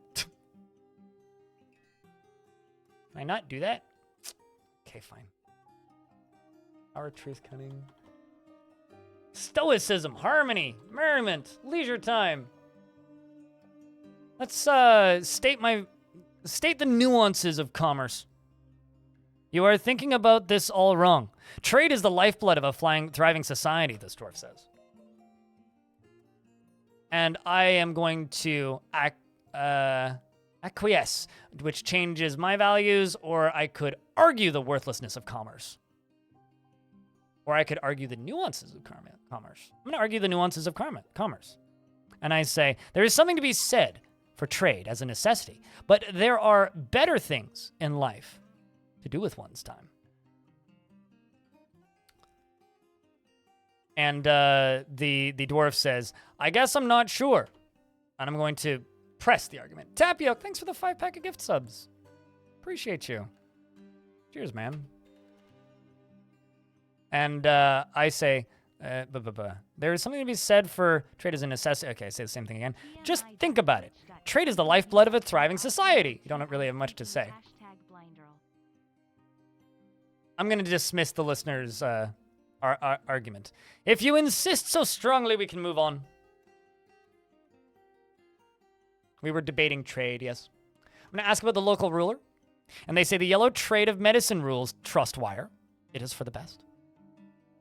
Can I not do that? Okay, fine. Our truth cunning. Stoicism, harmony, merriment, leisure time. Let's state the nuances of commerce. You are thinking about this all wrong. Trade is the lifeblood of a thriving society, this dwarf says. And I am going to acquiesce, which changes my values, or I could argue the worthlessness of commerce. Or I could argue the nuances of commerce. I'm going to argue the nuances of commerce. And I say, there is something to be said for trade as a necessity, but there are better things in life to do with one's time. And the dwarf says, I guess I'm not sure. And I'm going to press the argument. Tapio, thanks for the 5-pack of gift subs. Appreciate you. Cheers, man. And I say, there is something to be said for trade as a necessity. Okay, I say the same thing again. Just think about it. Trade is the lifeblood of a thriving society. You don't really have much to say. I'm going to dismiss the listener's argument. If you insist so strongly, we can move on. We were debating trade, yes. I'm going to ask about the local ruler. And they say the yellow trade of medicine rules trust wire. It is for the best.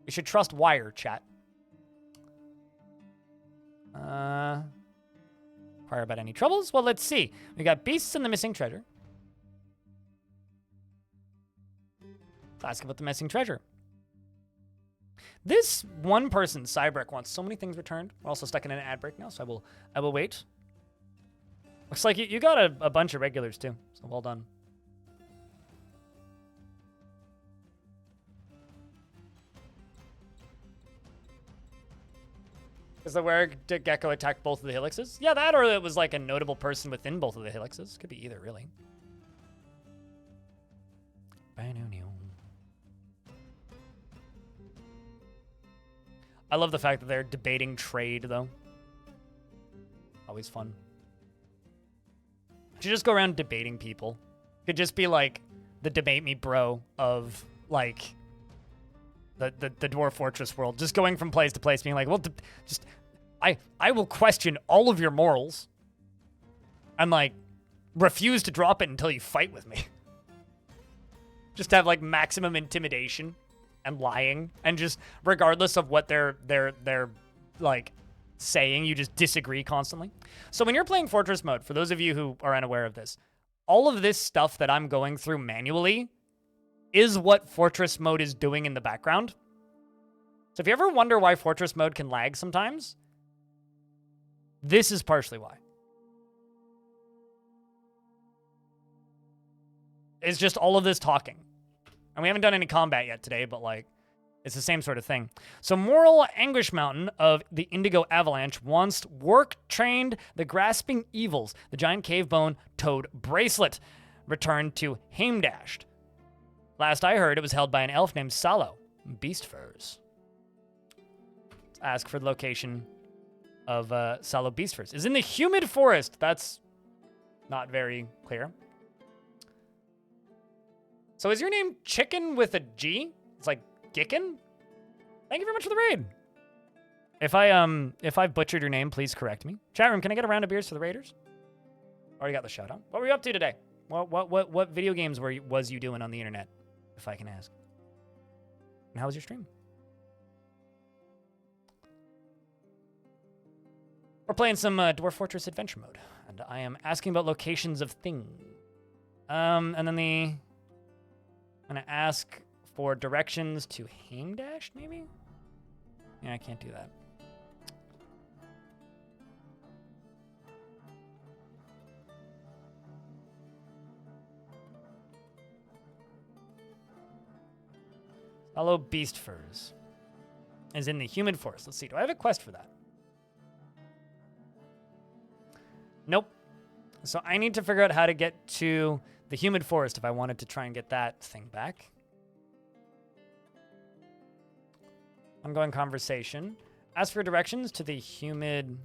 We should trust wire, chat. Inquire about any troubles? Well, let's see. We got beasts and the missing treasure. Let's ask about the missing treasure. This one person, Cybrick, wants so many things returned. We're also stuck in an ad break now, so I will wait. Looks like you got a bunch of regulars too, so well done. Is the were-gecko attacked both of the helixes? Yeah, that or it was like a notable person within both of the helixes. Could be either, really. I love the fact that they're debating trade, though. Always fun. Should just go around debating people. Could just be like the debate me bro of like the Dwarf Fortress world. Just going from place to place being like, well, just I will question all of your morals and like refuse to drop it until you fight with me. Just have like maximum intimidation and lying, and just regardless of what they're like saying, you just disagree constantly. So when you're playing Fortress mode, for those of you who are unaware of this, all of this stuff that I'm going through manually is what Fortress mode is doing in the background. So if you ever wonder why Fortress mode can lag sometimes, this is partially why. It's just all of this talking. And we haven't done any combat yet today, but like, it's the same sort of thing. So Moral Anguish Mountain of the Indigo Avalanche once work-trained the Grasping Evils, the giant cave bone toad bracelet, returned to Heimdashed. Last I heard, it was held by an elf named Salo. Beast furs. Let's ask for the location of Salo Beast furs. Is in the humid forest. That's not very clear. So is your name Chicken with a G? It's like Gicken? Thank you very much for the raid. If I've butchered your name, please correct me. Chat room, can I get a round of beers for the raiders? Already got the shout out. What were you up to today? What video games was you doing on the internet, if I can ask? And how was your stream? We're playing some Dwarf Fortress Adventure Mode, and I am asking about locations of things. And then I'm gonna ask for directions to Heimdashed, maybe? Yeah, I can't do that. Hello, Beast Furs. Is in the humid forest. Let's see. Do I have a quest for that? Nope. So I need to figure out how to get to the humid forest if I wanted to try and get that thing back. Ongoing conversation. Ask for directions to the humid...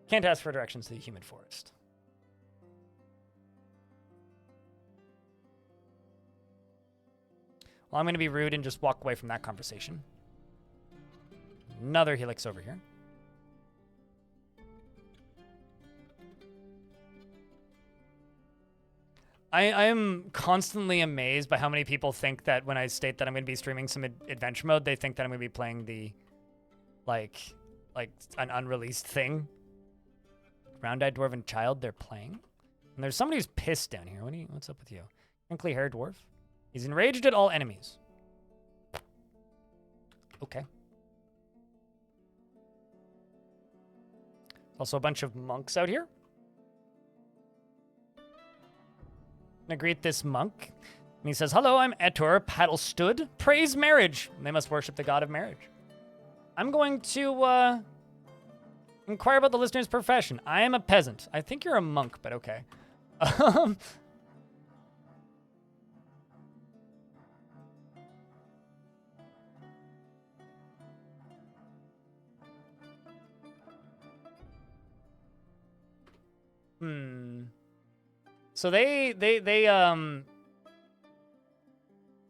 Can't ask for directions to the humid forest. Well, I'm going to be rude and just walk away from that conversation. Another helix over here. I am constantly amazed by how many people think that when I state that I'm going to be streaming some adventure mode, they think that I'm going to be playing the, like an unreleased thing. Round-eyed dwarven child they're playing. And there's somebody who's pissed down here. What's up with you? Crinkly hair dwarf. He's enraged at all enemies. Okay. Also a bunch of monks out here. I'm gonna greet this monk. And he says, hello, I'm Etor Paddlestud. Praise marriage. They must worship the god of marriage. I'm going to inquire about the listener's profession. I am a peasant. I think you're a monk, but okay. So they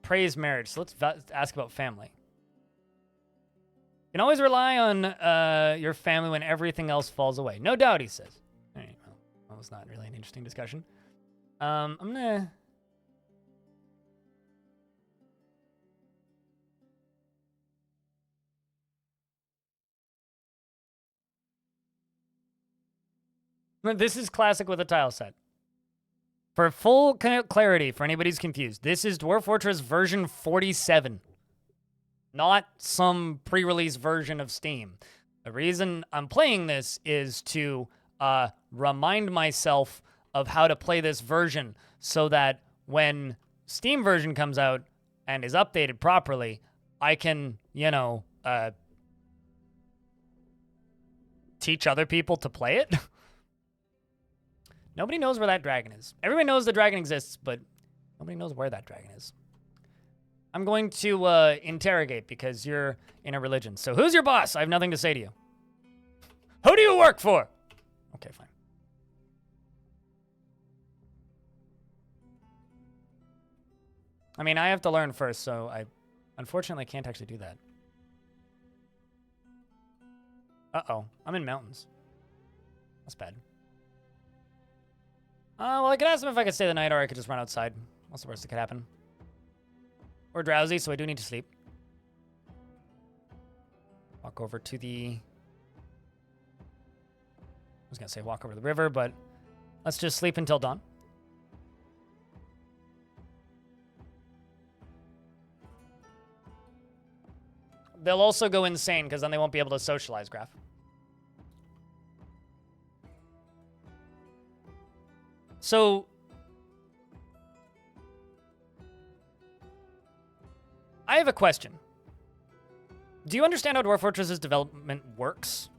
praise marriage. So let's ask about family. You can always rely on your family when everything else falls away. No doubt, he says. All right, well, that was not really an interesting discussion. I'm gonna... This is classic with a tile set. For full clarity, for anybody who's confused, this is Dwarf Fortress version 47. Not some pre-release version of Steam. The reason I'm playing this is to remind myself of how to play this version so that when Steam version comes out and is updated properly, I can, teach other people to play it. Nobody knows where that dragon is. Everybody knows the dragon exists, but nobody knows where that dragon is. I'm going to interrogate because you're in a religion. So who's your boss? I have nothing to say to you. Who do you work for? Okay, fine. I mean, I have to learn first, so I unfortunately can't actually do that. Uh-oh. I'm in mountains. That's bad. Well, I could ask him if I could stay the night, or I could just run outside. What's the worst that could happen? We're drowsy, so I do need to sleep. Walk over to the... I was going to say walk over the river, but let's just sleep until dawn. They'll also go insane, because then they won't be able to socialize, Graph. So I have a question. Do you understand how Dwarf Fortress's development works?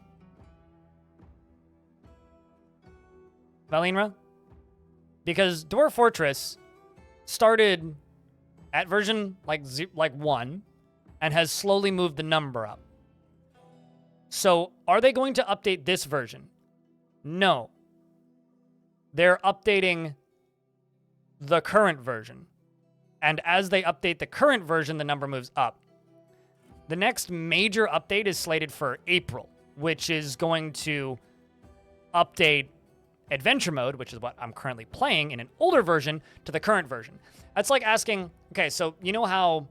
Valinra? Because Dwarf Fortress started at version like 1 and has slowly moved the number up. So are they going to update this version? No. They're updating the current version. And as they update the current version, the number moves up. The next major update is slated for April, which is going to update Adventure Mode, which is what I'm currently playing in an older version, to the current version. That's like asking, okay, so you know how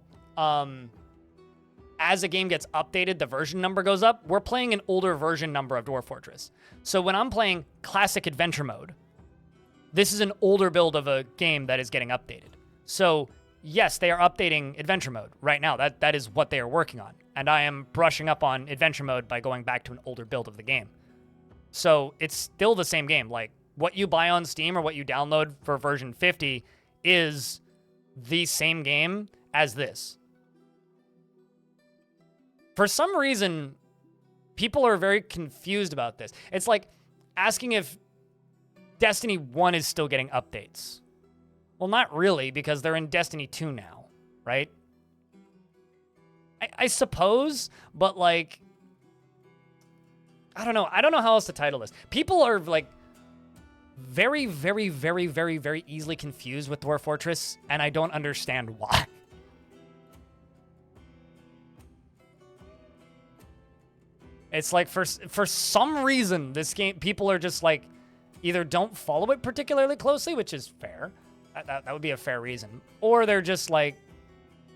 as a game gets updated, the version number goes up? We're playing an older version number of Dwarf Fortress. So when I'm playing Classic Adventure Mode, this is an older build of a game that is getting updated. So yes, they are updating Adventure Mode right now. That is what they are working on. And I am brushing up on Adventure Mode by going back to an older build of the game. So it's still the same game. Like, what you buy on Steam or what you download for version 50 is the same game as this. For some reason, people are very confused about this. It's like asking if Destiny 1 is still getting updates. Well, not really, because they're in Destiny 2 now, right? I suppose, but like, I don't know. I don't know how else to title this. People are like very, very, very, very, very easily confused with Dwarf Fortress, and I don't understand why. It's like for some reason, this game, people are just like, either don't follow it particularly closely, which is fair. That would be a fair reason. Or they're just like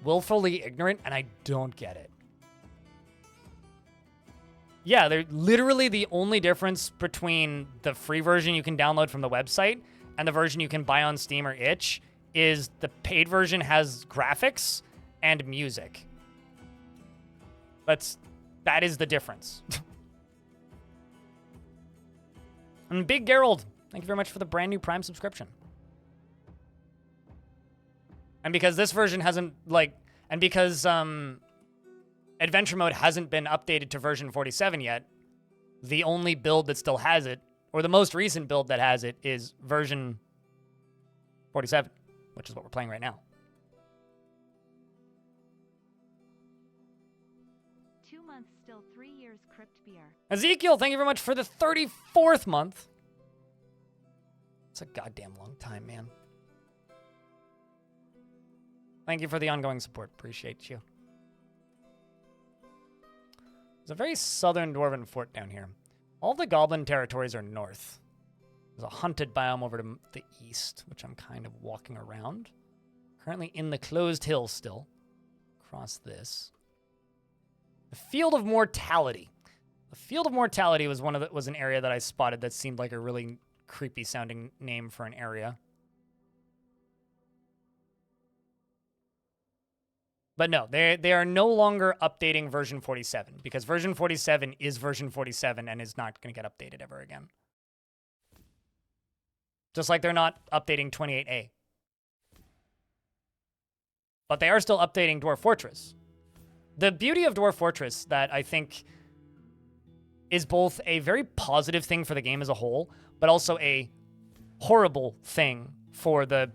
willfully ignorant, and I don't get it. Yeah, they're literally the only difference between the free version you can download from the website and the version you can buy on Steam or itch is the paid version has graphics and music. That is the difference. And Big Gerald, thank you very much for the brand new Prime subscription. And because this version hasn't, and because Adventure Mode hasn't been updated to version 47 yet, the only build that still has it, or the most recent build that has it, is version 47, which is what we're playing right now. 2 months, still 3 years, Crypt Beer. Ezekiel, thank you very much for the 34th month. It's a goddamn long time, man. Thank you for the ongoing support. Appreciate you. There's a very southern dwarven fort down here. All the goblin territories are north. There's a hunted biome over to the east, which I'm kind of walking around. Currently in the closed hills still. Across this. The Field of Mortality. The Field of Mortality was was an area that I spotted that seemed like a really creepy sounding name for an area. But no, they are no longer updating version 47 because version 47 is version 47 and is not going to get updated ever again. Just like they're not updating 28A. But they are still updating Dwarf Fortress. The beauty of Dwarf Fortress that I think is both a very positive thing for the game as a whole, but also a horrible thing for the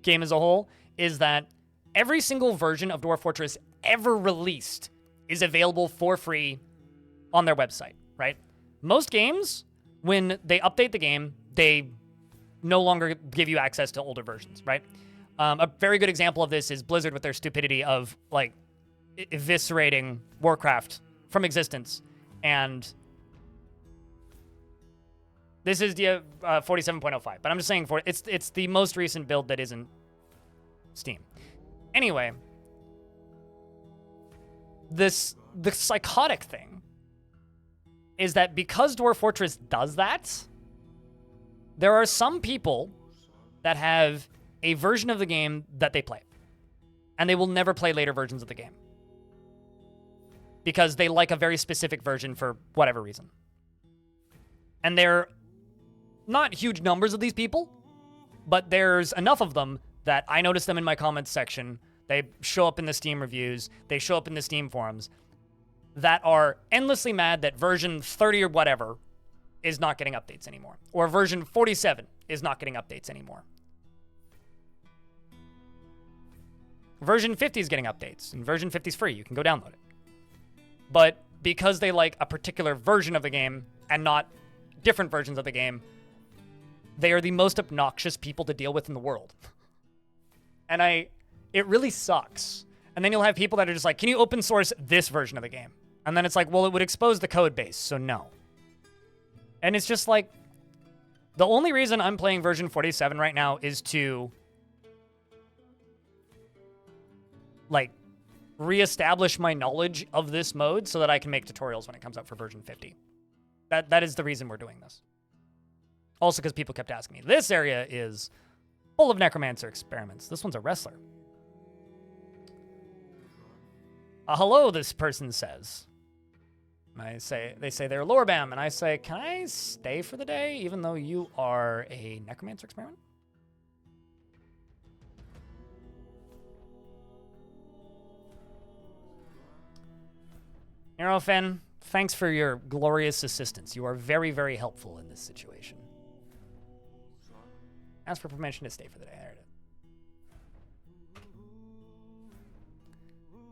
game as a whole, is that every single version of Dwarf Fortress ever released is available for free on their website, right? Most games, when they update the game, they no longer give you access to older versions, right? A very good example of this is Blizzard with their stupidity of, like, eviscerating Warcraft from existence. And this is the 47.05, but I'm just saying it's the most recent build that isn't Steam. Anyway, the psychotic thing is that because Dwarf Fortress does that, there are some people that have a version of the game that they play, and they will never play later versions of the game because they like a very specific version for whatever reason. And they're not huge numbers of these people, but there's enough of them that I notice them in my comments section. They show up in the Steam reviews. They show up in the Steam forums that are endlessly mad that version 30 or whatever is not getting updates anymore. Or version 47 is not getting updates anymore. Version 50 is getting updates, and version 50 is free. You can go download it. But because they like a particular version of the game and not different versions of the game, they are the most obnoxious people to deal with in the world. And it really sucks. And then you'll have people that are just like, can you open source this version of the game? And then it's like, well, it would expose the code base, so no. And it's just like, the only reason I'm playing version 47 right now is to, like, reestablish my knowledge of this mode so that I can make tutorials when it comes out for version 50. That is the reason we're doing this. Also because people kept asking me. This area is full of necromancer experiments. This one's a wrestler. Hello, this person says. They say they're Lorebam, and I say, can I stay for the day even though you are a necromancer experiment? Aerofen, thanks for your glorious assistance. You are very, very helpful in this situation. Ask for permission to stay for the day. There it is.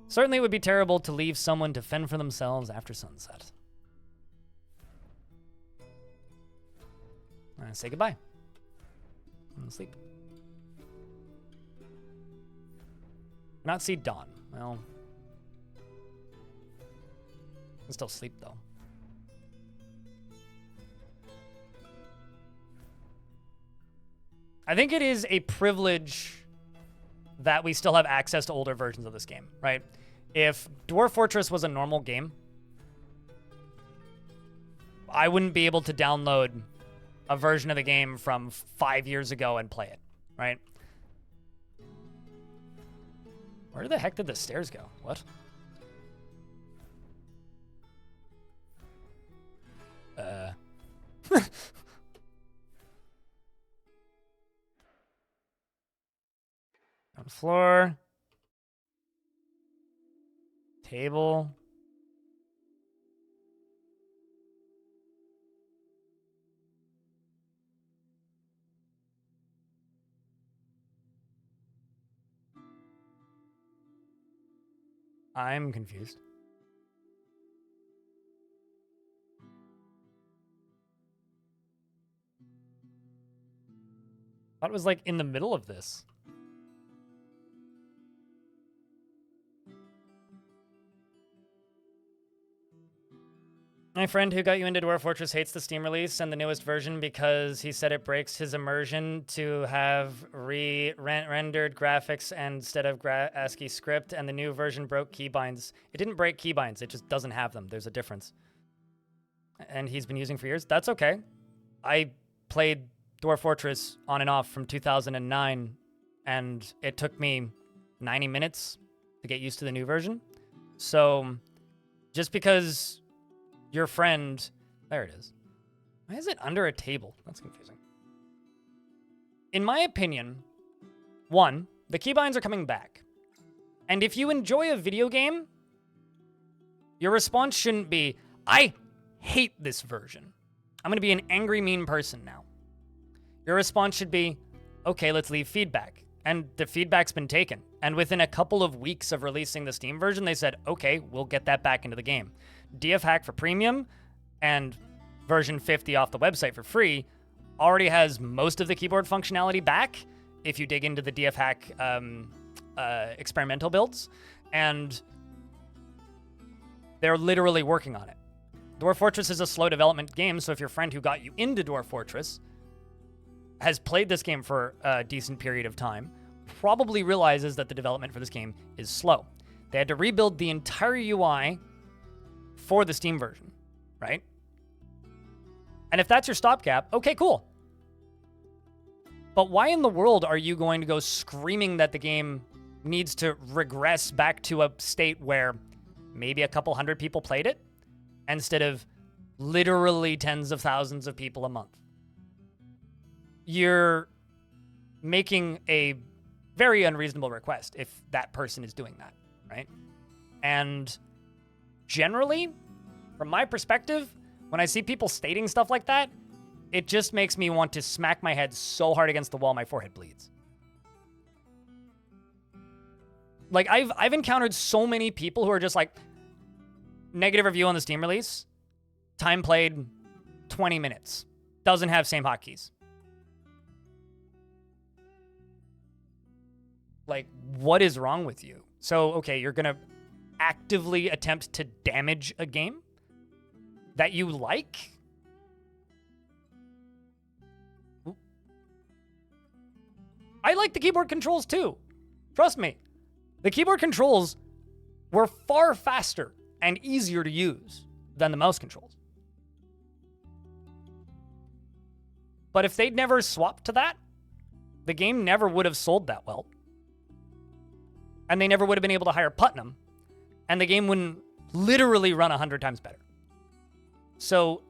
Certainly it would be terrible to leave someone to fend for themselves after sunset. Say goodbye. I'm gonna sleep. Not see dawn. Well, I can still sleep though. I think it is a privilege that we still have access to older versions of this game, right? If Dwarf Fortress was a normal game, I wouldn't be able to download a version of the game from 5 years ago and play it, right? Where the heck did the stairs go? What? On the floor. Table. I'm confused. Thought it was like in the middle of this. My friend who got you into Dwarf Fortress hates the Steam release and the newest version because he said it breaks his immersion to have rendered graphics instead of ASCII script, and the new version broke keybinds. It didn't break keybinds, it just doesn't have them. There's a difference. And he's been using for years. That's okay. I played Dwarf Fortress on and off from 2009, and it took me 90 minutes to get used to the new version. So just because your friend... There it is. Why is it under a table? That's confusing. In my opinion, one, the keybinds are coming back. And if you enjoy a video game, your response shouldn't be, I hate this version. I'm going to be an angry, mean person now. Your response should be, okay, let's leave feedback. And the feedback's been taken. And within a couple of weeks of releasing the Steam version, they said, okay, we'll get that back into the game. DF Hack for premium and version 50 off the website for free already has most of the keyboard functionality back if you dig into the DF Hack experimental builds. And they're literally working on it. Dwarf Fortress is a slow development game, so if your friend who got you into Dwarf Fortress has played this game for a decent period of time, probably realizes that the development for this game is slow. They had to rebuild the entire UI for the Steam version, right? And if that's your stopgap, okay, cool. But why in the world are you going to go screaming that the game needs to regress back to a state where maybe a couple hundred people played it instead of literally tens of thousands of people a month? you're making a very unreasonable request if that person is doing that, right? And generally, from my perspective, when I see people stating stuff like that, it just makes me want to smack my head so hard against the wall my forehead bleeds. Like, I've encountered so many people who are just like, negative review on the Steam release, time played 20 minutes, doesn't have same hotkeys. Like, what is wrong with you? So, okay, you're gonna actively attempt to damage a game that you like? I like the keyboard controls too. Trust me. The keyboard controls were far faster and easier to use than the mouse controls. But if they'd never swapped to that, the game never would have sold that well. And they never would have been able to hire Putnam. And the game wouldn't literally run 100 times better. So,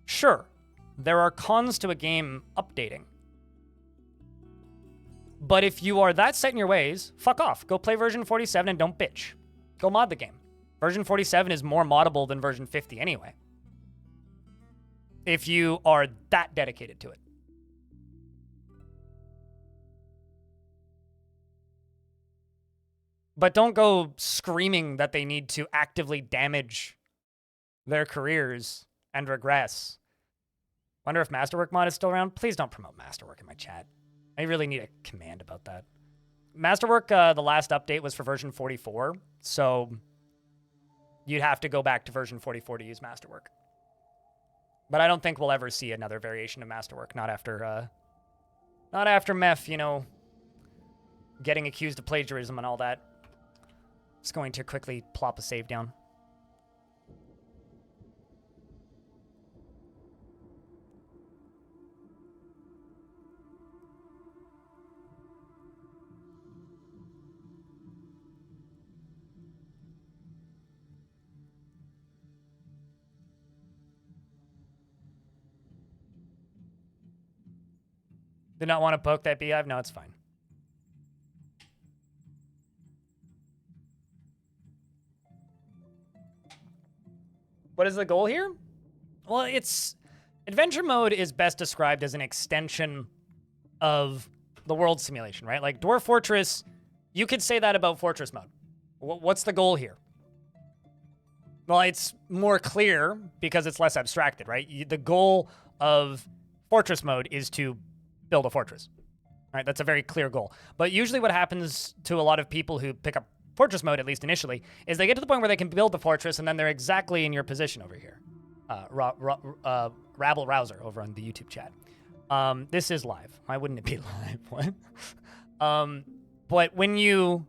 sure, there are cons to a game updating. But if you are that set in your ways, fuck off. Go play version 47 and don't bitch. Go mod the game. Version 47 is more moddable than version 50 anyway. If you are that dedicated to it. But don't go screaming that they need to actively damage their careers and regress. Wonder if Masterwork mod is still around? Please don't promote Masterwork in my chat. I really need a command about that. Masterwork, the last update was for version 44, so you'd have to go back to version 44 to use Masterwork. But I don't think we'll ever see another variation of Masterwork, not after Meph, you know, getting accused of plagiarism and all that. Just going to quickly plop a save down. Did not want to poke that beehive? No, it's fine. What is the goal here? Well, adventure mode is best described as an extension of the world simulation, right? Like Dwarf Fortress, you could say that about Fortress mode. What's the goal here? Well, it's more clear because it's less abstracted, right? The goal of Fortress mode is to build a fortress, right? That's a very clear goal. But usually what happens to a lot of people who pick up Fortress mode, at least initially, is they get to the point where they can build the fortress and then they're exactly in your position over here. Rabble Rouser over on the YouTube chat. This is live. Why wouldn't it be live? What? But when you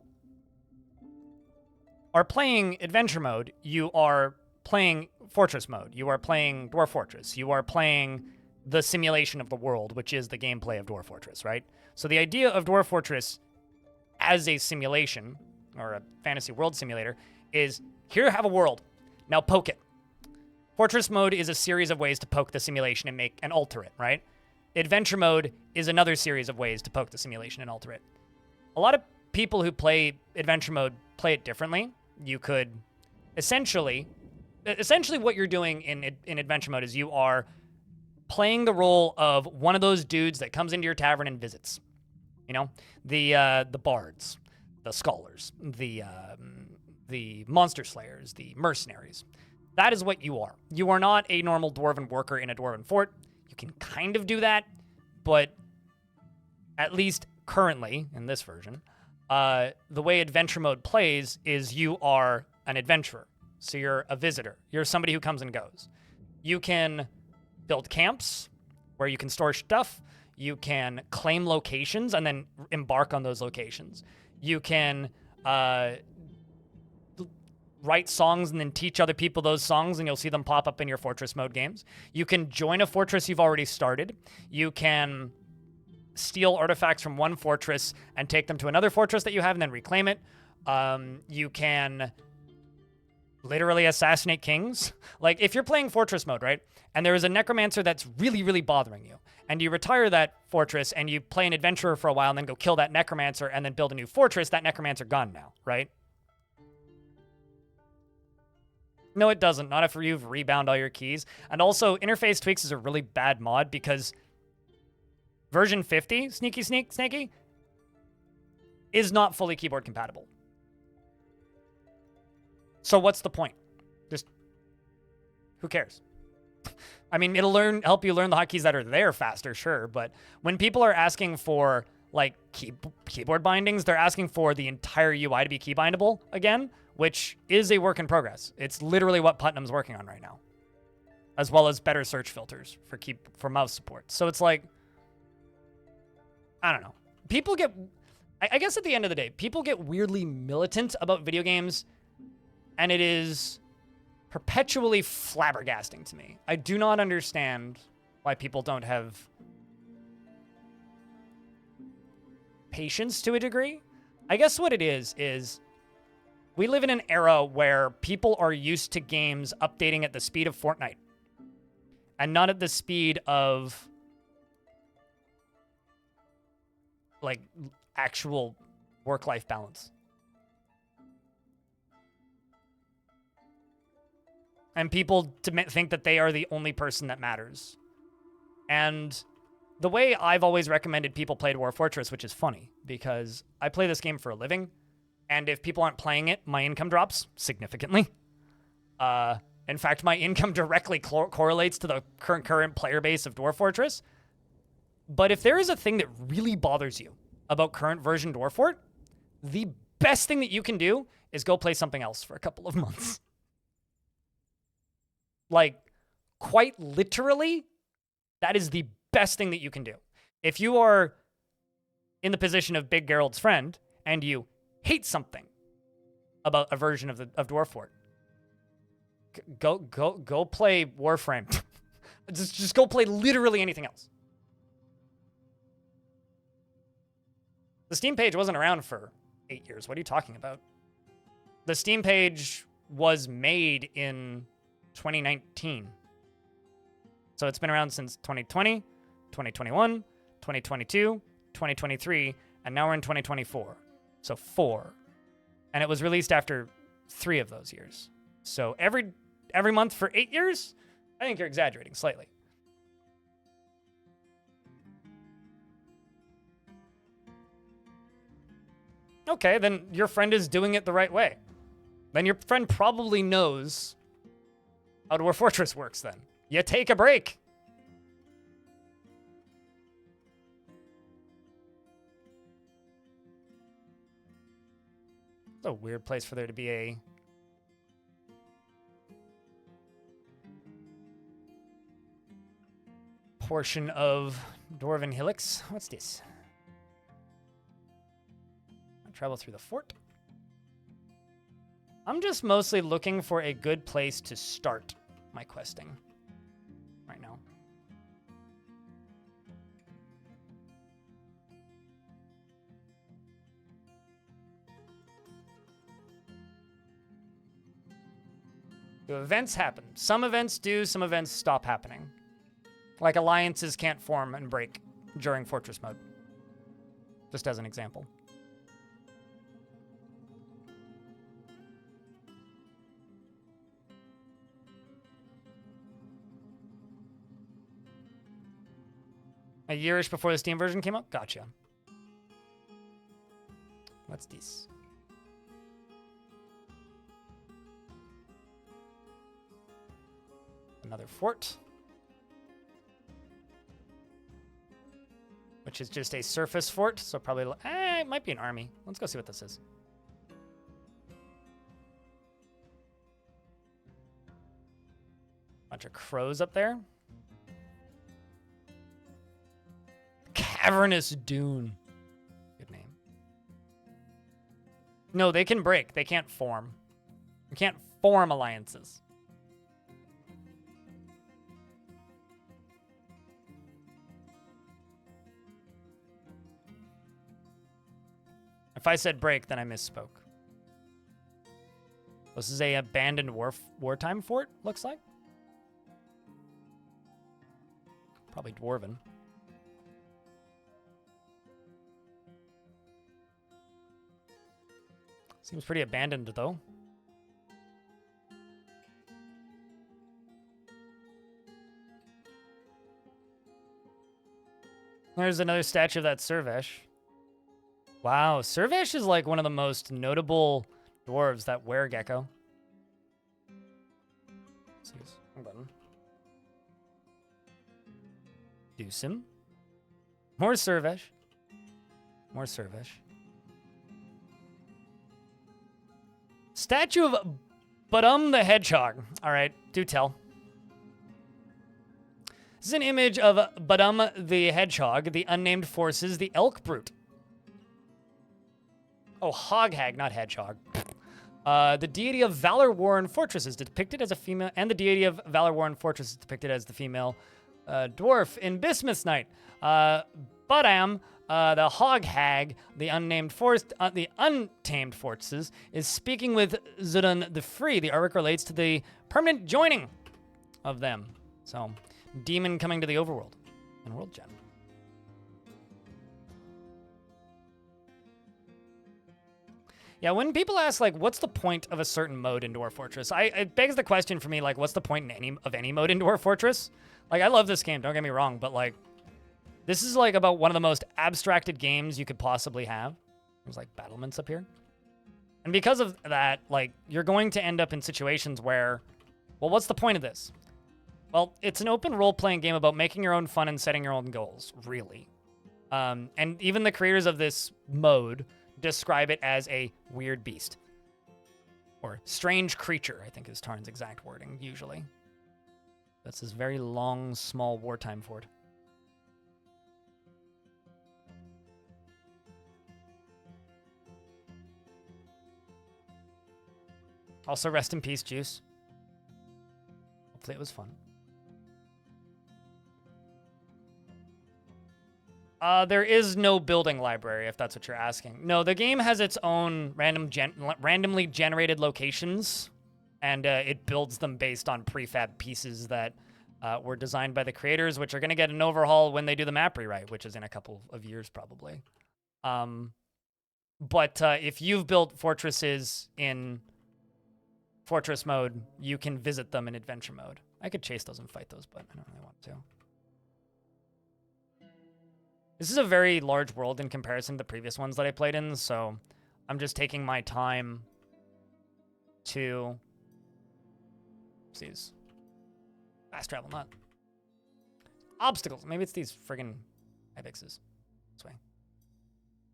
are playing adventure mode, you are playing Fortress mode. You are playing Dwarf Fortress. You are playing the simulation of the world, which is the gameplay of Dwarf Fortress, right? So the idea of Dwarf Fortress as a simulation, or a fantasy world simulator, is here, have a world. Now poke it. Fortress mode is a series of ways to poke the simulation and alter it, right? Adventure mode is another series of ways to poke the simulation and alter it. A lot of people who play adventure mode play it differently. You could essentially what you're doing in adventure mode is you are playing the role of one of those dudes that comes into your tavern and visits. You know, the bards, the scholars, the monster slayers, the mercenaries. That is what you are. You are not a normal dwarven worker in a dwarven fort. You can kind of do that, but at least currently in this version, the way adventure mode plays is you are an adventurer. So you're a visitor. You're somebody who comes and goes. You can build camps where you can store stuff. You can claim locations and then embark on those locations. You can write songs and then teach other people those songs, and you'll see them pop up in your Fortress mode games. You can join a fortress you've already started. You can steal artifacts from one fortress and take them to another fortress that you have and then reclaim it. You can literally assassinate kings. Like, if you're playing Fortress mode, right, and there is a necromancer that's really, really bothering you, and you retire that fortress and you play an adventurer for a while and then go kill that necromancer and then build a new fortress, that necromancer gone now, right? No, it doesn't. Not if you've rebound all your keys. And also, interface tweaks is a really bad mod because version 50, snaky, is not fully keyboard compatible. So what's the point? Just, who cares? I mean, it'll help you learn the hotkeys that are there faster, sure, but when people are asking for like keyboard bindings, they're asking for the entire UI to be keybindable again, which is a work in progress. It's literally what Putnam's working on right now, as well as better search filters for mouse support. So it's like, I don't know. People get, I guess at the end of the day, people get weirdly militant about video games, and it is perpetually flabbergasting to me. I do not understand why people don't have patience to a degree. I guess what it is we live in an era where people are used to games updating at the speed of Fortnite and not at the speed of like actual work-life balance. And people think that they are the only person that matters. And the way I've always recommended people play Dwarf Fortress, which is funny, because I play this game for a living, and if people aren't playing it, my income drops significantly. In fact, my income directly correlates to the current player base of Dwarf Fortress. But if there is a thing that really bothers you about current version Dwarf Fort, the best thing that you can do is go play something else for a couple of months. Like, quite literally, that is the best thing that you can do. If you are in the position of Big Geralt's friend and you hate something about a version of Dwarf Fort, go play Warframe. just go play literally anything else. The Steam page wasn't around for 8 years. What are you talking about? The Steam page was made in 2019. So it's been around since 2020, 2021, 2022, 2023, and now we're in 2024. So 4. And it was released after 3 of those years. So every month for 8 years? I think you're exaggerating slightly. Okay, then your friend is doing it the right way. Then your friend probably knows how Dwarf Fortress works then. You take a break. It's a weird place for there to be a portion of Dwarven Hillocks. What's this? Travel through the fort. I'm just mostly looking for a good place to start my questing right now. Do events happen? Some events do, some events stop happening. Like alliances can't form and break during Fortress mode. Just as an example. A yearish before the Steam version came out? Gotcha. What's this? Another fort. Which is just a surface fort, so probably... it might be an army. Let's go see what this is. Bunch of crows up there. Cavernous Dune. Good name. No, they can break. They can't form. You can't form alliances. If I said break, then I misspoke. This is a abandoned wartime fort, looks like. Probably dwarven. Seems pretty abandoned, though. There's another statue of that Servesh. Wow, Servesh is like one of the most notable dwarves, that were-gecko. Button. Deucim. More Servesh. More Servesh. Statue of Badum the Hedgehog. All right, do tell. This is an image of Badum the Hedgehog, the unnamed forces, the elk brute. Oh, Hoghag, not Hedgehog. The deity of Valor, War, and Fortress is depicted as a female, and the deity of Valor, War, and Fortress is depicted as the female dwarf in Bismuth Night. Badam, the Hoghag, the the untamed forces, is speaking with Zudun the Free. The artwork relates to the permanent joining of them. So, demon coming to the overworld and world gem. Yeah, when people ask, like, what's the point of a certain mode in Dwarf Fortress, it begs the question for me, like, what's the point in any mode in Dwarf Fortress? Like, I love this game, don't get me wrong, but, like, this is, like, about one of the most abstracted games you could possibly have. There's, like, battlements up here. And because of that, like, you're going to end up in situations where, well, what's the point of this? Well, it's an open role-playing game about making your own fun and setting your own goals, really. And even the creators of this mode describe it as a weird beast. Or strange creature, I think is Tarn's exact wording, usually. That's this very long, small wartime fort. Also, rest in peace, Juice. Hopefully it was fun. There is no building library, if that's what you're asking. No, the game has its own randomly generated locations, and it builds them based on prefab pieces that were designed by the creators, which are going to get an overhaul when they do the map rewrite, which is in a couple of years, probably. But if you've built fortresses in Fortress mode, you can visit them in Adventure mode. I could chase those and fight those, but I don't really want to. This is a very large world in comparison to the previous ones that I played in, so I'm just taking my time to... These fast travel, not obstacles. Maybe it's these friggin' ibexes. This way.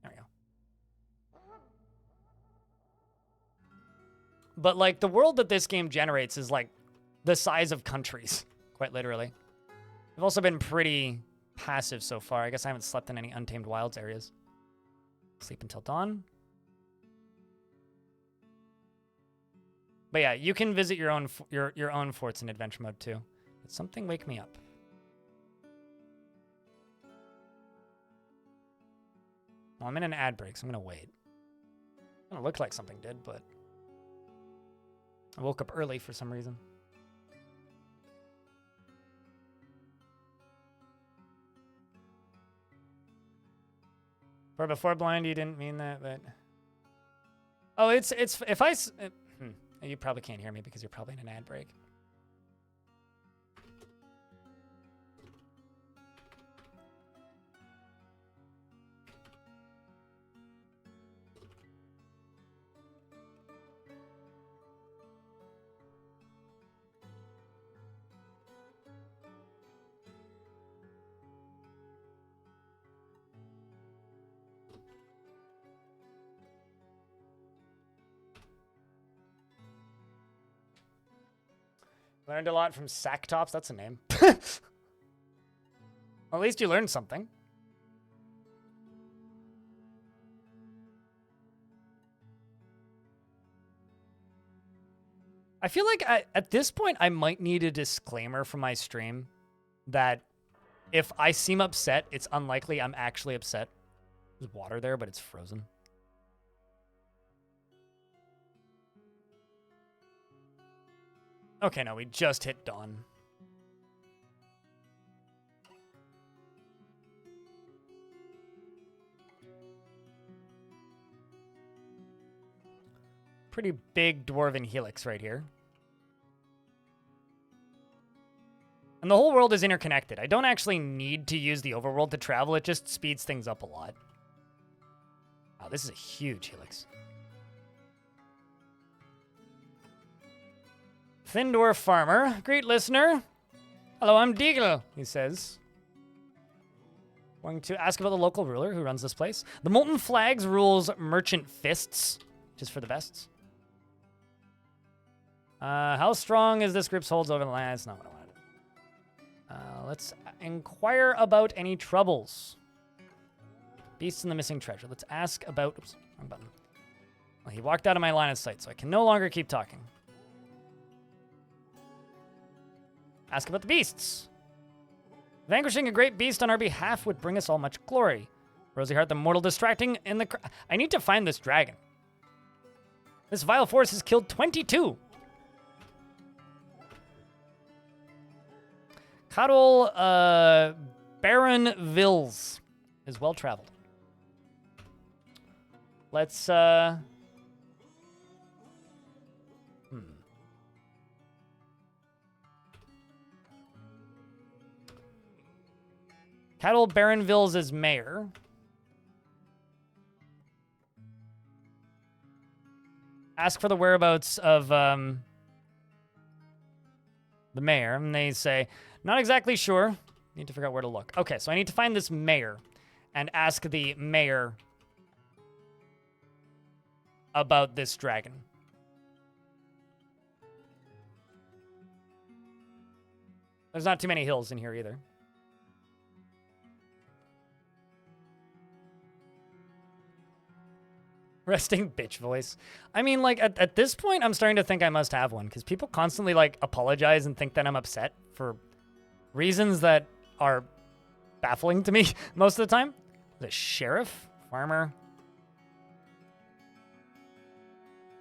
There we go. But, like, the world that this game generates is, like, the size of countries, quite literally. I've also been pretty passive so far. I guess I haven't slept in any Untamed Wilds areas. Sleep until dawn. But yeah, you can visit your own forts in Adventure mode too. Did something wake me up? Well, I'm in an ad break, so I'm gonna wait. It doesn't look like something did, but I woke up early for some reason. For before blind, you didn't mean that, but... Oh, it's if I... You probably can't hear me because you're probably in an ad break. Learned a lot from Sacktops. That's a name. Well, at least you learned something. I feel like at this point, I might need a disclaimer for my stream that if I seem upset, it's unlikely I'm actually upset. There's water there, but it's frozen. Okay, no, we just hit dawn. Pretty big dwarven helix right here. And the whole world is interconnected. I don't actually need to use the overworld to travel. It just speeds things up a lot. Wow, this is a huge helix. Thin Dwarf Farmer. Great listener. Hello, I'm Deagle, he says. Going to ask about the local ruler who runs this place. The Molten Flags rules Merchant Fists, just for the bests. How strong is this group's holds over the land? That's not what I wanted. Let's inquire about any troubles. Beasts and the missing treasure. Let's ask about... Oops, wrong button. Well, he walked out of my line of sight, so I can no longer keep talking. Ask about the beasts. Vanquishing a great beast on our behalf would bring us all much glory. Rosieheart the mortal distracting in the... I need to find this dragon. This vile force has killed 22. Cuddle, Baron Vils is well traveled. Let's, Cattle Baron Vils is mayor. Ask for the whereabouts of the mayor, and they say, not exactly sure. Need to figure out where to look. Okay, so I need to find this mayor and ask the mayor about this dragon. There's not too many hills in here either. Resting bitch voice. I mean, like, at this point, I'm starting to think I must have one, because people constantly, like, apologize and think that I'm upset for reasons that are baffling to me most of the time. The sheriff? Farmer?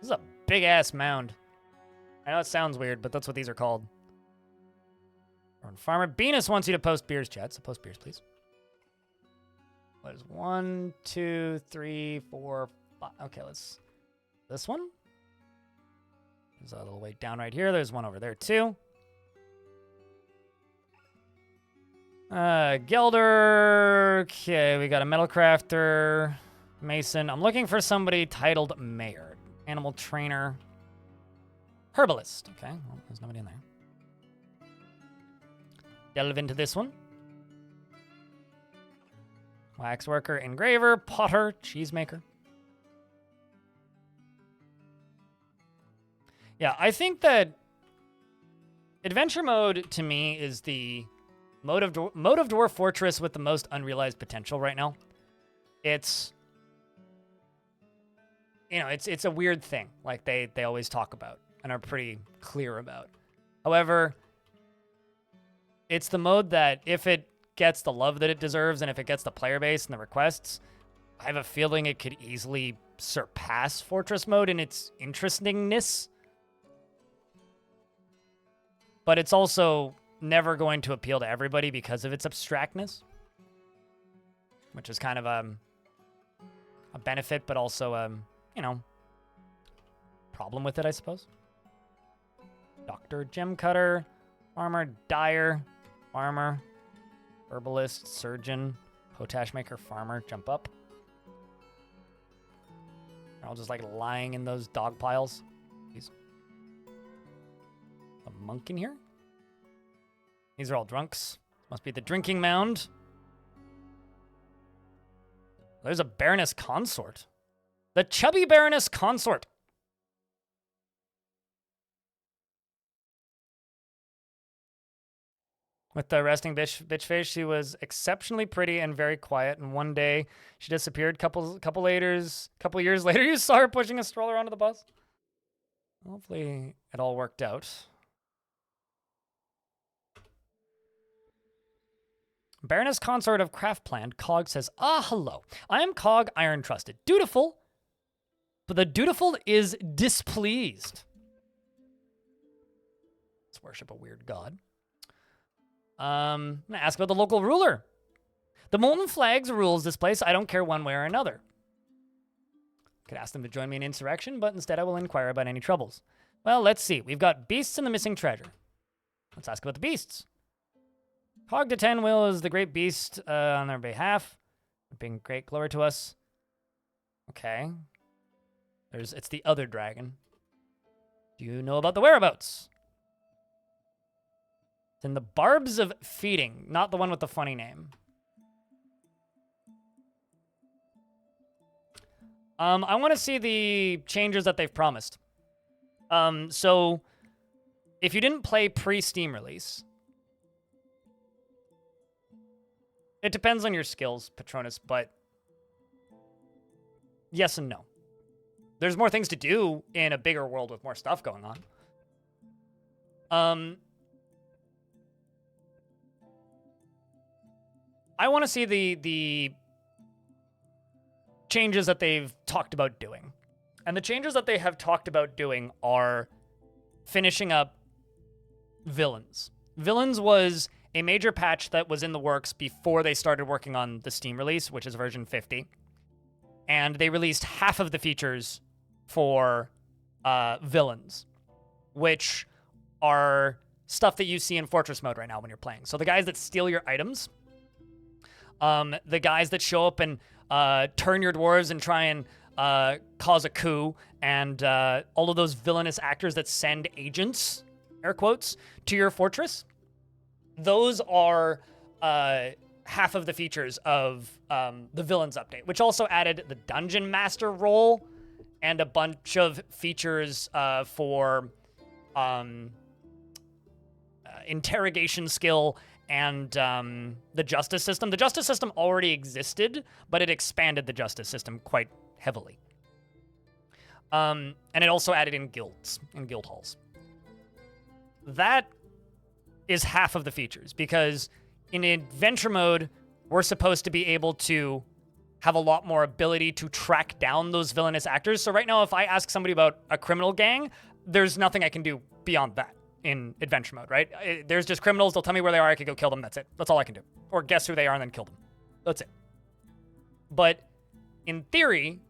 This is a big-ass mound. I know it sounds weird, but that's what these are called. Farmer. Venus wants you to post beers, chat, so post beers, please. What is 1, 2, 3, 4, 5? Okay, let's... This one? There's a little way down right here. There's one over there, too. Gelder. Okay, we got a metal crafter. Mason. I'm looking for somebody titled mayor. Animal trainer. Herbalist. Okay, well, there's nobody in there. Delve into this one. Waxworker, engraver, potter, cheesemaker. Yeah, I think that adventure mode to me is the mode of Dwarf Fortress with the most unrealized potential right now. It's, you know, it's a weird thing, like they always talk about and are pretty clear about. However, it's the mode that if it gets the love that it deserves and if it gets the player base and the requests, I have a feeling it could easily surpass Fortress mode in its interestingness. But it's also never going to appeal to everybody because of its abstractness, which is kind of a benefit, but also you know, problem with it, I suppose. Doctor, gem cutter, farmer, dyer, farmer, herbalist, surgeon, potash maker, farmer, jump up. They're all just like lying in those dog piles. Jeez. A monk in here? These are all drunks. Must be the drinking mound. There's a Baroness Consort. The chubby Baroness Consort. With the resting bitch face, she was exceptionally pretty and very quiet. And one day, she disappeared. Couple years later, you saw her pushing a stroller onto the bus. Hopefully, it all worked out. Baroness Consort of Craftplant, Cog says, hello. I am Cog Iron Trusted. Dutiful, but the dutiful is displeased. Let's worship a weird god. I'm gonna ask about the local ruler. The Molten Flags rules this place. I don't care one way or another. Could ask them to join me in insurrection, but instead I will inquire about any troubles. Well, let's see. We've got beasts and the missing treasure. Let's ask about the beasts. Hog to 10 will is the great beast on their behalf. Bring great glory to us. Okay. It's the other dragon. Do you know about the whereabouts? It's in the Barbs of Feeding, not the one with the funny name. I want to see the changes that they've promised. So, if you didn't play pre-Steam release, it depends on your skills, Patronus, but yes and no. There's more things to do in a bigger world with more stuff going on. I want to see the changes that they've talked about doing. And the changes that they have talked about doing are finishing up Villains. Villains was a major patch that was in the works before they started working on the Steam release, which is version 50. And they released half of the features for Villains, which are stuff that you see in Fortress mode right now when you're playing. So the guys that steal your items, the guys that show up and turn your dwarves and try and cause a coup, and all of those villainous actors that send agents, air quotes, to your fortress. Those are half of the features of the Villains update, which also added the Dungeon Master role and a bunch of features for interrogation skill and the justice system. The justice system already existed, but it expanded the justice system quite heavily. And it also added in guilds and guild halls. That is half of the features, because in adventure mode, we're supposed to be able to have a lot more ability to track down those villainous actors. So right now, if I ask somebody about a criminal gang, there's nothing I can do beyond that in adventure mode, right? There's just criminals. They'll tell me where they are. I can go kill them. That's it. That's all I can do. Or guess who they are and then kill them. That's it. But in theory,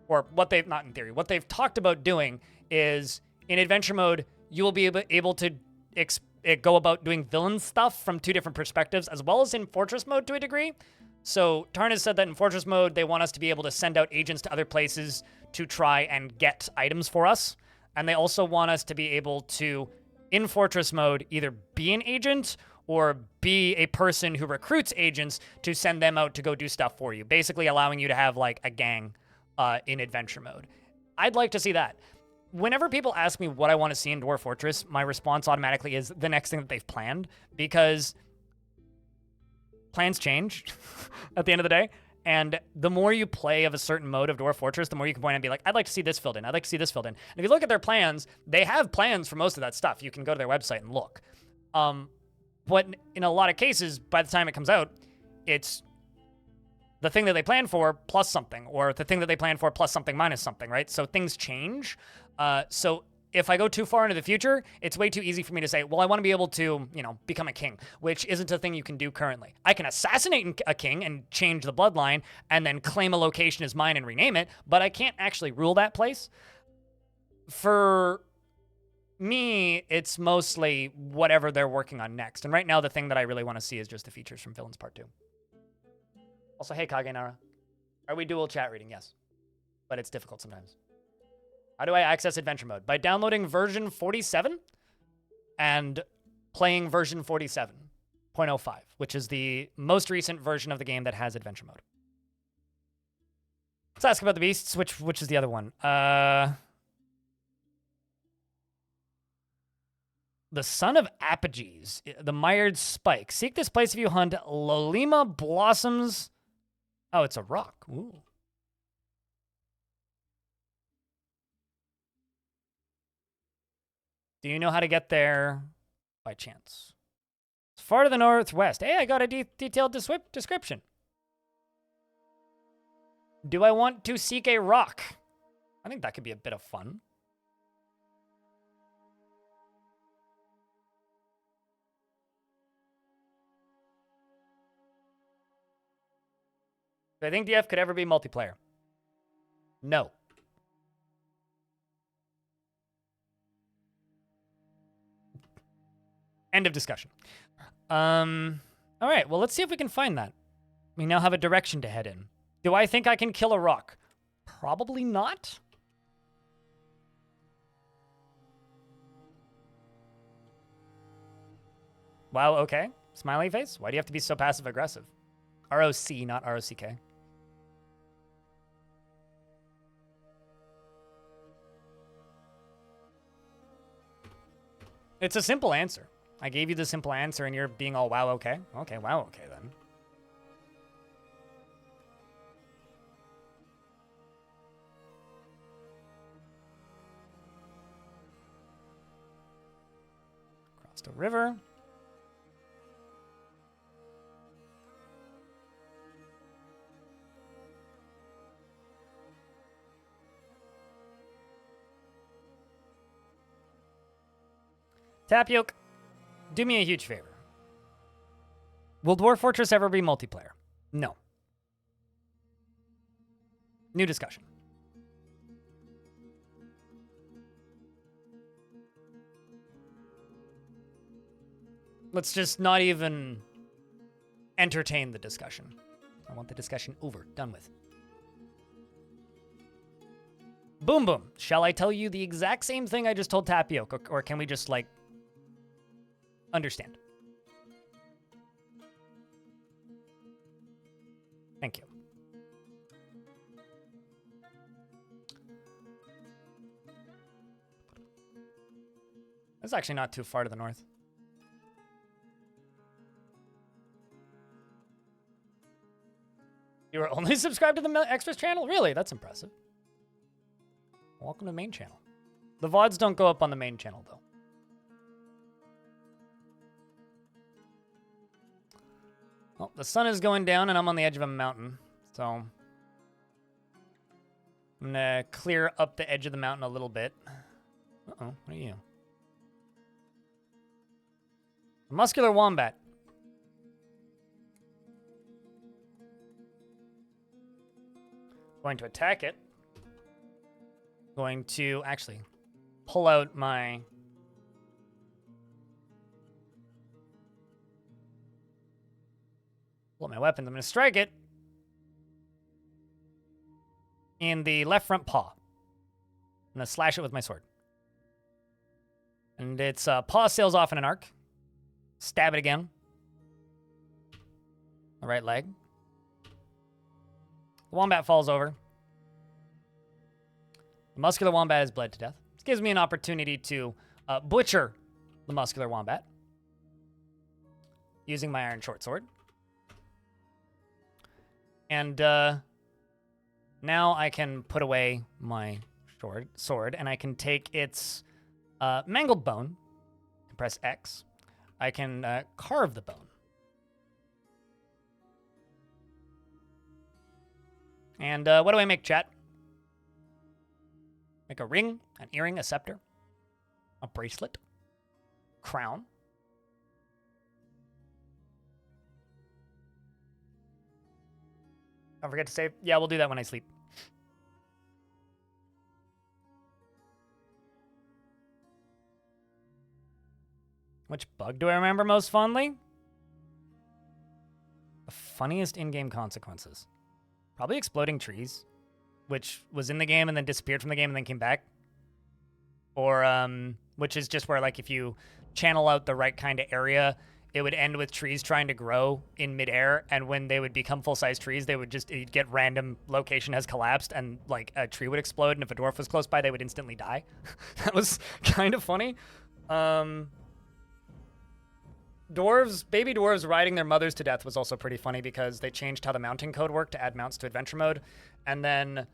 or what they've talked about doing is in adventure mode, you will be able to go about doing villain stuff from two different perspectives, as well as in Fortress mode to a degree. So Tarn has said that in Fortress mode, they want us to be able to send out agents to other places to try and get items for us. And they also want us to be able to, in Fortress mode, either be an agent or be a person who recruits agents to send them out to go do stuff for you, basically allowing you to have like a gang in adventure mode. I'd like to see that. Whenever people ask me what I want to see in Dwarf Fortress, my response automatically is the next thing that they've planned, because plans change at the end of the day. And the more you play of a certain mode of Dwarf Fortress, the more you can point and be like, I'd like to see this filled in. I'd like to see this filled in. And if you look at their plans, they have plans for most of that stuff. You can go to their website and look. But in a lot of cases, by the time it comes out, it's the thing that they planned for plus something, or the thing that they planned for plus something minus something, right? So things change. So if I go too far into the future, it's way too easy for me to say, well, I want to be able to, become a king, which isn't a thing you can do currently. I can assassinate a king and change the bloodline and then claim a location as mine and rename it, but I can't actually rule that place. For me, it's mostly whatever they're working on next. And right now, the thing that I really want to see is just the features from Villains Part 2. Also, hey, Kagenara. Are we dual chat reading? Yes. But it's difficult sometimes. How do I access adventure mode? By downloading version 47 and playing version 47.05, which is the most recent version of the game that has adventure mode. Let's ask about the beasts, which is the other one. The son of Apogees, the mired spike. Seek this place if you hunt Lolima blossoms. Oh, it's a rock. Ooh. Do you know how to get there by chance? It's far to the northwest. Hey, I got a detailed description. Do I want to seek a rock? I think that could be a bit of fun. Do I think DF could ever be multiplayer? No. End of discussion. All right, well, let's see if we can find that. We now have a direction to head in. Do I think I can kill a rock? Probably not. Wow, okay. Smiley face? Why do you have to be so passive-aggressive? ROC, not ROCK. It's a simple answer. I gave you the simple answer and you're being all wow, okay. Okay, wow, okay then. Cross the river. Tapioca, do me a huge favor. Will Dwarf Fortress ever be multiplayer? No. New discussion. Let's just not even entertain the discussion. I want the discussion over, done with. Boom boom. Shall I tell you the exact same thing I just told Tapioca, or can we just, like, understand? Thank you. That's actually not too far to the north. You are only subscribed to the Extras channel? Really? That's impressive. Welcome to the main channel. The VODs don't go up on the main channel, though. Well, the sun is going down, and I'm on the edge of a mountain, so I'm gonna clear up the edge of the mountain a little bit. Uh-oh, what are you? A muscular wombat. Going to attack it. Going to actually pull out my... Pull out my weapons. I'm going to strike it in the left front paw. I'm going to slash it with my sword. And its paw sails off in an arc. Stab it again. The right leg. The wombat falls over. The muscular wombat is bled to death. This gives me an opportunity to butcher the muscular wombat using my iron short sword. And now I can put away my sword, and I can take its mangled bone, press X. I can carve the bone. And what do I make, chat? Make a ring, an earring, a scepter, a bracelet, crown. Don't forget to save. Yeah, we'll do that when I sleep. Which bug do I remember most fondly? The funniest in-game consequences. Probably exploding trees, which was in the game and then disappeared from the game and then came back. Or, which is just where, like, if you channel out the right kind of area, it would end with trees trying to grow in midair, and when they would become full-size trees, they would just get random location has collapsed, and, like, a tree would explode, and if a dwarf was close by, they would instantly die. That was kind of funny. Baby dwarves riding their mothers to death was also pretty funny because they changed how the mounting code worked to add mounts to adventure mode. And then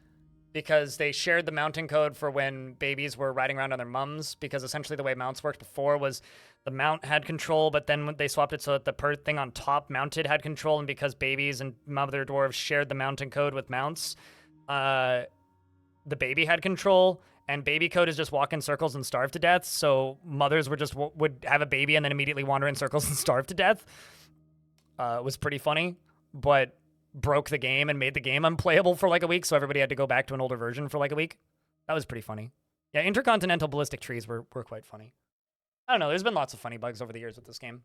because they shared the mounting code for when babies were riding around on their mums, because essentially the way mounts worked before was the mount had control, but then when they swapped it so that the thing on top mounted had control, and because babies and mother dwarves shared the mounting code with mounts, the baby had control. And baby code is just walk in circles and starve to death. So mothers were just would have a baby and then immediately wander in circles and starve to death. It was pretty funny, but broke the game and made the game unplayable for like a week. So everybody had to go back to an older version for like a week. That was pretty funny. Yeah, intercontinental ballistic trees were quite funny. I don't know. There's been lots of funny bugs over the years with this game.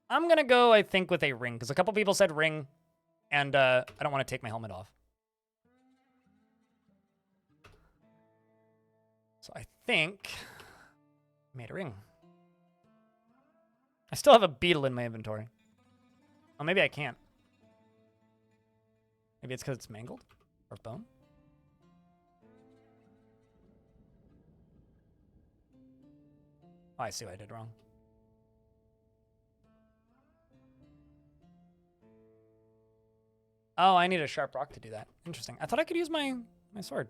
I'm going to go, I think, with a ring, because a couple people said ring, and I don't want to take my helmet off. So I think I made a ring. I still have a beetle in my inventory. Oh, maybe I can't. Maybe it's because it's mangled or bone. Oh, I see what I did wrong. Oh, I need a sharp rock to do that. Interesting. I thought I could use my sword.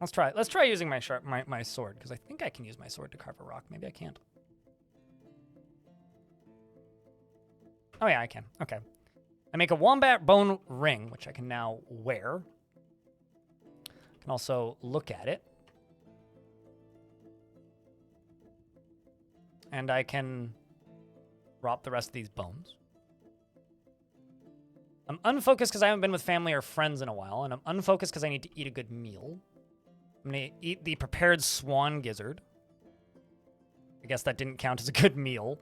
Let's try. Let's try using my sword, because I think I can use my sword to carve a rock. Maybe I can't. Oh yeah, I can. Okay. I make a wombat bone ring, which I can now wear. I can also look at it. And I can drop the rest of these bones. I'm unfocused because I haven't been with family or friends in a while, and I'm unfocused because I need to eat a good meal. I'm going to eat the prepared swan gizzard. I guess that didn't count as a good meal.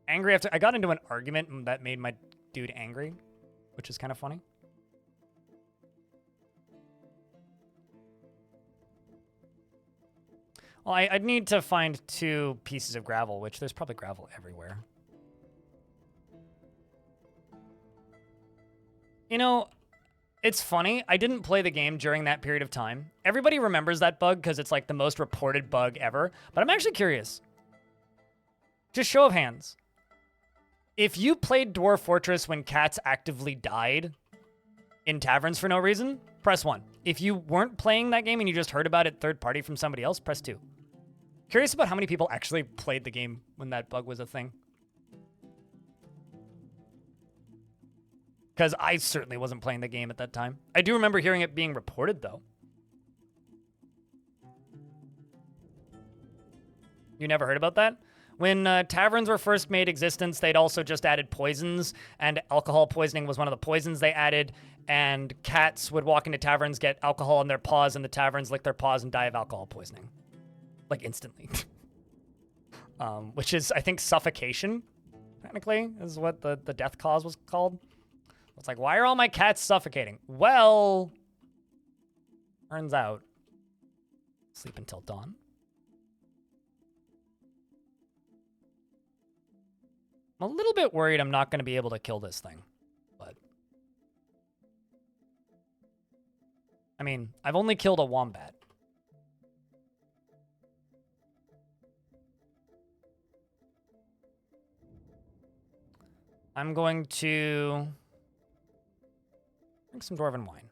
Angry after... I got into an argument that made my dude angry, which is kind of funny. Well, I'd need to find 2 pieces of gravel, which there's probably gravel everywhere. You know, it's funny. I didn't play the game during that period of time. Everybody remembers that bug because it's like the most reported bug ever. But I'm actually curious. Just show of hands. If you played Dwarf Fortress when cats actively died in taverns for no reason, press 1. If you weren't playing that game and you just heard about it third party from somebody else, press 2. Curious about how many people actually played the game when that bug was a thing. Because I certainly wasn't playing the game at that time. I do remember hearing it being reported, though. You never heard about that? When taverns were first made existence, they'd also just added poisons, and alcohol poisoning was one of the poisons they added, and cats would walk into taverns, get alcohol in their paws, and the taverns lick their paws and die of alcohol poisoning. Like, instantly. Which is, I think, suffocation, technically, is what the death cause was called. It's like, why are all my cats suffocating? Well, turns out, sleep until dawn. I'm a little bit worried I'm not going to be able to kill this thing, but... I mean, I've only killed a wombat. I'm going to... drink some dwarven wine.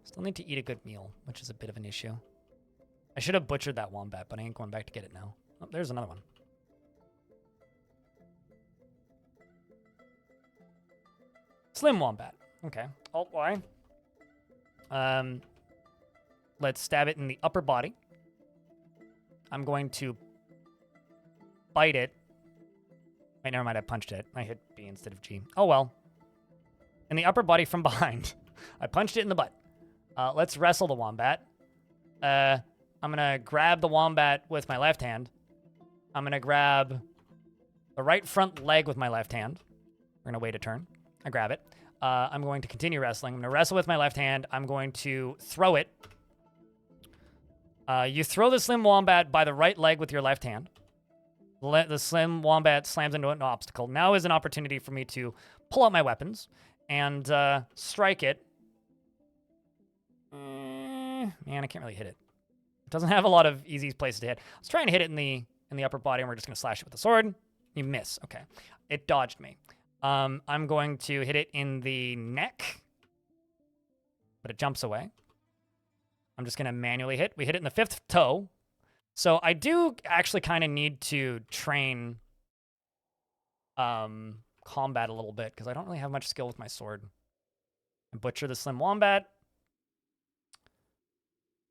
Still need to eat a good meal, which is a bit of an issue. I should have butchered that wombat, but I ain't going back to get it now. Oh, there's another one. Slim wombat. Okay. Alt Y. Let's stab it in the upper body. I'm going to bite it. Wait, never mind. I punched it. I hit B instead of G. Oh, well. In the upper body from behind. I punched it in the butt. Let's wrestle the wombat. I'm going to grab the wombat with my left hand. I'm going to grab the right front leg with my left hand. We're going to wait a turn. I grab it. I'm going to continue wrestling. I'm going to wrestle with my left hand. I'm going to throw it. You throw the slim wombat by the right leg with your left hand. The slim wombat slams into an obstacle. Now is an opportunity for me to pull out my weapons and strike it. Man, I can't really hit it. It doesn't have a lot of easy places to hit. I was trying to hit it in the upper body, and we're just going to slash it with the sword. You miss. Okay. It dodged me. I'm going to hit it in the neck, but it jumps away. I'm just going to manually hit. We hit it in the 5th toe. So I do actually kind of need to train combat a little bit because I don't really have much skill with my sword. I butcher the slim wombat.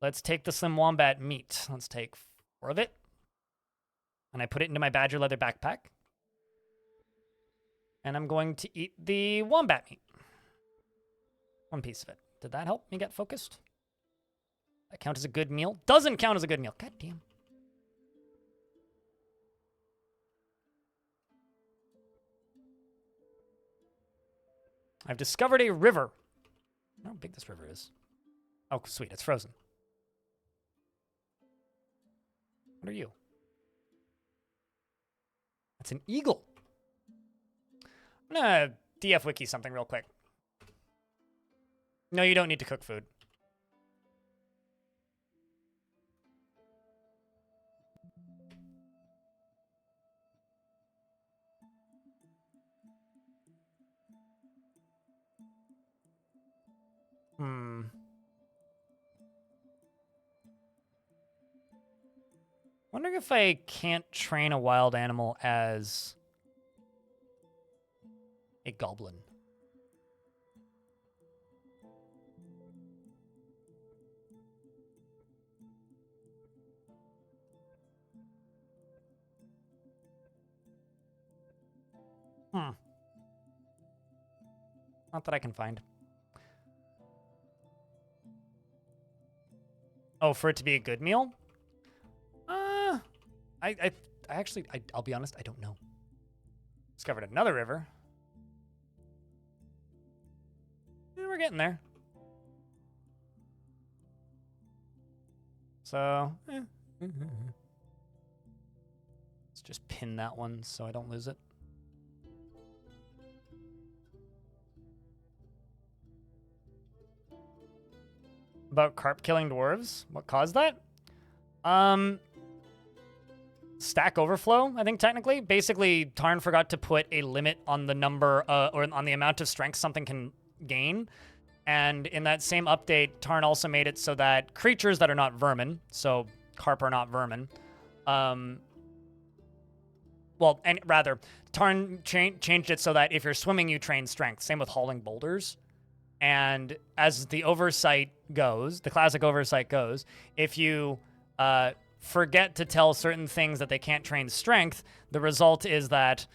Let's take the slim wombat meat. Let's take 4 of it. And I put it into my badger leather backpack. And I'm going to eat the wombat meat. One piece of it. Did that help me get focused? That count as a good meal? Doesn't count as a good meal. God damn. I've discovered a river. I don't know how big this river is. Oh, sweet. It's frozen. What are you? That's an eagle. I'm gonna DF wiki something real quick. No, you don't need to cook food. Wondering if I can't train a wild animal as a goblin. Not that I can find. Oh, for it to be a good meal? I'll be honest, I don't know. Discovered another river. Yeah, we're getting there. So, let's just pin that one so I don't lose it. About carp killing dwarves? What caused that? Stack overflow, I think technically. Basically, Tarn forgot to put a limit on the number or on the amount of strength something can gain. And in that same update, Tarn also made it so that creatures that are not vermin, so carp are not vermin, well, and rather, Tarn changed it so that if you're swimming, you train strength. Same with hauling boulders. And as the oversight goes, the classic oversight goes, if you forget to tell certain things that they can't train strength, the result is that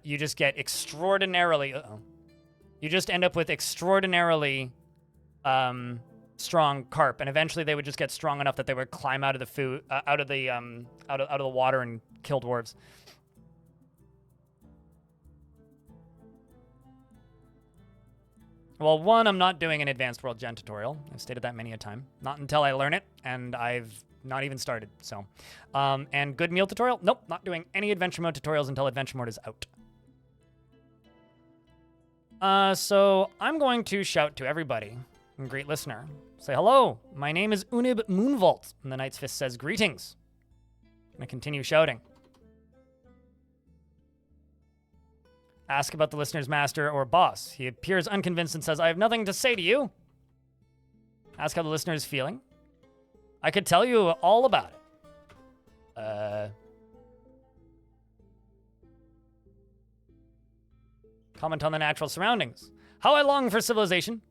you just get extraordinarily... You just end up with extraordinarily strong carp, and eventually they would just get strong enough that they would climb out of the food, out of the water and kill dwarves. Well, one, I'm not doing an Advanced World Gen tutorial. I've stated that many a time. Not until I learn it, and I've not even started, so. And good meal tutorial? Nope, not doing any adventure mode tutorials until adventure mode is out. So I'm going to shout to everybody, great listener. Say, hello, my name is Unib Moonvault, and the Knight's Fist says, greetings. I'm gonna continue shouting. Ask about the listener's master or boss. He appears unconvinced and says, I have nothing to say to you. Ask how the listener is feeling. I could tell you all about it. Comment on the natural surroundings. How I long for civilization.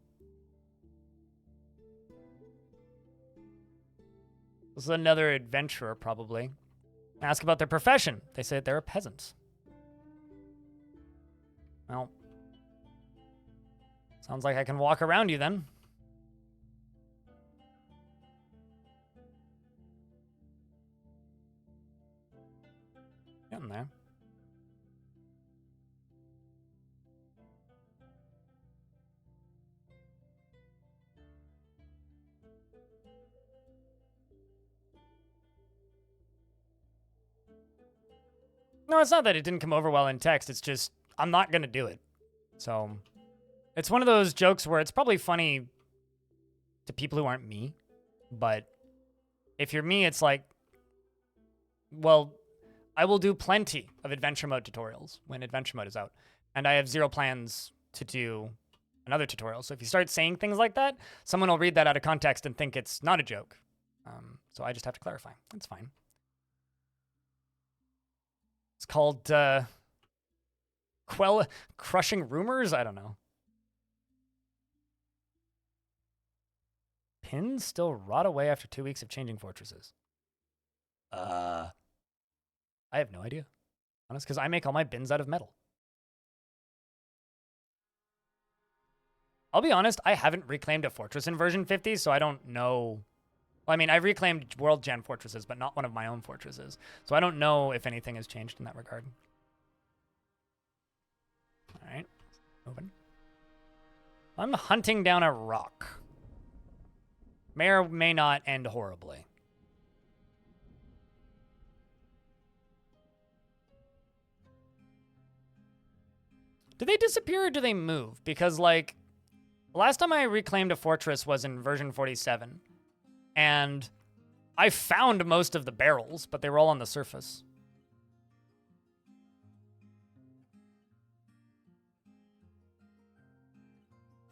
This is another adventurer, probably. Ask about their profession. They say that they're a peasant. Well, sounds like I can walk around you then. Getting there. No, it's not that it didn't come over well in text. It's just, I'm not going to do it. So, it's one of those jokes where it's probably funny to people who aren't me. But if you're me, it's like, well, I will do plenty of adventure mode tutorials when adventure mode is out. And I have zero plans to do another tutorial. So if you start saying things like that, someone will read that out of context and think it's not a joke. So I just have to clarify. That's fine. It's called crushing rumors? I don't know. Pins still rot away after 2 weeks of changing fortresses. I have no idea. Honest, because I make all my bins out of metal. I'll be honest, I haven't reclaimed a fortress in version 50, so I don't know. Well, I mean, I've reclaimed world gen fortresses, but not one of my own fortresses. So I don't know if anything has changed in that regard. All right, moving. I'm hunting down a rock. May or may not end horribly. Do they disappear or do they move? Because, like, the last time I reclaimed a fortress was in version 47. And I found most of the barrels, but they were all on the surface.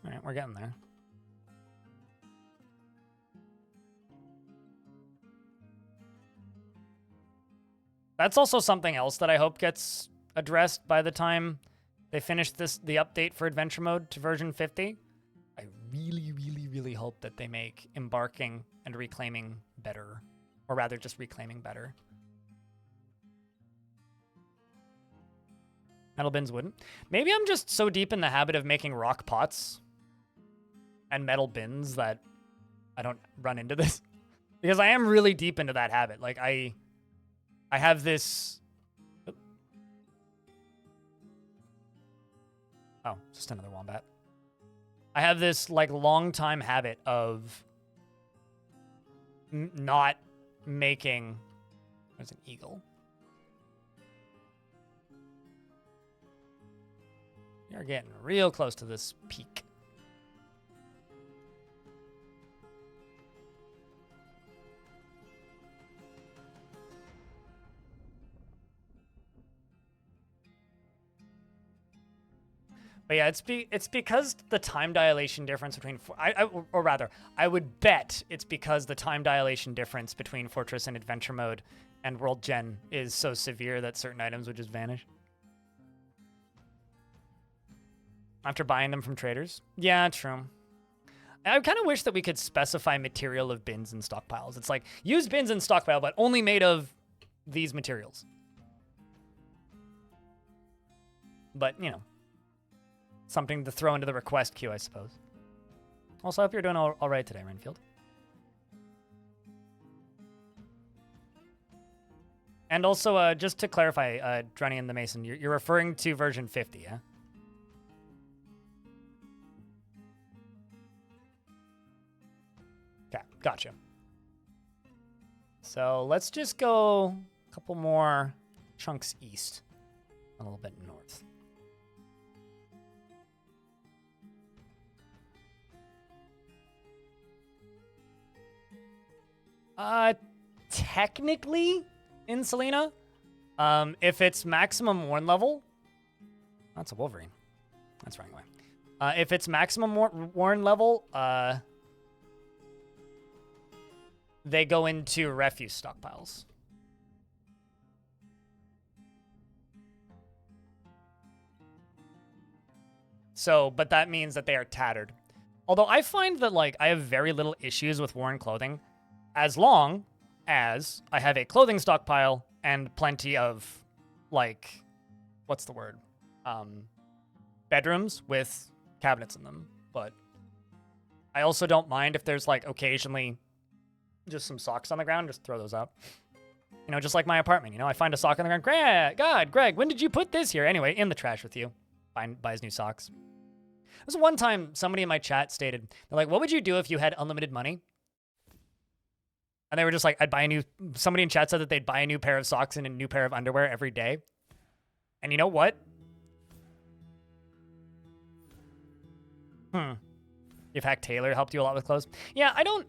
All right, we're getting there. That's also something else that I hope gets addressed by the time they finish the update for adventure mode to version 50. I really hope that they make embarking and reclaiming better, or rather just reclaiming better. Metal bins wouldn't. Maybe I'm just so deep in the habit of making rock pots and metal bins that I don't run into this. Because I am really deep into that habit. Like, I have this... Oh, just another wombat. I have this, like, long-time habit of not making... There's an eagle. You're getting real close to this peak. But yeah, it's because the time dilation difference between... or rather, I would bet it's because the time dilation difference between Fortress and Adventure Mode and World Gen is so severe that certain items would just vanish. After buying them from traders? Yeah, true. I kind of wish that we could specify material of bins and stockpiles. It's like, use bins and stockpile, but only made of these materials. But, you know. Something to throw into the request queue, I suppose. Also, I hope you're doing all right today, Renfield. And also, just to clarify, Drunny and the Mason, you're referring to version 50, yeah? Okay, gotcha. So let's just go a couple more chunks east, a little bit north. Technically in Selena, if it's maximum Warren level, that's a Wolverine. That's the wrong way. If it's maximum Warren level, they go into refuse stockpiles. So, but that means that they are tattered. Although I find that, like, I have very little issues with worn clothing as long as I have a clothing stockpile and plenty of, like, what's the word? Bedrooms with cabinets in them. But I also don't mind if there's, like, occasionally just some socks on the ground, just throw those out. You know, just like my apartment, you know, I find a sock on the ground. Greg, when did you put this here? Anyway, in the trash with you. Buys new socks. There was one time somebody in my chat stated, they're like, what would you do if you had unlimited money? And they were just like, somebody in chat said that they'd buy a new pair of socks and a new pair of underwear every day. And you know what? You've hacked Taylor helped you a lot with clothes. Yeah, I don't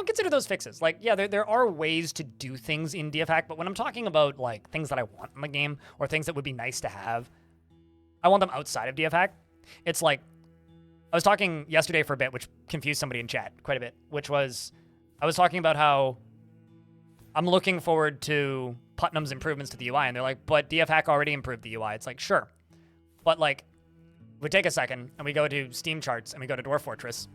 consider those fixes. Like, yeah, there are ways to do things in DFHack, but when I'm talking about, like, things that I want in the game or things that would be nice to have, I want them outside of DFHack. It's like, I was talking yesterday for a bit, which confused somebody in chat quite a bit, which was, I was talking about how I'm looking forward to Putnam's improvements to the UI, and they're like, but DFHack already improved the UI. It's like, sure. But, like, we take a second, and we go to Steam charts, and we go to Dwarf Fortress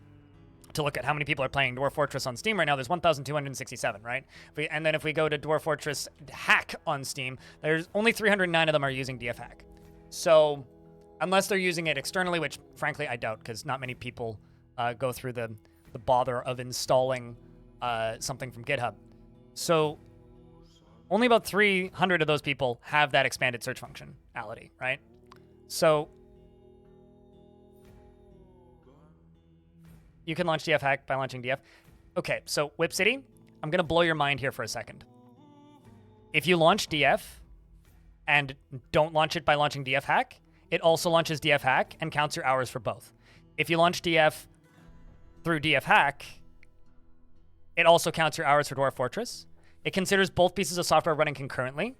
to look at how many people are playing Dwarf Fortress on Steam right now. There's 1,267, right? And then if we go to Dwarf Fortress Hack on Steam, there's only 309 of them are using DFHack. So, unless they're using it externally, which, frankly, I doubt, because not many people go through the bother of installing something from GitHub. So only about 300 of those people have that expanded search functionality, right? So you can launch DF hack by launching DF. Okay, so Whip City, I'm going to blow your mind here for a second. If you launch DF and don't launch it by launching DF hack, it also launches DF hack and counts your hours for both. If you launch DF through DF hack, it also counts your hours for Dwarf Fortress. It considers both pieces of software running concurrently,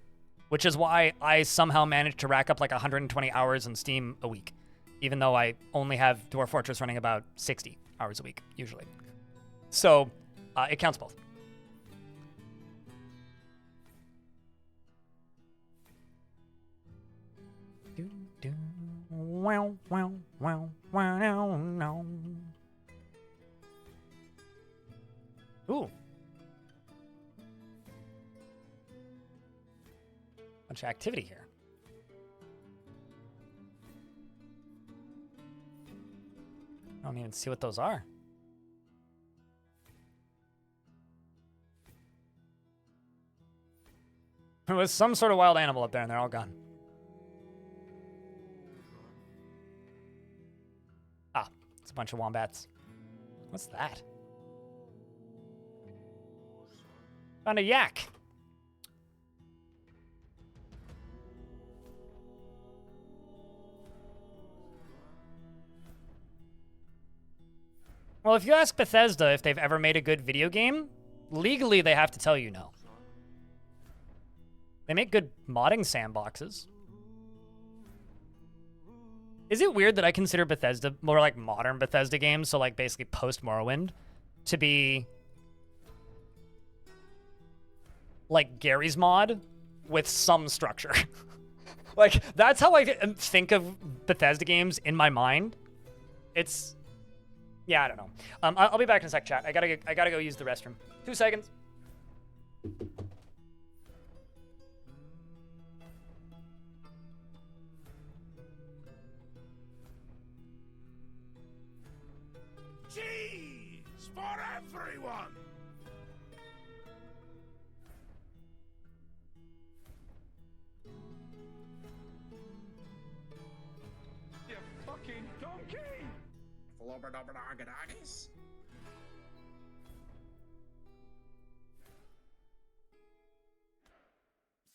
which is why I somehow managed to rack up like 120 hours on Steam a week, even though I only have Dwarf Fortress running about 60 hours a week, usually. So it counts both. Wow, wow, wow, wow, no. Ooh. Bunch of activity here. I don't even see what those are. There was some sort of wild animal up there and they're all gone. Ah, it's a bunch of wombats. What's that? Found a yak. Well, if you ask Bethesda if they've ever made a good video game, legally they have to tell you no. They make good modding sandboxes. Is it weird that I consider Bethesda more like modern Bethesda games, so like basically post-Morrowind, to be like Gary's mod with some structure? Like, that's how I think of Bethesda games in my mind. It's... yeah, I don't know. I'll be back in a sec, chat. I gotta go use the restroom. 2 seconds. Cheese for everyone! You fucking donkey! Flobberdobberdoggadoggies.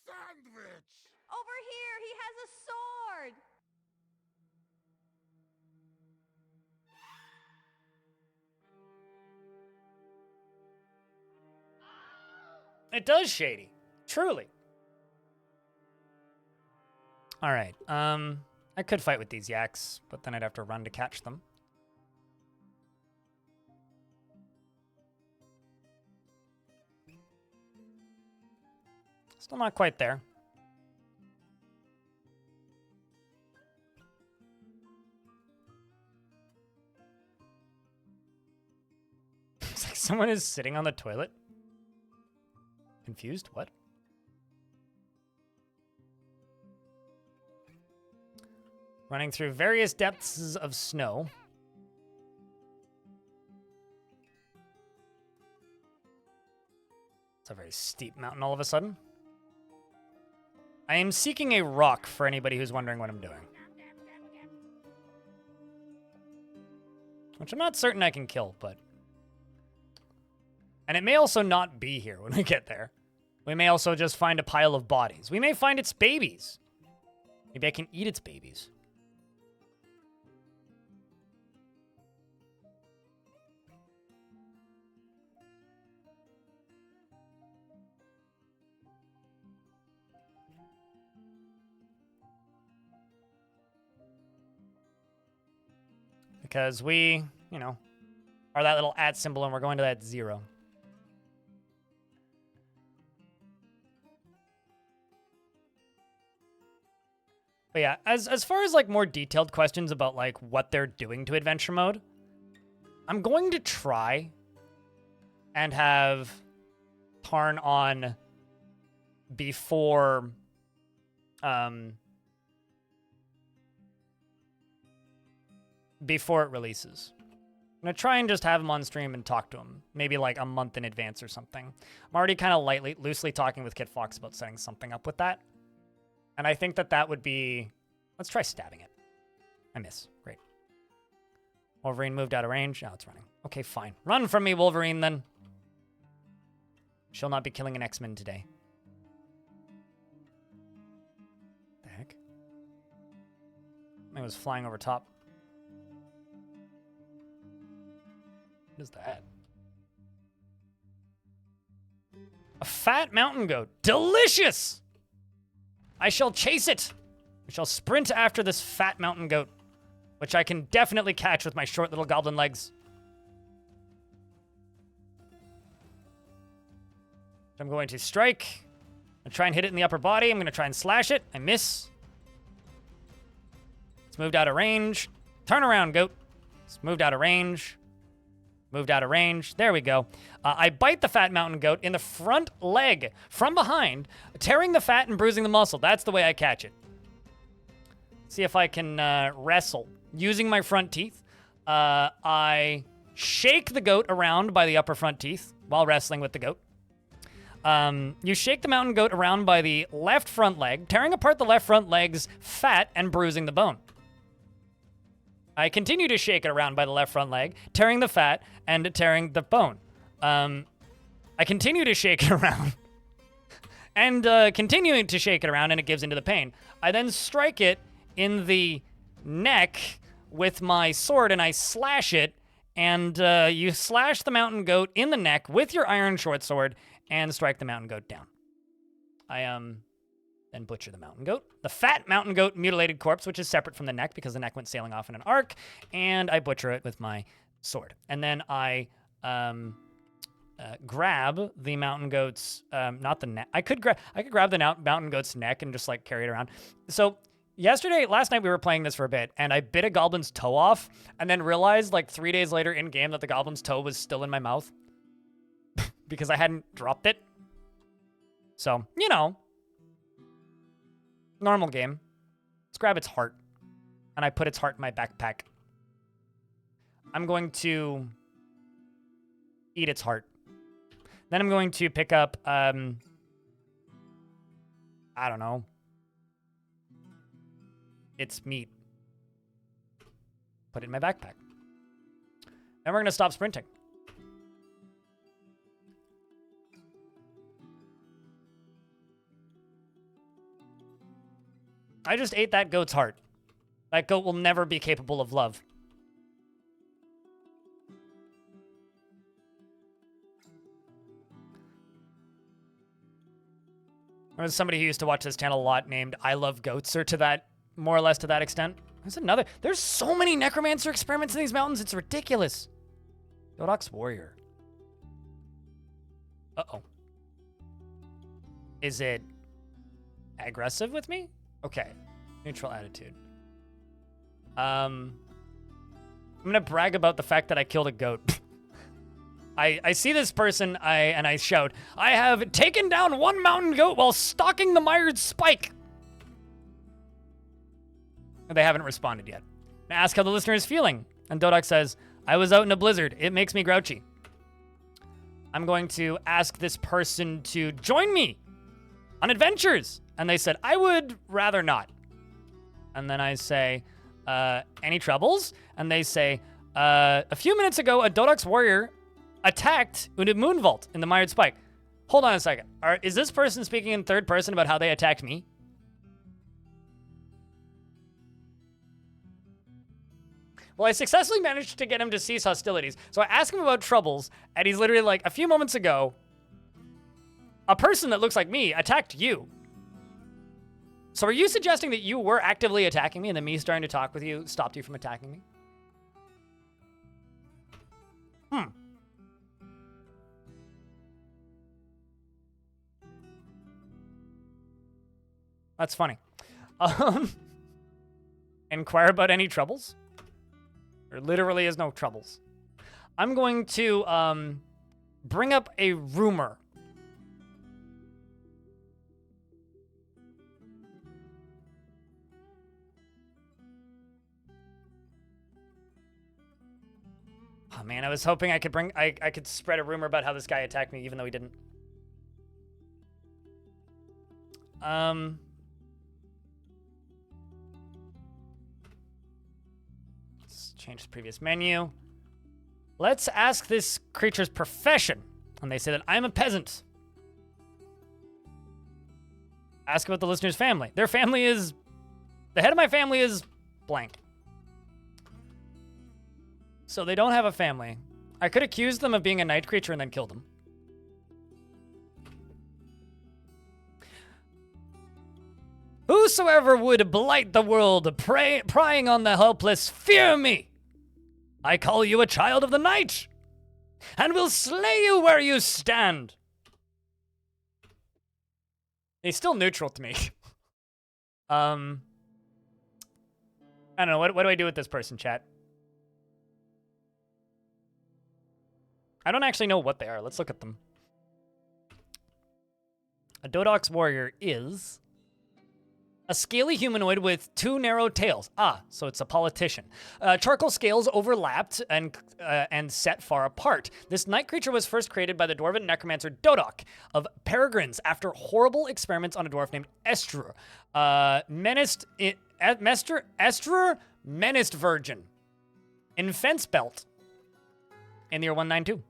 Sandwich! Over here, he has a sword! It does, Shady. Truly. All right. I could fight with these yaks, but then I'd have to run to catch them. Still not quite there. It's like someone is sitting on the toilet. Confused? What? Running through various depths of snow. It's a very steep mountain all of a sudden. I am seeking a rock for anybody who's wondering what I'm doing. Which I'm not certain I can kill, but... and it may also not be here when we get there. We may also just find a pile of bodies. We may find its babies. Maybe I can eat its babies. Because we, you know, are that little @ symbol and we're going to that 0. But yeah, as far as like more detailed questions about like what they're doing to adventure mode, I'm going to try and have Tarn on before before it releases. I'm gonna try and just have him on stream and talk to him, maybe like a month in advance or something. I'm already kind of loosely talking with Kit Fox about setting something up with that. And I think that that would be, let's try stabbing it. I miss, great. Wolverine moved out of range, now it's running. Okay, fine. Run from me, Wolverine, then. She'll not be killing an X-Men today. The heck? It was flying over top. What is that? A fat mountain goat. Delicious! I shall chase it. I shall sprint after this fat mountain goat, which I can definitely catch with my short little goblin legs. I'm going to strike. I'm gonna try and hit it in the upper body. I'm going to try and slash it. I miss. It's moved out of range. Turn around, goat. It's moved out of range. Moved out of range. There we go. I bite the fat mountain goat in the front leg from behind, tearing the fat and bruising the muscle. That's the way I catch it. See if I can wrestle. Using my front teeth, I shake the goat around by the upper front teeth while wrestling with the goat. You shake the mountain goat around by the left front leg, tearing apart the left front leg's fat and bruising the bone. I continue to shake it around by the left front leg, tearing the fat and tearing the bone. I continue to shake it around and continuing to shake it around, and it gives into the pain. I then strike it in the neck with my sword, and I slash it, and you slash the mountain goat in the neck with your iron short sword and strike the mountain goat down. I then butcher the mountain goat. The fat mountain goat mutilated corpse, which is separate from the neck because the neck went sailing off in an arc, and I butcher it with my sword. And then I grab the mountain goat's, not the neck. I could grab the mountain goat's neck and just like carry it around. So last night we were playing this for a bit, and I bit a goblin's toe off, and then realized like 3 days later in game that the goblin's toe was still in my mouth because I hadn't dropped it. So, you know, normal game. Let's grab its heart, and I put its heart in my backpack. I'm going to eat its heart. Then I'm going to pick up, I don't know, its meat. Put it in my backpack. Then we're going to stop sprinting. I just ate that goat's heart. That goat will never be capable of love. There was somebody who used to watch this channel a lot named I Love Goats, or to that, more or less to that extent. There's so many necromancer experiments in these mountains, it's ridiculous. Dodok's warrior. Uh-oh. Is it aggressive with me? Okay. Neutral attitude. I'm gonna brag about the fact that I killed a goat. I see this person, and I shout, I have taken down one mountain goat while stalking the mired spike. And they haven't responded yet. I ask how the listener is feeling, and Dodok says, I was out in a blizzard. It makes me grouchy. I'm going to ask this person to join me on adventures. And they said, I would rather not. And then I say, any troubles? And they say, a few minutes ago, a Dodok's warrior attacked Unib Moonvault in the mired spike. Hold on a second. Is this person speaking in third person about how they attacked me? Well, I successfully managed to get him to cease hostilities. So I ask him about troubles, and he's literally like, a few moments ago, a person that looks like me attacked you. So are you suggesting that you were actively attacking me and then me starting to talk with you stopped you from attacking me? That's funny. Inquire about any troubles? There literally is no troubles. I'm going to bring up a rumor. Oh man, I was hoping I could spread a rumor about how this guy attacked me, even though he didn't. Let's change the previous menu. Let's ask this creature's profession. And they say that I'm a peasant. Ask about the listener's family. Their family is... The head of my family is blank. So they don't have a family. I could accuse them of being a night creature and then kill them. Whosoever would blight the world, prying on the helpless, fear me. I call you a child of the night, and will slay you where you stand. He's still neutral to me. I don't know. What do I do with this person, chat? I don't actually know what they are. Let's look at them. A Dodox warrior is a scaly humanoid with 2 narrow tails. Ah, so it's a politician. Charcoal scales overlapped and set far apart. This night creature was first created by the dwarven necromancer Dodok of Peregrines after horrible experiments on a dwarf named Estrur. Menaced virgin. In Fence Belt. In the year 192.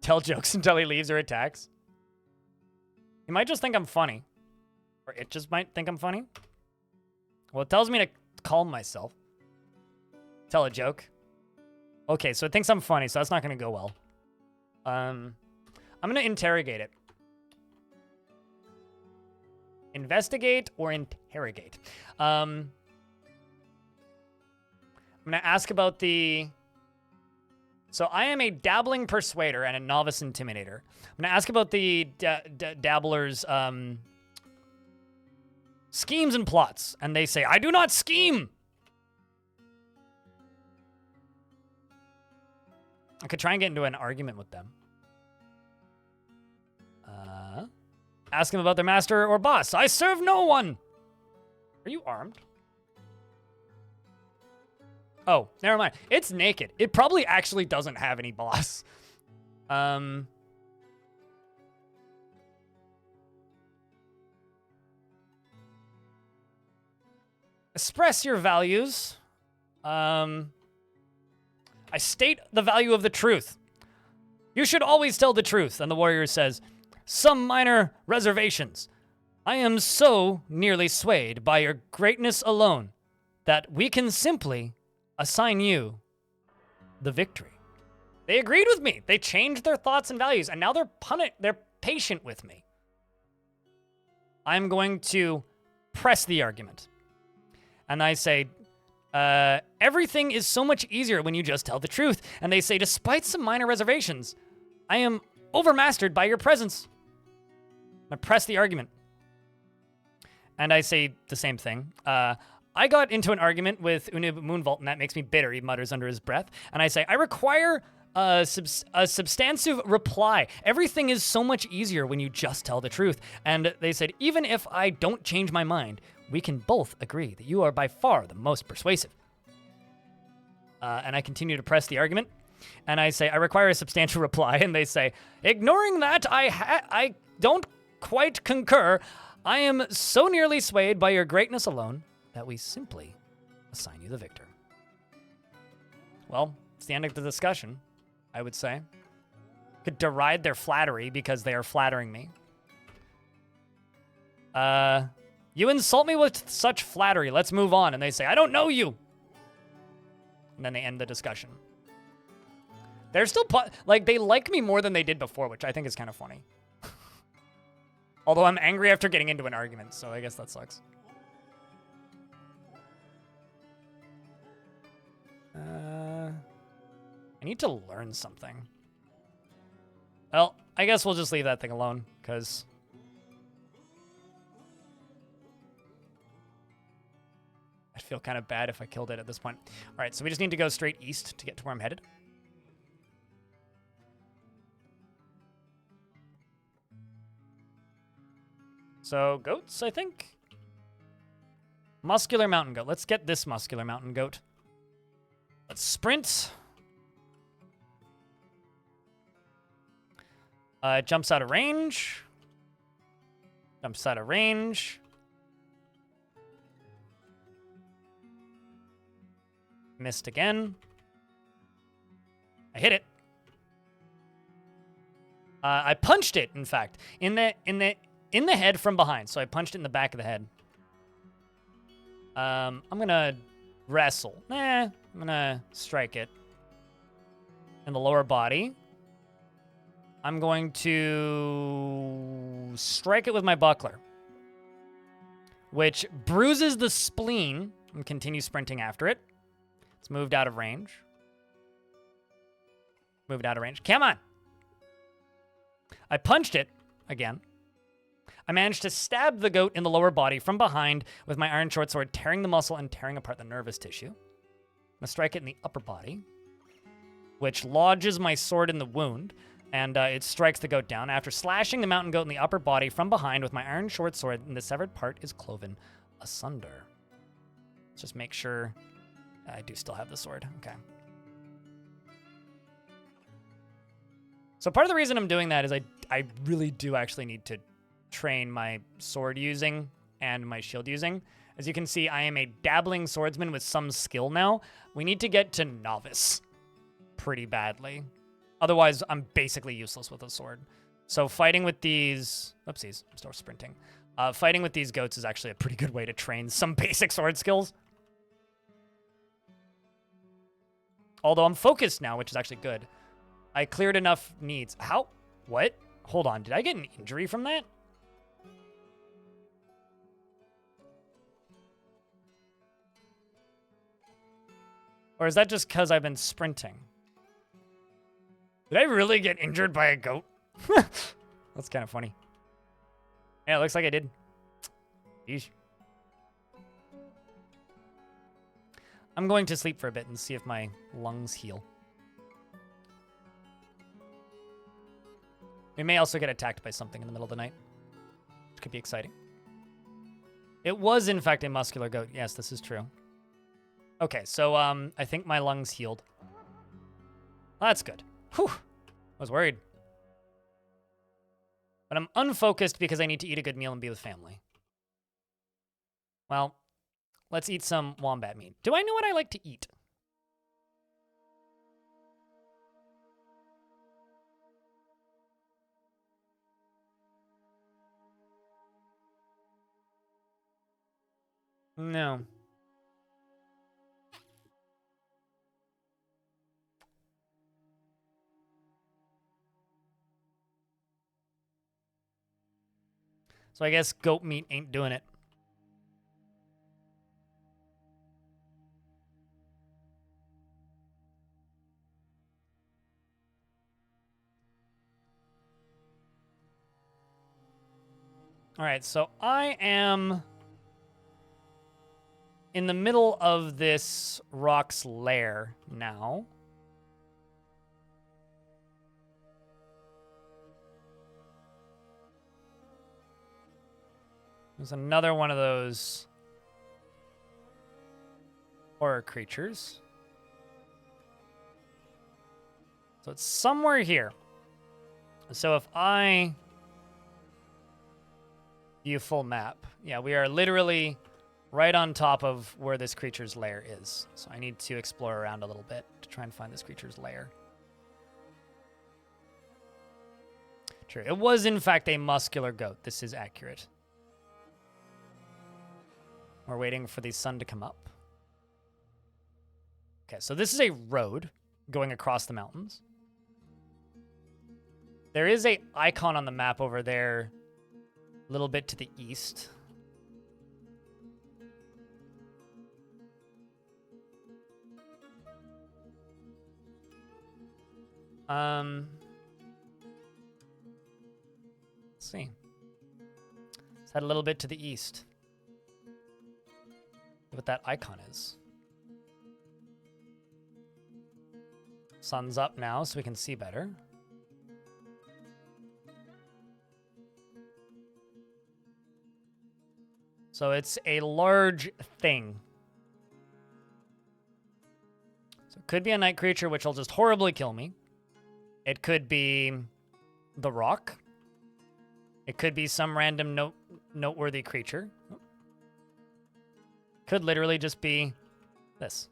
Tell jokes until he leaves or attacks. He might just think I'm funny. Or it just might think I'm funny. Well, it tells me to calm myself. Tell a joke. Okay, so it thinks I'm funny, so that's not going to go well. I'm going to interrogate it. Investigate or interrogate. I'm going to ask about the... So I am a dabbling persuader and a novice intimidator. I'm going to ask about the dabbler's schemes and plots. And they say, I do not scheme. I could try and get into an argument with them. Ask them about their master or boss. I serve no one. Are you armed? Oh, never mind. It's naked. It probably actually doesn't have any boss. Express your values. I state the value of the truth. You should always tell the truth. And the warrior says, some minor reservations. I am so nearly swayed by your greatness alone that we can simply assign you the victory. They agreed with me. They changed their thoughts and values, and now they're patient with me. I'm going to press the argument. And I say, everything is so much easier when you just tell the truth. And they say, despite some minor reservations, I am overmastered by your presence. I press the argument. And I say the same thing. I got into an argument with Unib Moonvault, and that makes me bitter, he mutters under his breath. And I say, I require a substantive reply. Everything is so much easier when you just tell the truth. And they said, even if I don't change my mind, we can both agree that you are by far the most persuasive. And I continue to press the argument. And I say, I require a substantial reply. And they say, ignoring that, I don't quite concur. I am so nearly swayed by your greatness alone that we simply assign you the victor. Well, it's the end of the discussion, I would say. Could deride their flattery because they are flattering me. You insult me with such flattery. Let's move on. And they say, I don't know you. And then they end the discussion. They're still, they like me more than they did before, which I think is kind of funny. Although I'm angry after getting into an argument, so I guess that sucks. I need to learn something. Well, I guess we'll just leave that thing alone, because... I'd feel kind of bad if I killed it at this point. All right, so we just need to go straight east to get to where I'm headed. So, goats, I think? Muscular mountain goat. Let's get this muscular mountain goat. Let's sprint. Jumps out of range. Jumps out of range. Missed again. I hit it. I punched it, in fact, in the head from behind. So I punched it in the back of the head. I'm gonna wrestle. I'm gonna strike it in the lower body. I'm going to strike it with my buckler, which bruises the spleen and continue sprinting after it. It's moved out of range. Moved out of range. Come on. I punched it again. I managed to stab the goat in the lower body from behind with my iron short sword, tearing the muscle and tearing apart the nervous tissue. I'm gonna strike it in the upper body, which lodges my sword in the wound. And it strikes the goat down. After slashing the mountain goat in the upper body from behind with my iron short sword, and the severed part is cloven asunder. Let's just make sure I do still have the sword. Okay. So part of the reason I'm doing that is I really do actually need to train my sword using and my shield using. As you can see, I am a dabbling swordsman with some skill now. We need to get to novice pretty badly. Otherwise, I'm basically useless with a sword. So fighting with these... Oopsies, I'm still sprinting. Fighting with these goats is actually a pretty good way to train some basic sword skills. Although I'm focused now, which is actually good. I cleared enough needs. How? What? Hold on, did I get an injury from that? Or is that just because I've been sprinting? Did I really get injured by a goat? That's kind of funny. Yeah, it looks like I did. Yeesh. I'm going to sleep for a bit and see if my lungs heal. We may also get attacked by something in the middle of the night, which could be exciting. It was, in fact, a muscular goat. Yes, this is true. Okay, so I think my lungs healed. Well, that's good. Whew. I was worried. But I'm unfocused because I need to eat a good meal and be with family. Well, let's eat some wombat meat. Do I know what I like to eat? No. So I guess goat meat ain't doing it. All right, so I am in the middle of this rock's lair now. There's another one of those horror creatures. So it's somewhere here. So if I view full map, yeah, we are literally right on top of where this creature's lair is. So I need to explore around a little bit to try and find this creature's lair. True. It was, in fact, a muscular goat. This is accurate. We're waiting for the sun to come up. Okay, so this is a road going across the mountains. There is an icon on the map over there, a little bit to the east. Let's see. Let's head a little bit to the east. What that icon is. Sun's up now, so we can see better. So it's a large thing. So Could be a night creature, which will just horribly kill me. It could be the rock. It could be some random noteworthy creature. Could literally just be this.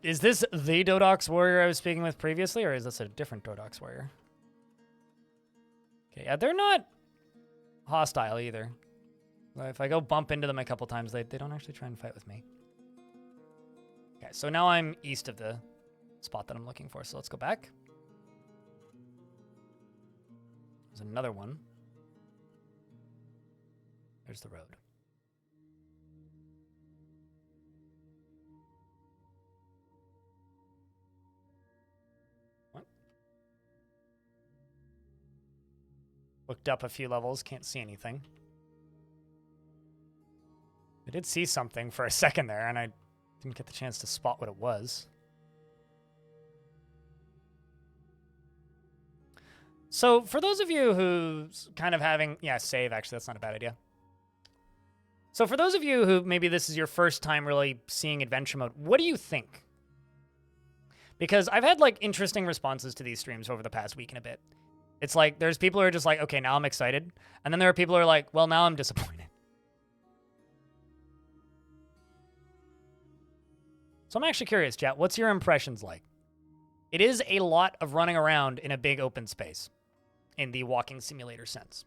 Is this the Dodox warrior I was speaking with previously, or is this a different Dodox warrior? Okay, yeah, they're not hostile either. If I go bump into them a couple times, they don't actually try and fight with me. Okay, so now I'm east of the spot that I'm looking for, so let's go back. There's another one. There's the road. Looked up a few levels, can't see anything. I did see something for a second there, and I didn't get the chance to spot what it was. So, for those of you who's kind of having... Yeah, save, actually, that's not a bad idea. So, for those of you who maybe this is your first time really seeing adventure mode, what do you think? Because I've had, like, interesting responses to these streams over the past week and a bit. It's like, there's people who are just like, okay, now I'm excited. And then there are people who are like, well, now I'm disappointed. So I'm actually curious, chat, what's your impressions like? It is a lot of running around in a big open space, in the walking simulator sense.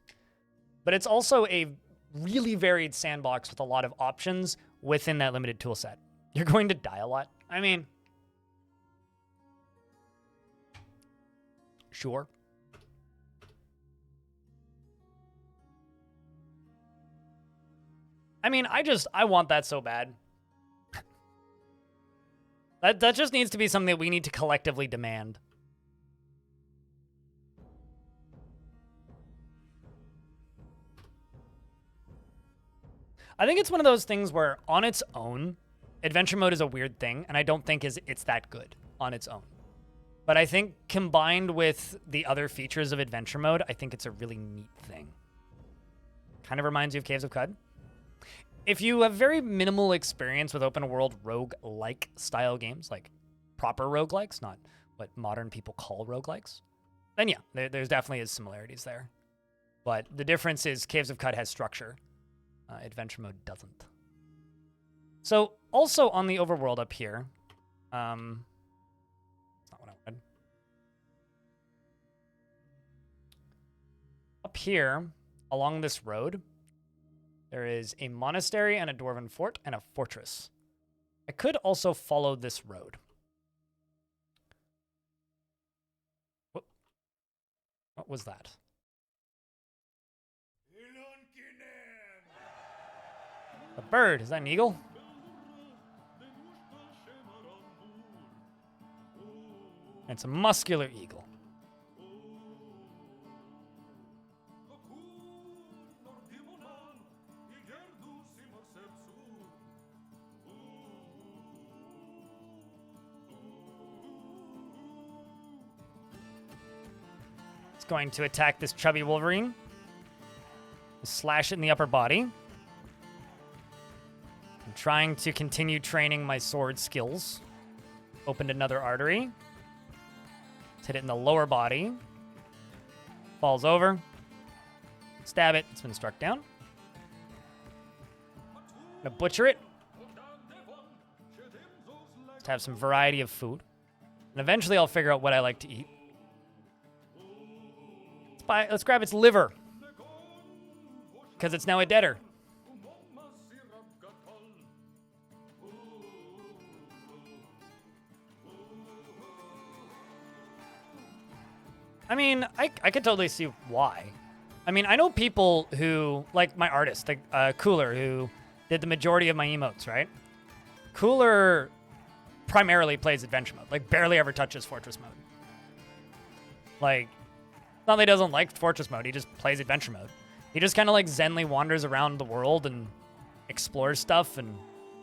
But it's also a really varied sandbox with a lot of options within that limited tool set. You're going to die a lot. I mean, sure. I mean, I want that so bad. That just needs to be something that we need to collectively demand. I think it's one of those things where, on its own, adventure mode is a weird thing, and I don't think it's that good on its own. But I think combined with the other features of adventure mode, I think it's a really neat thing. Kind of reminds you of Caves of Cud. If you have very minimal experience with open world rogue-like style games, like proper roguelikes, not what modern people call roguelikes, then yeah, there's definitely is similarities there. But the difference is Caves of Cud has structure. Adventure mode doesn't. So also on the overworld up here, that's not what I wanted. Up here, along this road, there is a monastery and a dwarven fort and a fortress. I could also follow this road. What was that? A bird. Is that an eagle? It's a muscular eagle. Going to attack this chubby wolverine. Slash it in the upper body. I'm trying to continue training my sword skills. Opened another artery. Let's hit it in the lower body. Falls over. Stab it. It's been struck down. Gonna butcher it. Let's have some variety of food. And eventually I'll figure out what I like to eat. Let's grab its liver. Because it's now a deader. I mean, I could totally see why. I mean, I know people who, like my artist, Cooler, who did the majority of my emotes, right? Cooler primarily plays adventure mode. Like, barely ever touches fortress mode. Like, not that he doesn't like fortress mode, he just plays adventure mode. He just kind of like zenly wanders around the world and explores stuff and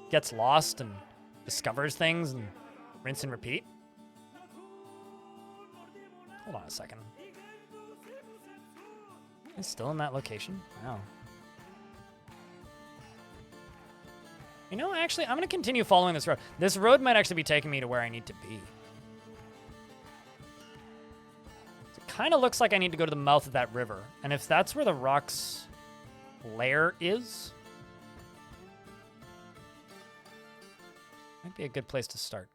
gets lost and discovers things and rinse and repeat. Hold on a second. He's still in that location? Wow. You know, actually, I'm going to continue following this road. This road might actually be taking me to where I need to be. It kind of looks like I need to go to the mouth of that river. And if that's where the rock's lair is, might be a good place to start.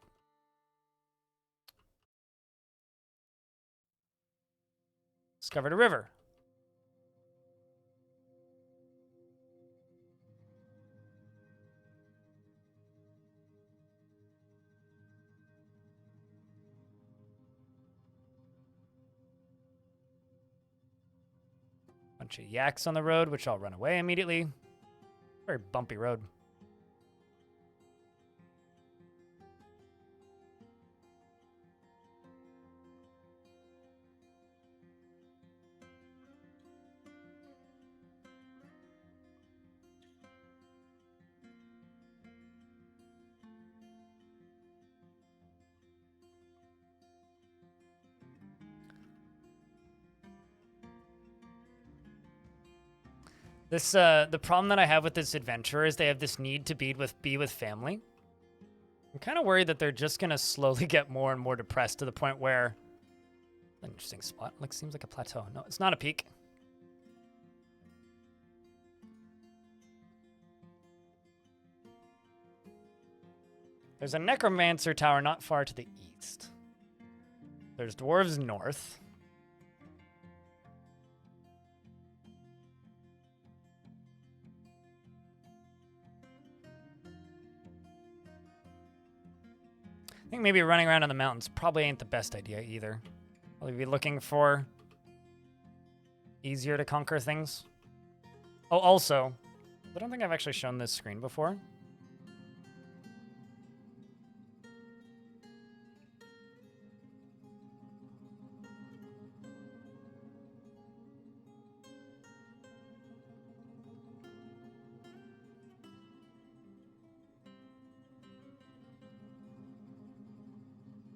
Discovered a river. Bunch of yaks on the road, which I'll run away immediately. Very bumpy road. This the problem that I have with this adventure is they have this need to be with family. I'm kind of worried that they're just gonna slowly get more and more depressed to the point where interesting spot. Like seems like a plateau. No, it's not a peak. There's a necromancer tower not far to the east. There's dwarves north. I think maybe running around in the mountains probably ain't the best idea either. Probably be looking for easier to conquer things. Oh, also, I don't think I've actually shown this screen before.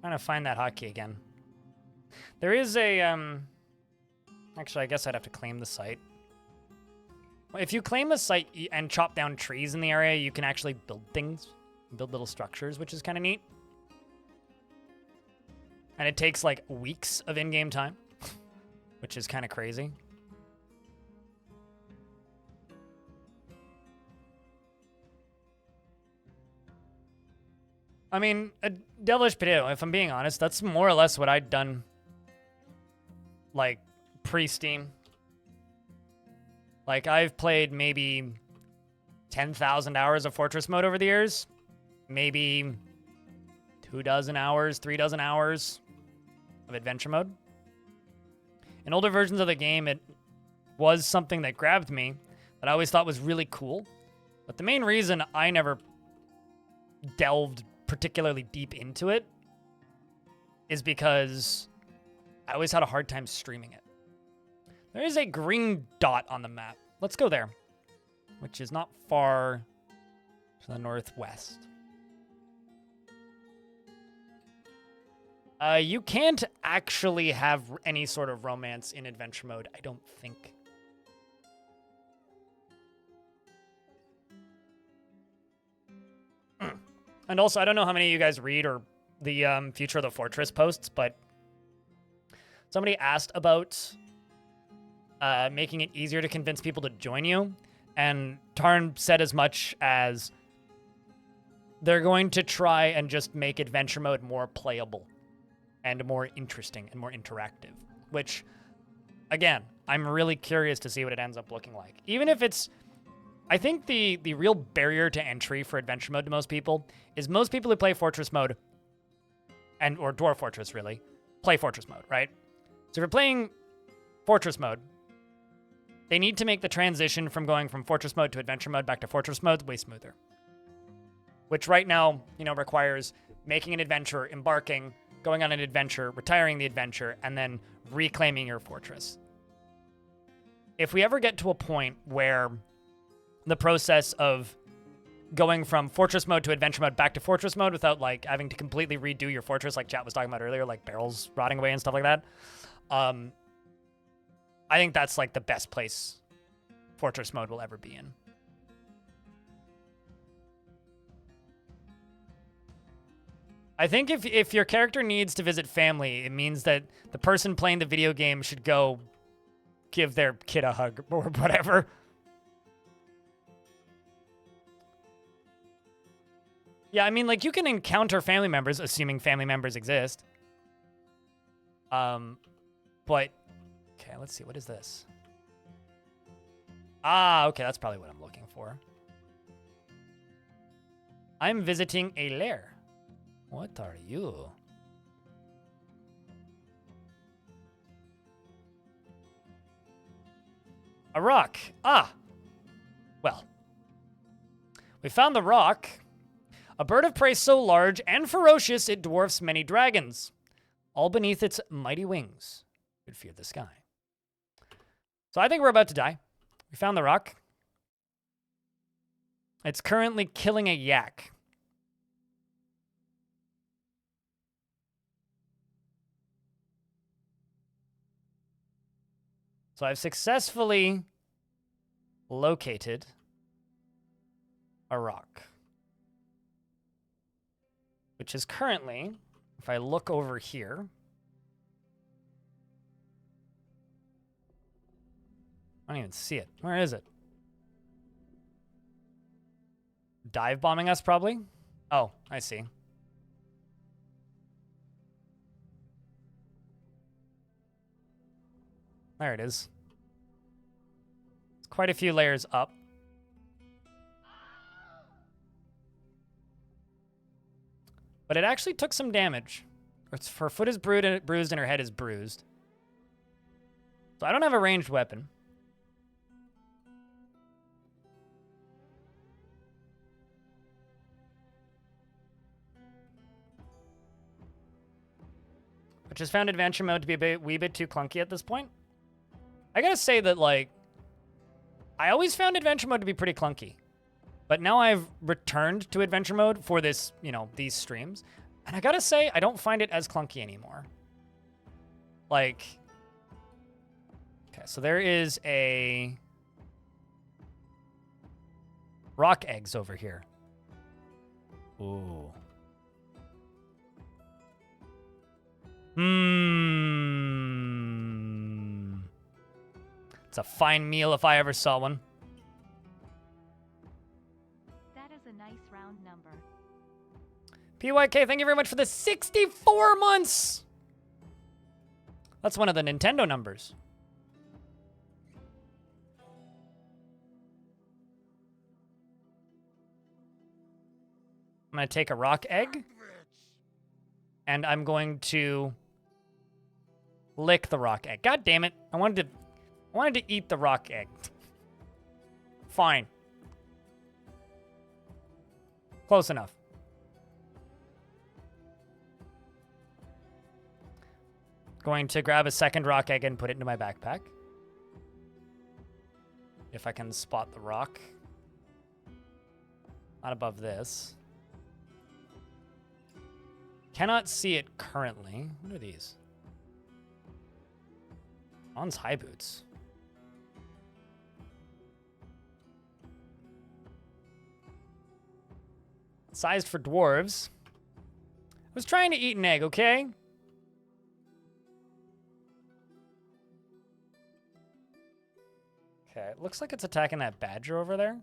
Trying to find that hotkey again. There is a, actually, I guess I'd have to claim the site. If you claim a site and chop down trees in the area, you can actually build things, build little structures, which is kind of neat. And it takes like weeks of in-game time, which is kind of crazy. I mean, a devilish potato, if I'm being honest, that's more or less what I'd done, like, pre-Steam. Like, I've played maybe 10,000 hours of Fortress mode over the years. Maybe 24 hours, 36 hours of adventure mode. In older versions of the game, it was something that grabbed me that I always thought was really cool. But the main reason I never delved particularly deep into it is because I always had a hard time streaming it. There is a green dot on the map. Let's go there, which is not far to the northwest. You can't actually have any sort of romance in adventure mode, I don't think. And also, I don't know how many of you guys read or the Future of the Fortress posts, but somebody asked about making it easier to convince people to join you. And Tarn said as much as they're going to try and just make adventure mode more playable and more interesting and more interactive, which, again, I'm really curious to see what it ends up looking like. Even if it's... I think the real barrier to entry for adventure mode to most people is most people who play Fortress mode, or Dwarf Fortress, really, play Fortress mode, right? So if you're playing Fortress mode, they need to make the transition from going from Fortress mode to adventure mode back to Fortress mode way smoother. Which right now, requires making an adventure, embarking, going on an adventure, retiring the adventure, and then reclaiming your fortress. If we ever get to a point where the process of going from Fortress mode to adventure mode back to Fortress mode without, like, having to completely redo your fortress like chat was talking about earlier, like barrels rotting away and stuff like that, I think that's, like, the best place Fortress mode will ever be in. I think if your character needs to visit family, it means that the person playing the video game should go give their kid a hug or whatever. Yeah, I mean, like, you can encounter family members, assuming family members exist. But, okay, let's see. What is this? Ah, okay, that's probably what I'm looking for. I'm visiting a lair. What are you? A rock. Ah. Well. We found the rock. A bird of prey so large and ferocious it dwarfs many dragons. All beneath its mighty wings could fear the sky. So I think we're about to die. We found the rock. It's currently killing a yak. So I've successfully located a rock, which is currently, if I look over here, I don't even see it. Where is it? Dive bombing us, probably? Oh, I see. There it is. It's quite a few layers up. But it actually took some damage. Her foot is bruised and her head is bruised. So I don't have a ranged weapon. I just found adventure mode to be a wee bit too clunky at this point. I gotta say that, like, I always found adventure mode to be pretty clunky. But now I've returned to adventure mode for this, you know, these streams. And I gotta say, I don't find it as clunky anymore. Like, okay, so there is a rock eggs over here. Ooh. It's a fine meal if I ever saw one. That is a nice round number. PYK, thank you very much for the 64 months. That's one of the Nintendo numbers. I'm going to take a rock egg. And I'm going to lick the rock egg. God damn it. I wanted to eat the rock egg. Fine. Close enough. Going to grab a second rock egg and put it into my backpack. If I can spot the rock. Not above this. Cannot see it currently. What are these? On's high boots. Sized for dwarves. I was trying to eat an egg, okay? Okay, it looks like it's attacking that badger over there.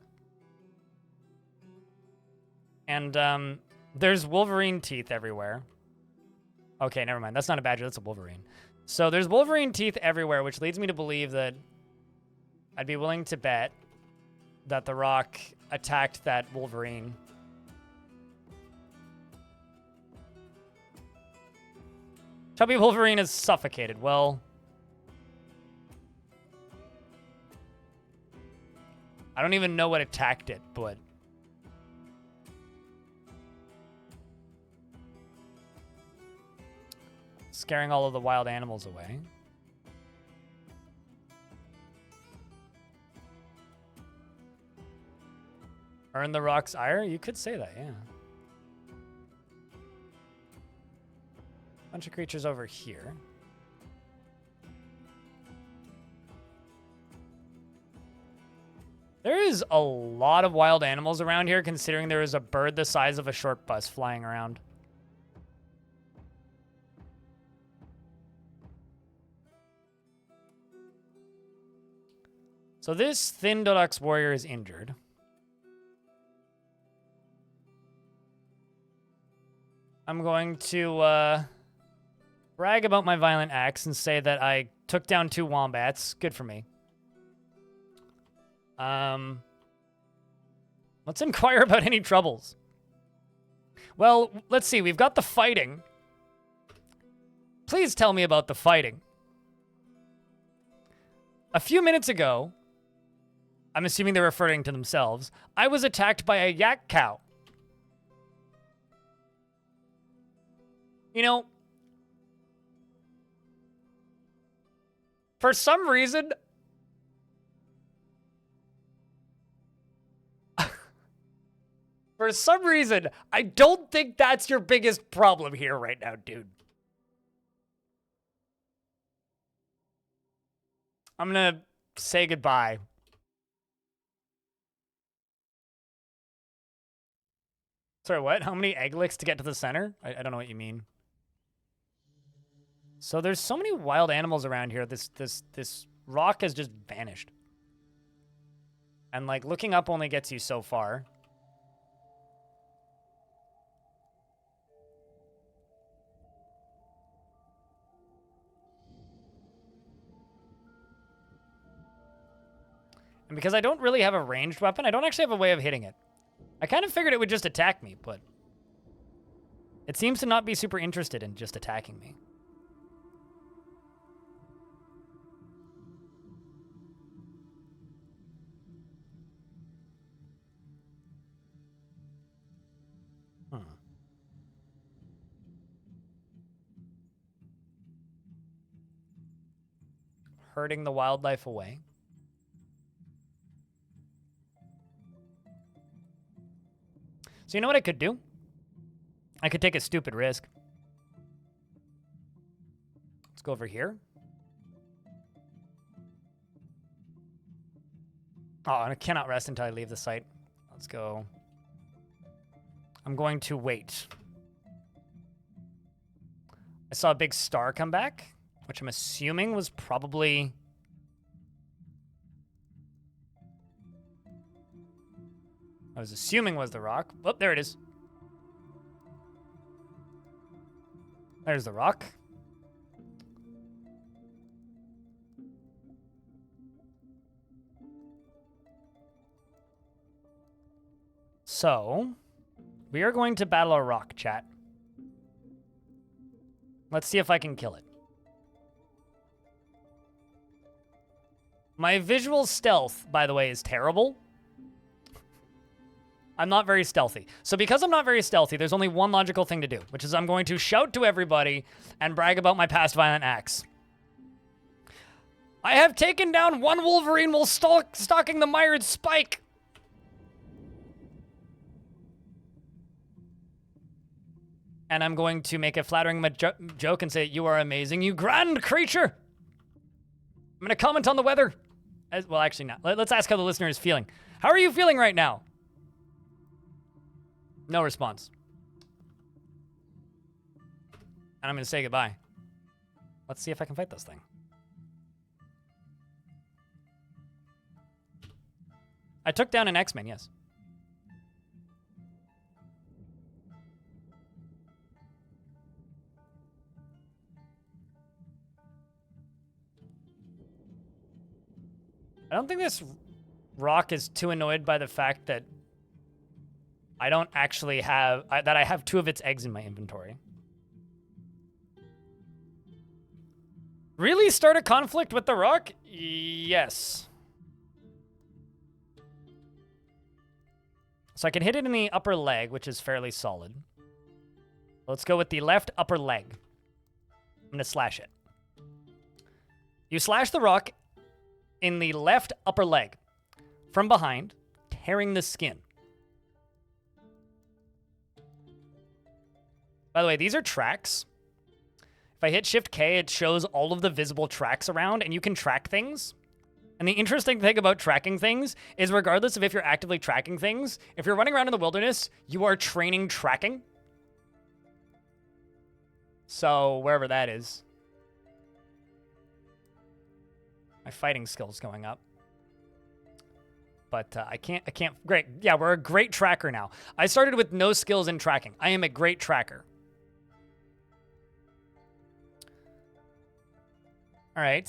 And, there's Wolverine teeth everywhere. Okay, never mind. That's not a badger. That's a Wolverine. So there's Wolverine teeth everywhere, which leads me to believe that I'd be willing to bet that the rock attacked that Wolverine. Chubby Wolverine is suffocated. Well, I don't even know what attacked it, but scaring all of the wild animals away. Earn the rock's ire? You could say that, yeah. Bunch of creatures over here. There is a lot of wild animals around here, considering there is a bird the size of a short bus flying around. So this Thin Dodux warrior is injured. I'm going to brag about my violent axe and say that I took down 2 wombats. Good for me. Let's inquire about any troubles. Well, let's see. We've got the fighting. Please tell me about the fighting. A few minutes ago, I'm assuming they're referring to themselves, I was attacked by a yak cow. You know, for some reason, I don't think that's your biggest problem here right now, dude. I'm gonna say goodbye. Sorry, what? How many egg licks to get to the center? I don't know what you mean. So there's so many wild animals around here. This rock has just vanished. And like looking up only gets you so far. And because I don't really have a ranged weapon, I don't actually have a way of hitting it. I kind of figured it would just attack me, but it seems to not be super interested in just attacking me. Herding the wildlife away. So you know what I could do? I could take a stupid risk. Let's go over here. Oh, and I cannot rest until I leave the site. Let's go. I'm going to wait. I saw a big star come back, which I'm assuming was probably... I was assuming was the rock. Oh, there it is. There's the rock. So, we are going to battle a rock, chat. Let's see if I can kill it. My visual stealth, by the way, is terrible. I'm not very stealthy. So because I'm not very stealthy, there's only one logical thing to do, which is I'm going to shout to everybody and brag about my past violent acts. I have taken down 1 Wolverine while stalking the mired spike. And I'm going to make a flattering joke and say, you are amazing, you grand creature. I'm going to comment on the weather. Well, actually not. Let's ask how the listener is feeling. How are you feeling right now? No response. And I'm going to say goodbye. Let's see if I can fight this thing. I took down an X-Men, yes. I don't think this rock is too annoyed by the fact that I don't actually have... that I have 2 of its eggs in my inventory. Really start a conflict with the rock? Yes. So I can hit it in the upper leg, which is fairly solid. Let's go with the left upper leg. I'm going to slash it. You slash the rock in the left upper leg from behind, tearing the skin. By the way, these are tracks. If I hit Shift K, it shows all of the visible tracks around, and you can track things. And the interesting thing about tracking things is regardless of if you're actively tracking things, if you're running around in the wilderness, you are training tracking. So, wherever that is. My fighting skill's going up. But I can't, great. Yeah, we're a great tracker now. I started with no skills in tracking. I am a great tracker. All right.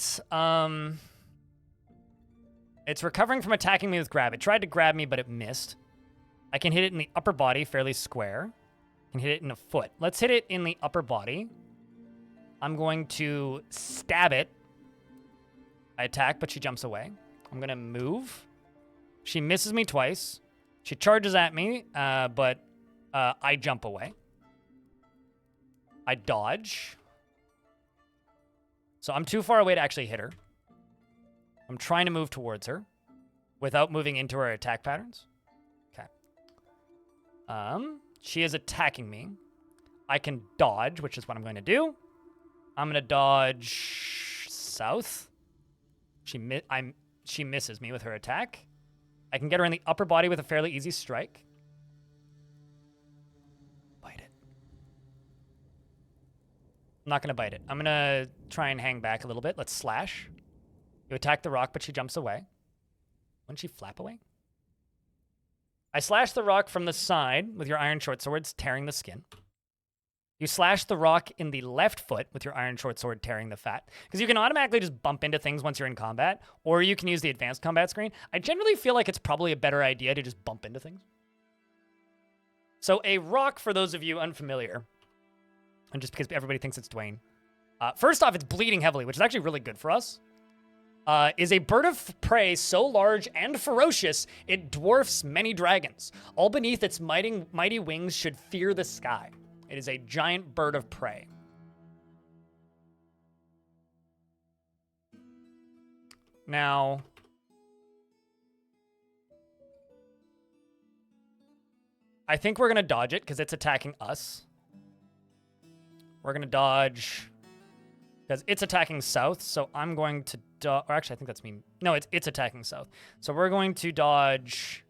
It's recovering from attacking me with grab. It tried to grab me, but it missed. I can hit it in the upper body, fairly square. I can hit it in the foot. Let's hit it in the upper body. I'm going to stab it. I attack, but she jumps away. I'm going to move. She misses me twice. She charges at me, but I jump away. I dodge. So I'm too far away to actually hit her. I'm trying to move towards her without moving into her attack patterns. Okay. She is attacking me. I can dodge, which is what I'm going to do. I'm going to dodge south. She misses me with her attack. I can get her in the upper body with a fairly easy strike. Bite it. I'm not going to bite it. I'm going to try and hang back a little bit. Let's slash. You attack the rock, but she jumps away. Wouldn't she flap away? I slash the rock from the side with your iron short swords, tearing the skin. You slash the rock in the left foot with your iron short sword, tearing the fat. Because you can automatically just bump into things once you're in combat, or you can use the advanced combat screen. I generally feel like it's probably a better idea to just bump into things. So a rock, for those of you unfamiliar, and just because everybody thinks it's Dwayne, first off, it's bleeding heavily, which is actually really good for us. Is a bird of prey so large and ferocious, it dwarfs many dragons. All beneath its mighty wings should fear the sky. It is a giant bird of prey. Now, I think we're going to dodge it because it's attacking us. We're going to dodge because it's attacking south, so I'm going to dodge. Or actually, I think that's me. No, it's attacking south. So we're going to dodge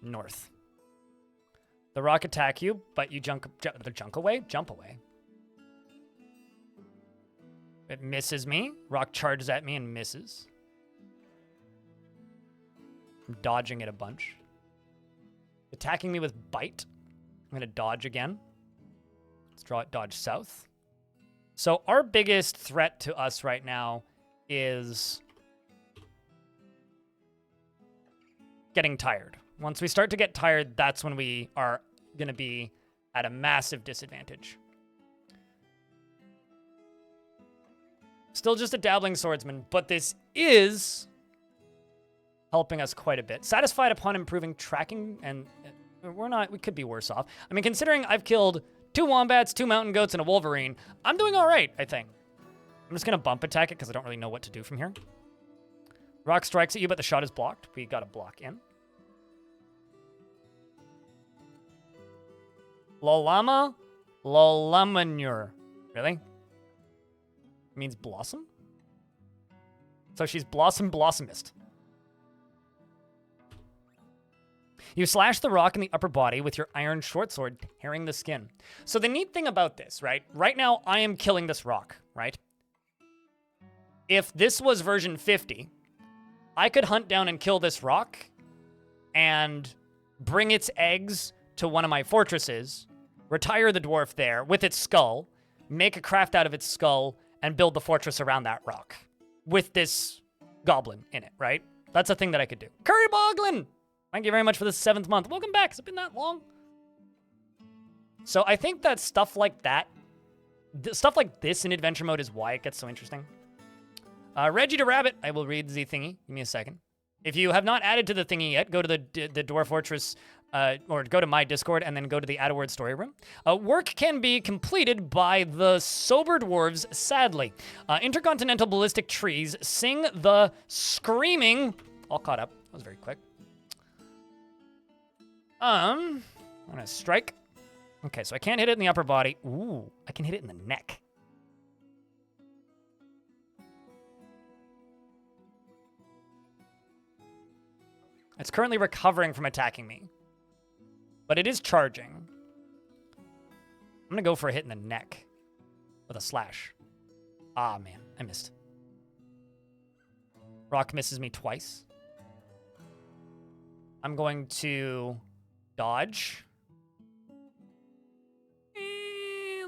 north. The rock attack you, but you jump away? Jump away. It misses me. Rock charges at me and misses. I'm dodging it a bunch. Attacking me with bite. I'm going to dodge again. Let's dodge south. So our biggest threat to us right now is getting tired. Once we start to get tired, that's when we are going to be at a massive disadvantage. Still just a dabbling swordsman, but this is helping us quite a bit. Satisfied upon improving tracking, and we could be worse off. I mean, considering I've killed 2 wombats, 2 mountain goats, and a wolverine, I'm doing all right, I think. I'm just going to bump attack it because I don't really know what to do from here. Rock strikes at you, but the shot is blocked. We got a block in. Lolamanure. Really? It means blossom? So she's blossomist. You slash the rock in the upper body with your iron short sword, tearing the skin. So the neat thing about this, right? Right now, I am killing this rock, right? If this was version 50, I could hunt down and kill this rock and bring its eggs to one of my fortresses, retire the dwarf there with its skull, make a craft out of its skull, and build the fortress around that rock with this goblin in it, right? That's a thing that I could do. Curry Boglin! Thank you very much for the 7th month. Welcome back. Has it been that long? So I think that stuff like that, stuff like this in adventure mode is why it gets so interesting. Reggie the Rabbit, I will read the thingy. Give me a second. If you have not added to the thingy yet, go to the Dwarf Fortress, or go to my Discord and then go to the Add a Word story room. Work can be completed by the sober dwarves, sadly. Intercontinental ballistic trees sing the screaming. All caught up. That was very quick. I'm gonna strike. Okay, so I can't hit it in the upper body. Ooh, I can hit it in the neck. It's currently recovering from attacking me, but it is charging. I'm gonna go for a hit in the neck with a slash. Ah, man, I missed. Rock misses me twice. I'm going to dodge.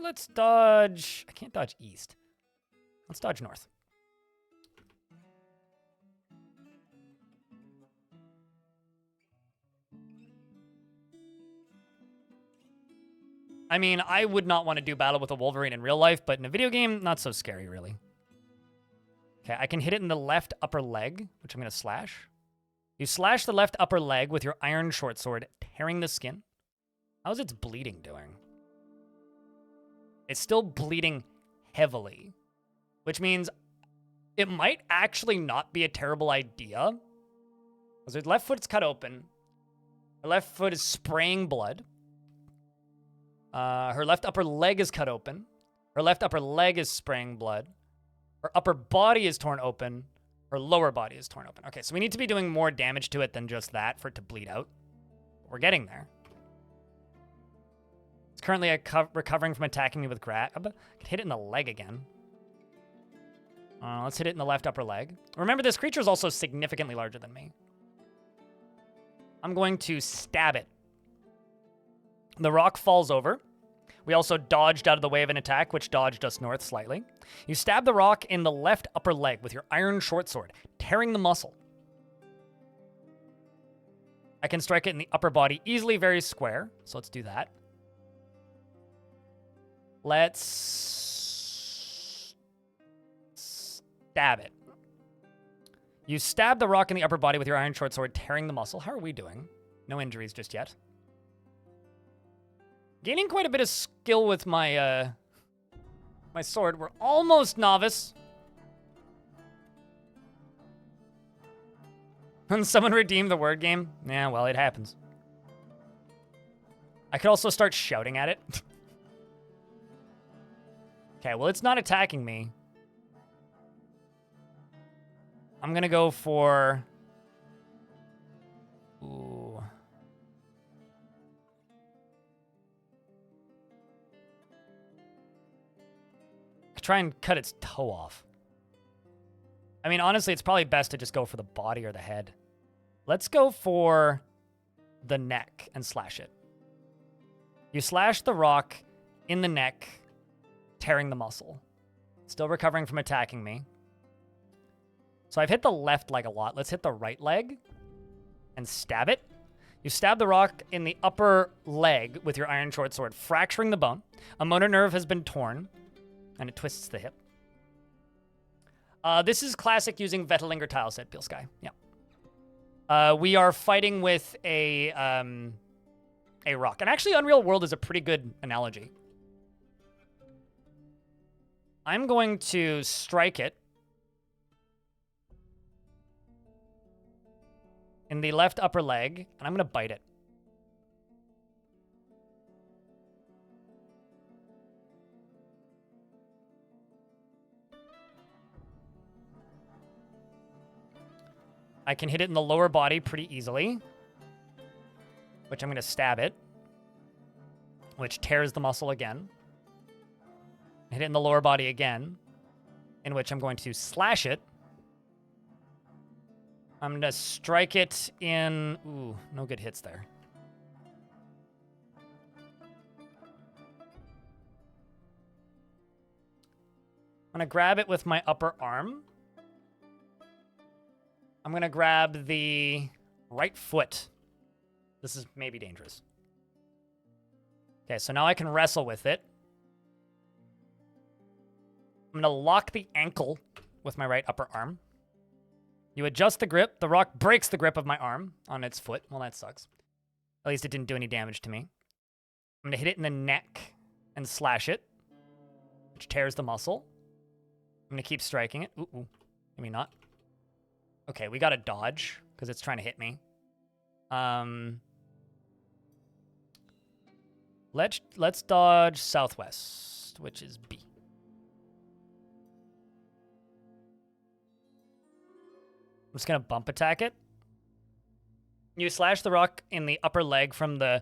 Let's dodge. I can't dodge east. Let's dodge north. I mean, I would not want to do battle with a Wolverine in real life, but in a video game, not so scary, really. Okay, I can hit it in the left upper leg, which I'm going to slash. You slash the left upper leg with your iron short sword, tearing the skin. How's its bleeding doing? It's still bleeding heavily, which means it might actually not be a terrible idea. Because her left foot's cut open. Her left foot is spraying blood. Her left upper leg is cut open. Her left upper leg is spraying blood. Her upper body is torn open. Her lower body is torn open. Okay, so we need to be doing more damage to it than just that for it to bleed out. We're getting there. It's currently recovering from attacking me with grab. I can hit it in the leg again. Let's hit it in the left upper leg. Remember, this creature is also significantly larger than me. I'm going to stab it. The rock falls over. We also dodged out of the way of an attack, which dodged us north slightly. You stab the rock in the left upper leg with your iron short sword, tearing the muscle. I can strike it in the upper body easily, very square. So let's do that. Let's stab it. You stab the rock in the upper body with your iron short sword, tearing the muscle. How are we doing? No injuries just yet. Gaining quite a bit of skill with my my sword. We're almost novice. And someone redeemed the word game? Yeah, well, it happens. I could also start shouting at it. Okay, well, it's not attacking me. I'm gonna go for... Ooh. Try and cut its toe off. I mean, honestly, it's probably best to just go for the body or the head. Let's go for the neck and slash it. You slash the rock in the neck, tearing the muscle. Still recovering from attacking me. So I've hit the left leg a lot. Let's hit the right leg and stab it. You stab the rock in the upper leg with your iron short sword, fracturing the bone. A motor nerve has been torn. And it twists the hip. This is classic using Vetelinger tile set, Peel Sky. Yeah. We are fighting with a rock. And actually, Unreal World is a pretty good analogy. I'm going to strike it in the left upper leg, and I'm going to bite it. I can hit it in the lower body pretty easily, which I'm going to stab it, which tears the muscle again. Hit it in the lower body again, in which I'm going to slash it. I'm going to strike it in... Ooh, no good hits there. I'm going to grab it with my upper arm. I'm going to grab the right foot. This is maybe dangerous. Okay, so now I can wrestle with it. I'm going to lock the ankle with my right upper arm. You adjust the grip. The rock breaks the grip of my arm on its foot. Well, that sucks. At least it didn't do any damage to me. I'm going to hit it in the neck and slash it, which tears the muscle. I'm going to keep striking it. Ooh, maybe not. Okay, we got to dodge because it's trying to hit me. Let's dodge southwest, which is B. I'm just going to bump attack it. You slash the rock in the upper leg from the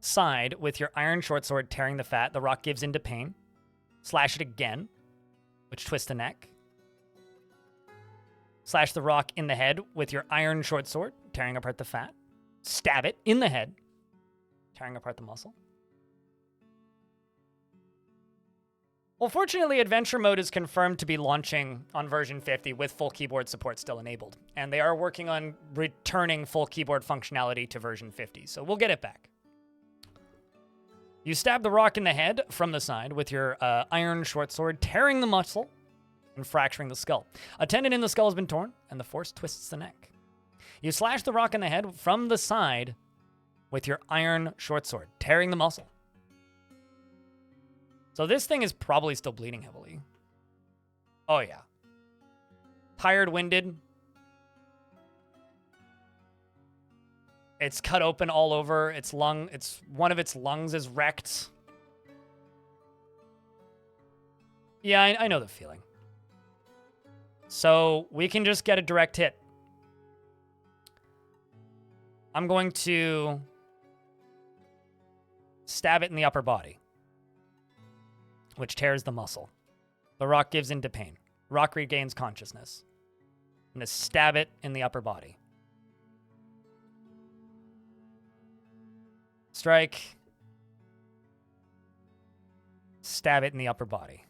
side with your iron short sword, tearing the fat. The rock gives into pain. Slash it again, which twists the neck. Slash the rock in the head with your iron short sword, tearing apart the fat. stab it in the head, tearing apart the muscle. Well, fortunately, Adventure Mode is confirmed to be launching on version 50 with full keyboard support still enabled. And they are working on returning full keyboard functionality to version 50, so we'll get it back. You stab the rock in the head from the side with your iron short sword, tearing the muscle and fracturing the skull. A tendon in the skull has been torn, and the force twists the neck. You slash the rock in the head from the side with your iron short sword, tearing the muscle. So this thing is probably still bleeding heavily. Oh, yeah. Tired, winded. It's cut open all over. One of its lungs is wrecked. Yeah, I know the feeling. So we can just get a direct hit. I'm going to stab it in the upper body, which tears the muscle. The rock gives into pain. Rock regains consciousness. I'm going to stab it in the upper body. Strike. Stab it in the upper body.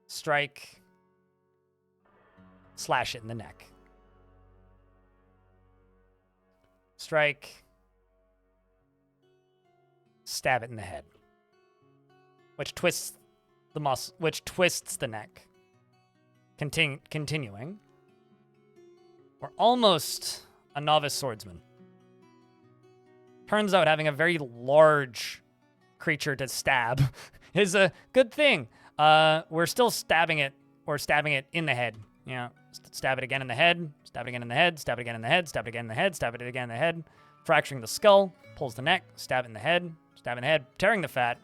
Strike. Slash it in the neck. Strike. Stab it in the head. Which twists the muscle, which twists the neck. Continuing. We're almost a novice swordsman. Turns out having a very large creature to stab is a good thing. We're still stabbing it in the head. Yeah, stab it again in the head, stab it again in the head, stab it again in the head, stab it again in the head, stab it again in the head, fracturing the skull, pulls the neck, stab it in the head, stab in the head, tearing the fat.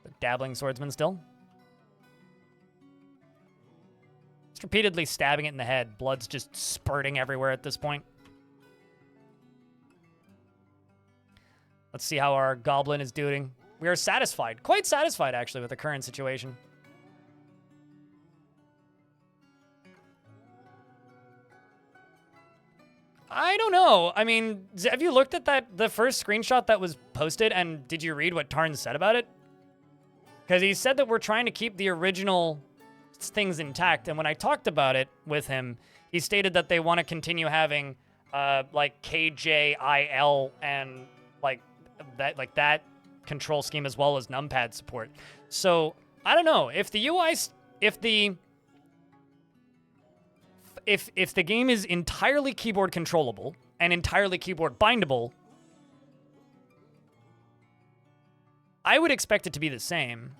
The dabbling swordsman still. Just repeatedly stabbing it in the head. Blood's just spurting everywhere at this point. Let's see how our goblin is doing. We are satisfied. Quite satisfied, actually, with the current situation. I don't know. I mean, have you looked at the first screenshot that was posted, and did you read what Tarn said about it? Because he said that we're trying to keep the original things intact, and when I talked about it with him, he stated that they want to continue having, like, KJIL and, like that control scheme as well as numpad support. So, I don't know. If the UI... If the game is entirely keyboard controllable and entirely keyboard bindable, I would expect it to be the same,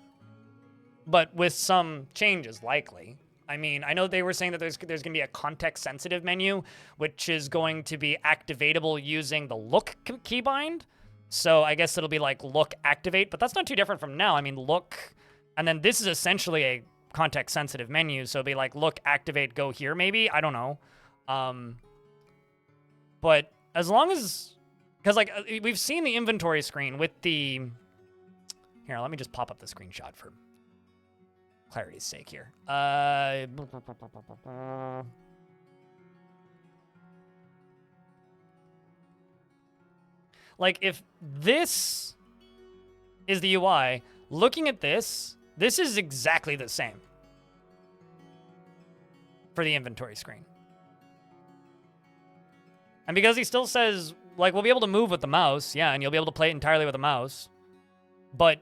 but with some changes, likely. I mean, I know they were saying that there's going to be a context-sensitive menu, which is going to be activatable using the look keybind. So I guess it'll be like look activate, but that's not too different from now. I mean, look, and then this is essentially a context-sensitive menu, so it'll be like look, activate, go here, maybe? I don't know. But as long as... Because, like, we've seen the inventory screen with the... Here, let me just pop up the screenshot for clarity's sake here. Like, if this is the UI, looking at this is exactly the same for the inventory screen. And because he still says, like, we'll be able to move with the mouse, yeah, and you'll be able to play it entirely with the mouse, but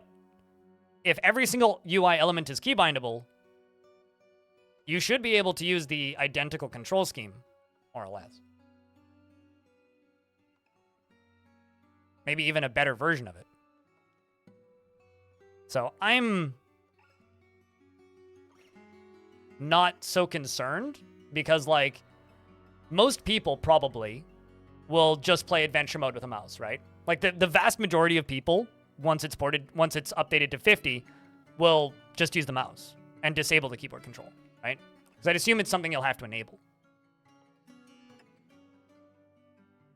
if every single UI element is keybindable, you should be able to use the identical control scheme, more or less. Maybe even a better version of it. So I'm not so concerned because, like, most people probably will just play adventure mode with a mouse, right? Like, the vast majority of people, once it's updated to 50, will just use the mouse and disable the keyboard control, right? Because I'd assume it's something you'll have to enable.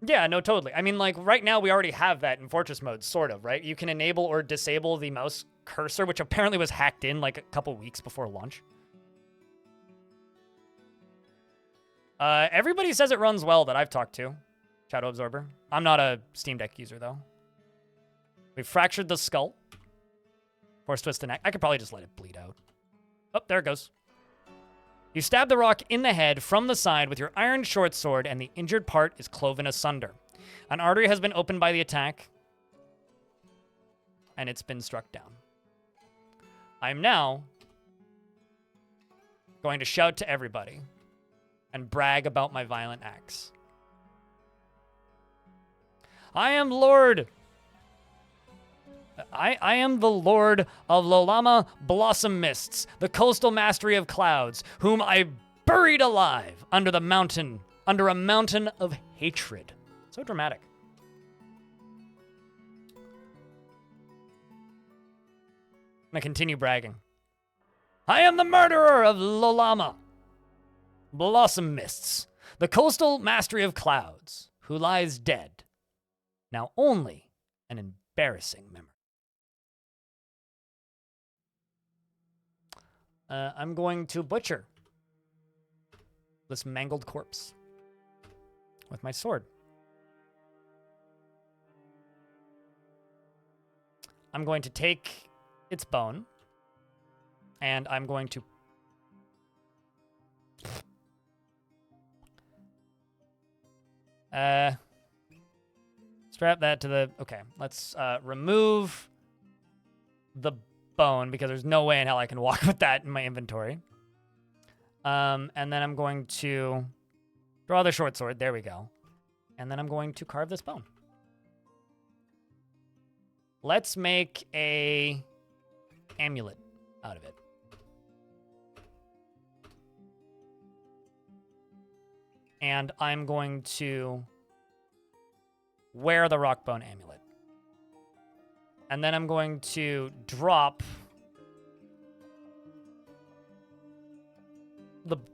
Yeah, no, totally. I mean, like, right now we already have that in Fortress mode, sort of, right? You can enable or disable the mouse cursor, which apparently was hacked in, like, a couple weeks before launch. Everybody says it runs well that I've talked to. Shadow Absorber. I'm not a Steam Deck user, though. We fractured the skull. Force twist the neck. I could probably just let it bleed out. Oh, there it goes. You stab the rock in the head from the side with your iron short sword, and the injured part is cloven asunder. An artery has been opened by the attack, and it's been struck down. I'm now going to shout to everybody and brag about my violent acts. I am Lord. I am the Lord of Lolama Blossom Mists, the coastal mastery of clouds, whom I buried alive under a mountain of hatred. So dramatic. I'm gonna continue bragging. I am the murderer of Lolama Blossom Mists, the coastal mastery of clouds, who lies dead, now only an embarrassing memory. I'm going to butcher this mangled corpse with my sword. I'm going to take its bone, and I'm going to strap that to the... Okay, let's remove the bone, because there's no way in hell I can walk with that in my inventory. And then I'm going to draw the short sword. There we go. And then I'm going to carve this bone. Let's make a amulet out of it. And I'm going to wear the rock bone amulet. And then I'm going to drop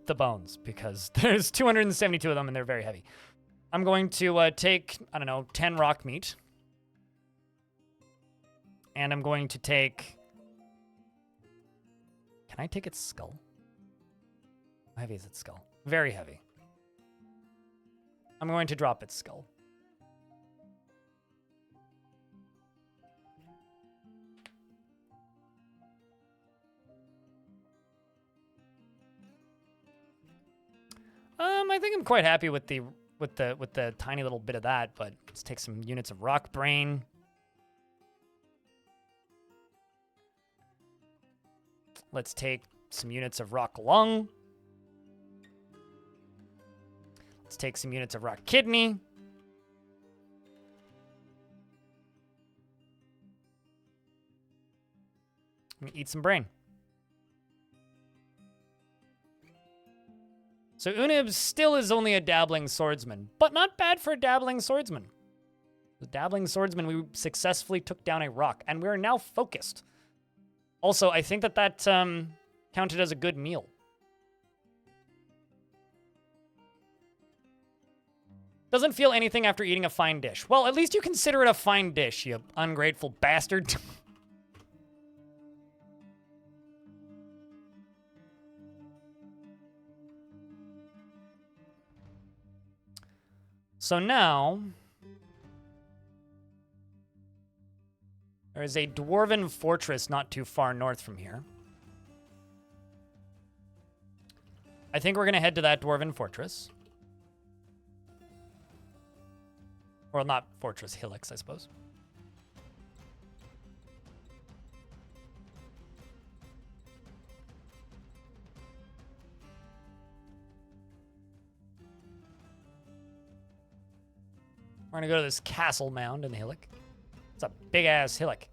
the bones, because there's 272 of them and they're very heavy. I'm going to take, I don't know, 10 rock meat. And I'm going to take... Can I take its skull? How heavy is its skull? Very heavy. I'm going to drop its skull. I think I'm quite happy with the tiny little bit of that, but let's take some units of rock brain. Let's take some units of rock lung. Let's take some units of rock kidney. I'm gonna eat some brain. So Unib still is only a dabbling swordsman, but not bad for a dabbling swordsman. The dabbling swordsman, we successfully took down a rock, and we're now focused. Also, I think that counted as a good meal. Doesn't feel anything after eating a fine dish. Well, at least you consider it a fine dish, you ungrateful bastard. So now, there is a dwarven fortress not too far north from here. I think we're going to head to that dwarven fortress. Or not fortress, hillocks, I suppose. We're gonna go to this castle mound in the hillock. It's a big-ass hillock.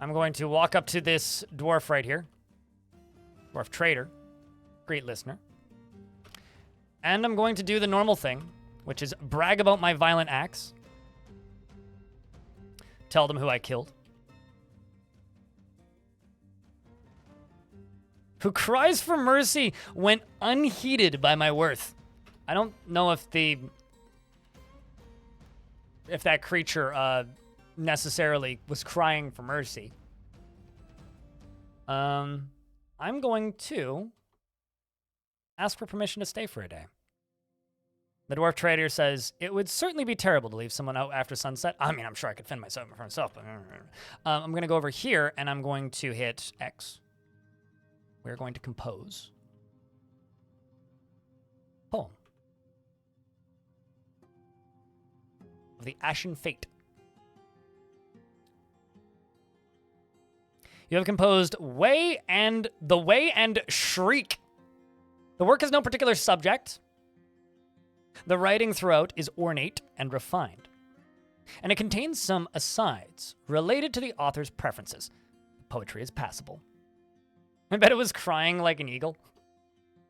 I'm going to walk up to this dwarf right here. Dwarf trader. Great listener. And I'm going to do the normal thing, which is brag about my violent acts. Tell them who I killed. Who cries for mercy when unheeded by my worth. I don't know if that creature necessarily was crying for mercy. I'm going to ask for permission to stay for a day. The dwarf trader says, it would certainly be terrible to leave someone out after sunset. I mean, I'm sure I could fend myself for myself, but I'm going to go over here, and I'm going to hit X. We're going to compose. Poem. Of the Ashen Fate. You have composed Way and the Way and Shriek. The work has no particular subject. The writing throughout is ornate and refined, and it contains some asides related to the author's preferences. The poetry is passable. I bet it was crying like an eagle.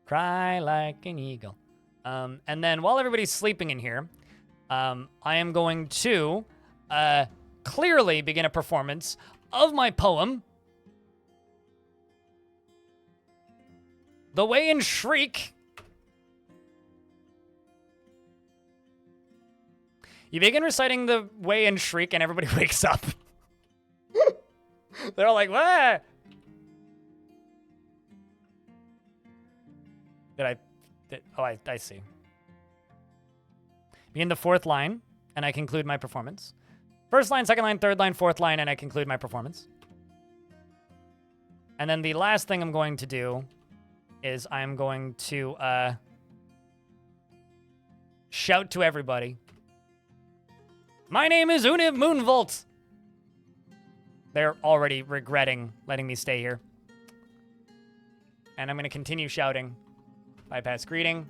Cry like an eagle. And then while everybody's sleeping in here, I am going to clearly begin a performance of my poem, The Way and Shriek. You begin reciting the Way and Shriek, and everybody wakes up. They're all like, what? I see. Begin the fourth line, and I conclude my performance. First line, second line, third line, fourth line, and I conclude my performance. And then the last thing I'm going to do is I'm going to shout to everybody. My name is Unib Moonvolt. They're already regretting letting me stay here. And I'm going to continue shouting. Bypass greeting.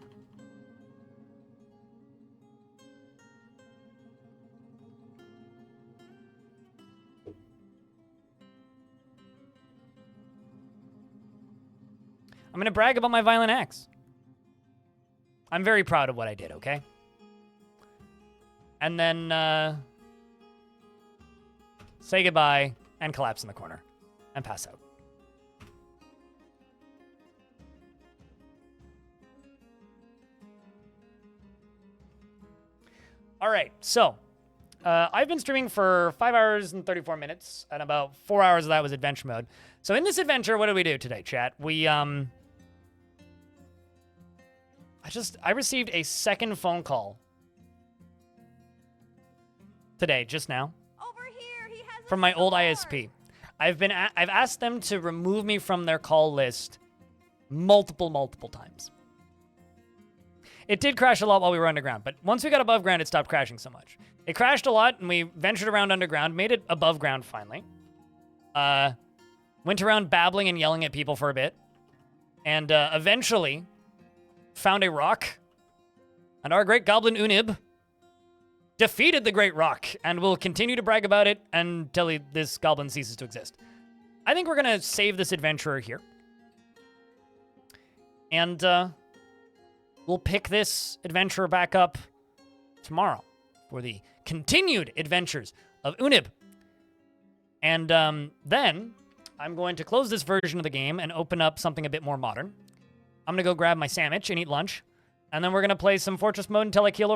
I'm going to brag about my violent acts. I'm very proud of what I did, okay? And then say goodbye and collapse in the corner and pass out. All right, so I've been streaming for 5 hours and 34 minutes, and about 4 hours of that was adventure mode. So in this adventure, what did we do today, chat? We I received a second phone call today, just now, Over here, he has from my old ISP. I've asked them to remove me from their call list multiple times. It did crash a lot while we were underground, but once we got above ground, it stopped crashing so much. It crashed a lot, and we ventured around underground, made it above ground finally. Went around babbling and yelling at people for a bit, and eventually found a rock, and our great Goblin Unib defeated the Great Rock, and will continue to brag about it until this goblin ceases to exist. I think we're going to save this adventurer here. And we'll pick this adventurer back up tomorrow for the continued adventures of Unib. And then I'm going to close this version of the game and open up something a bit more modern. I'm going to go grab my sandwich and eat lunch. And then we're going to play some Fortress mode until I keel over.